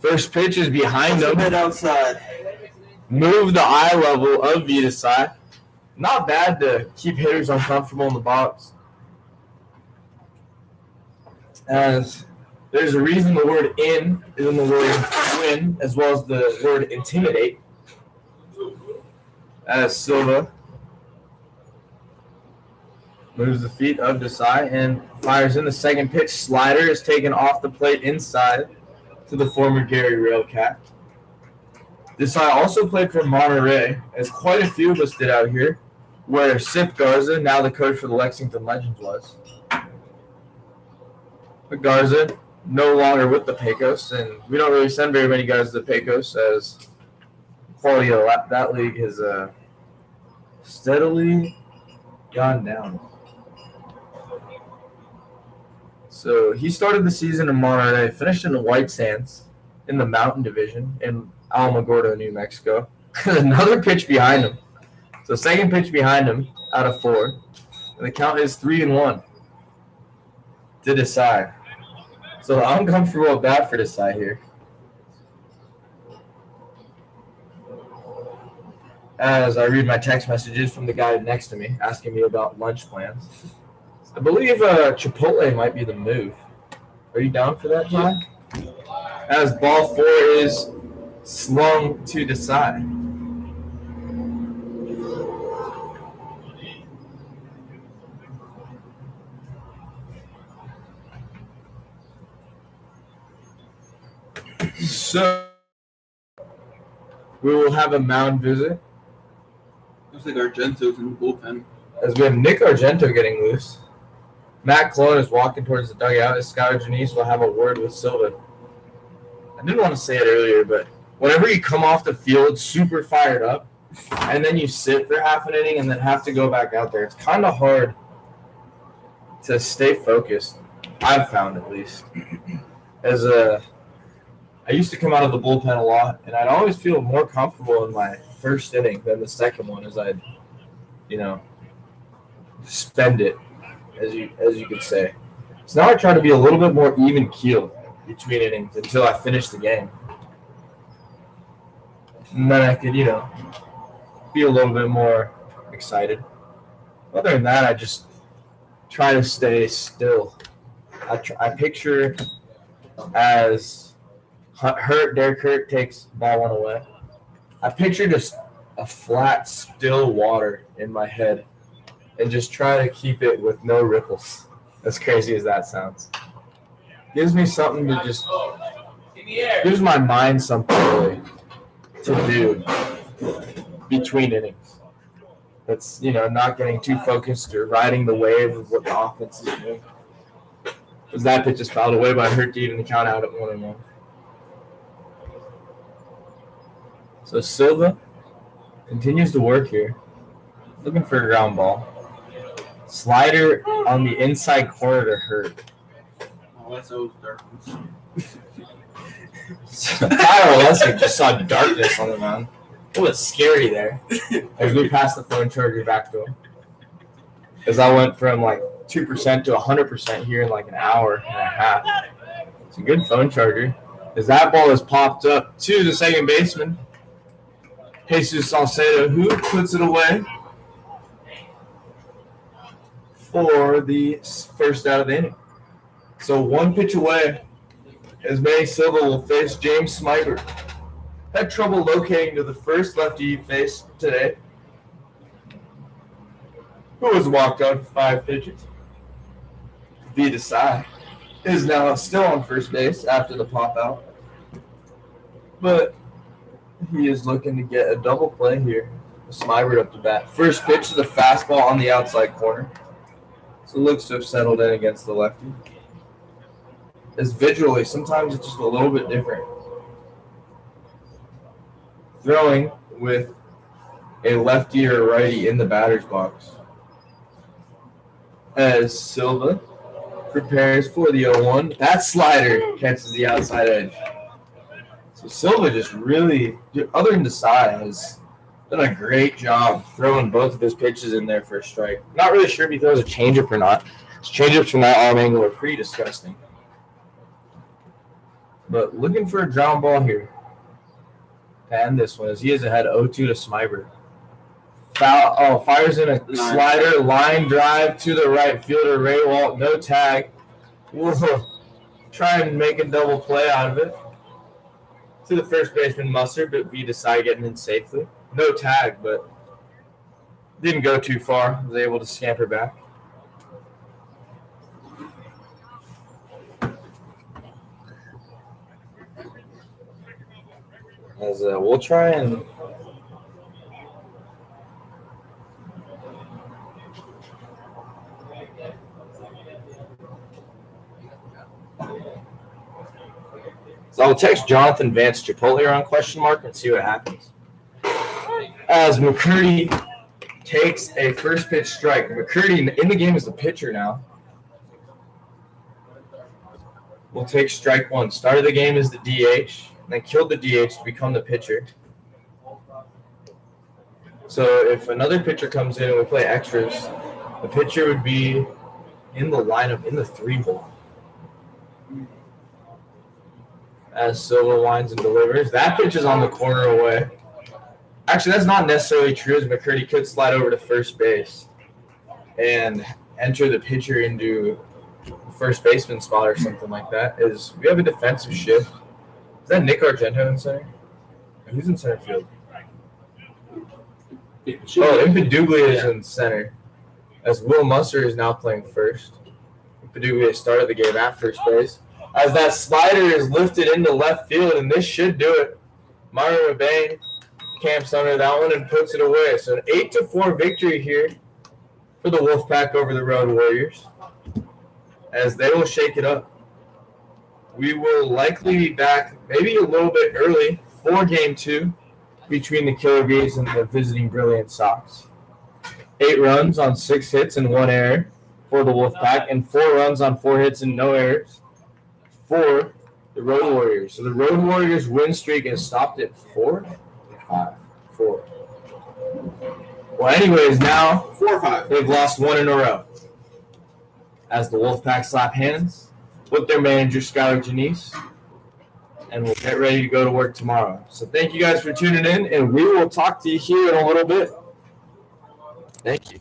D: First pitch is behind him.
B: Outside.
E: move the eye level of Vitasai. Not bad to keep hitters uncomfortable in the box. As there's a reason the word in is in the word win, as well as the word intimidate. As Silva moves the feet of Desai and fires in the second pitch. Slider is taken off the plate inside to the former Gary Railcat. Desai also played for Monterey, as quite a few of us did out here, where Sip Garza, now the coach for the Lexington Legends, was. But Garza, no longer with the Pecos, and we don't really send very many guys to the Pecos, as quality of that league has steadily gone down. So he started the season in Monterey, finished in the White Sands in the Mountain Division in Alamogordo, New Mexico. Another pitch behind him. So second pitch behind him out of 4. And the count is 3-1 to Desai. So uncomfortable at bat for Desai here. As I read my text messages from the guy next to me asking me about lunch plans. I believe Chipotle might be the move. Are you down for that, John? As ball 4 is slung to Desai. So we will have a mound visit.
B: Looks like Argento's in the bullpen.
E: As we have Nick Argento getting loose. Matt Clone is walking towards the dugout as Skylar Janice will have a word with Silva. I didn't want to say it earlier, but whenever you come off the field super fired up and then you sit for half an inning and then have to go back out there, it's kind of hard to stay focused. I've found, at least. I used to come out of the bullpen a lot, and I'd always feel more comfortable in my first inning than the second one, as I'd, spend it, as you could say. So now I try to be a little bit more even keeled between innings until I finish the game, and then I could, be a little bit more excited. Other than that, I just try to stay still. I picture as Derek Hurt takes ball 1 away. I picture just a flat, still water in my head and just try to keep it with no ripples, as crazy as that sounds. Gives me something to just – gives my mind something really to do between innings. That's, not getting too focused or riding the wave of what the offense is doing. Because that pitch is fouled away by Hurt to even the count out at 1-1. So Silva continues to work here, looking for a ground ball. Slider on the inside corner to Hurt.
B: Oh, that's always darkness.
E: Tyler Lessig just saw darkness on the mound. It was scary there. As we passed the phone charger back to him. As I went from 2% to 100% here in an hour and a half. It's a good phone charger. As that ball is popped up to the second baseman, Jesus Salcedo, who puts it away for the first out of the inning. So 1 pitch away as Manny Silva will face James Smyber. Had trouble locating to the first lefty he faced today, who was walked on 5 pitches. Vitasai is now still on first base after the pop out. But he is looking to get a double play here. Smyber up to bat. First pitch is a fastball on the outside corner. So it looks to have settled in against the lefty. As visually, sometimes it's just a little bit different. Throwing with a lefty or a righty in the batter's box. As Silva prepares for the 0-1. That slider catches the outside edge. So Silva just really, other than Desai, has done a great job throwing both of his pitches in there for a strike. Not really sure if he throws a changeup or not. His changeups from that arm angle are pretty disgusting. But looking for a ground ball here. to end this one as he is ahead 0-2 to Smyber. Fires in a slider, line drive to the right fielder, Ray Walt, no tag. We'll try and make a double play out of it. To the first baseman, Mustard, but we decide getting in safely. No tag, but didn't go too far. Was able to scamper back. As we'll try and so I'll text Jonathan Vance Chipotle on question mark and see what happens. As McCurdy takes a first pitch strike. McCurdy in the game is the pitcher now. We'll take strike one. Start of the game is the DH. Then killed the DH to become the pitcher. So if another pitcher comes in and we play extras, the pitcher would be in the lineup in the 3-hole. As Silva winds and delivers. That pitch is on the corner away. Actually, that's not necessarily true, as McCurdy could slide over to first base and enter the pitcher into first baseman spot or something like that. We have a defensive shift. Is that Nick Argento in center? Who's in center field? Impiduglia is in center, as Will Musser is now playing first. Impiduglia started the game at first base. As that slider is lifted into left field, and this should do it. Mario Mabane camps under that one and puts it away. So an 8-4 victory here for the Wolfpack over the Road Warriors, as they will shake it up. We will likely be back maybe a little bit early for Game 2 between the Killer Bees and the visiting Brilliant Sox. 8 runs on 6 hits and 1 error for the Wolfpack, and 4 runs on 4 hits and no errors for the Road Warriors. So the Road Warriors win streak has stopped at 4? 5. 4. Well, anyways, now
B: 4 or 5.
E: they've lost 1 in a row. As the Wolfpack slap hands with their manager, Skylar Janice, and we'll get ready to go to work tomorrow. So thank you guys for tuning in, and we will talk to you here in a little bit. Thank you.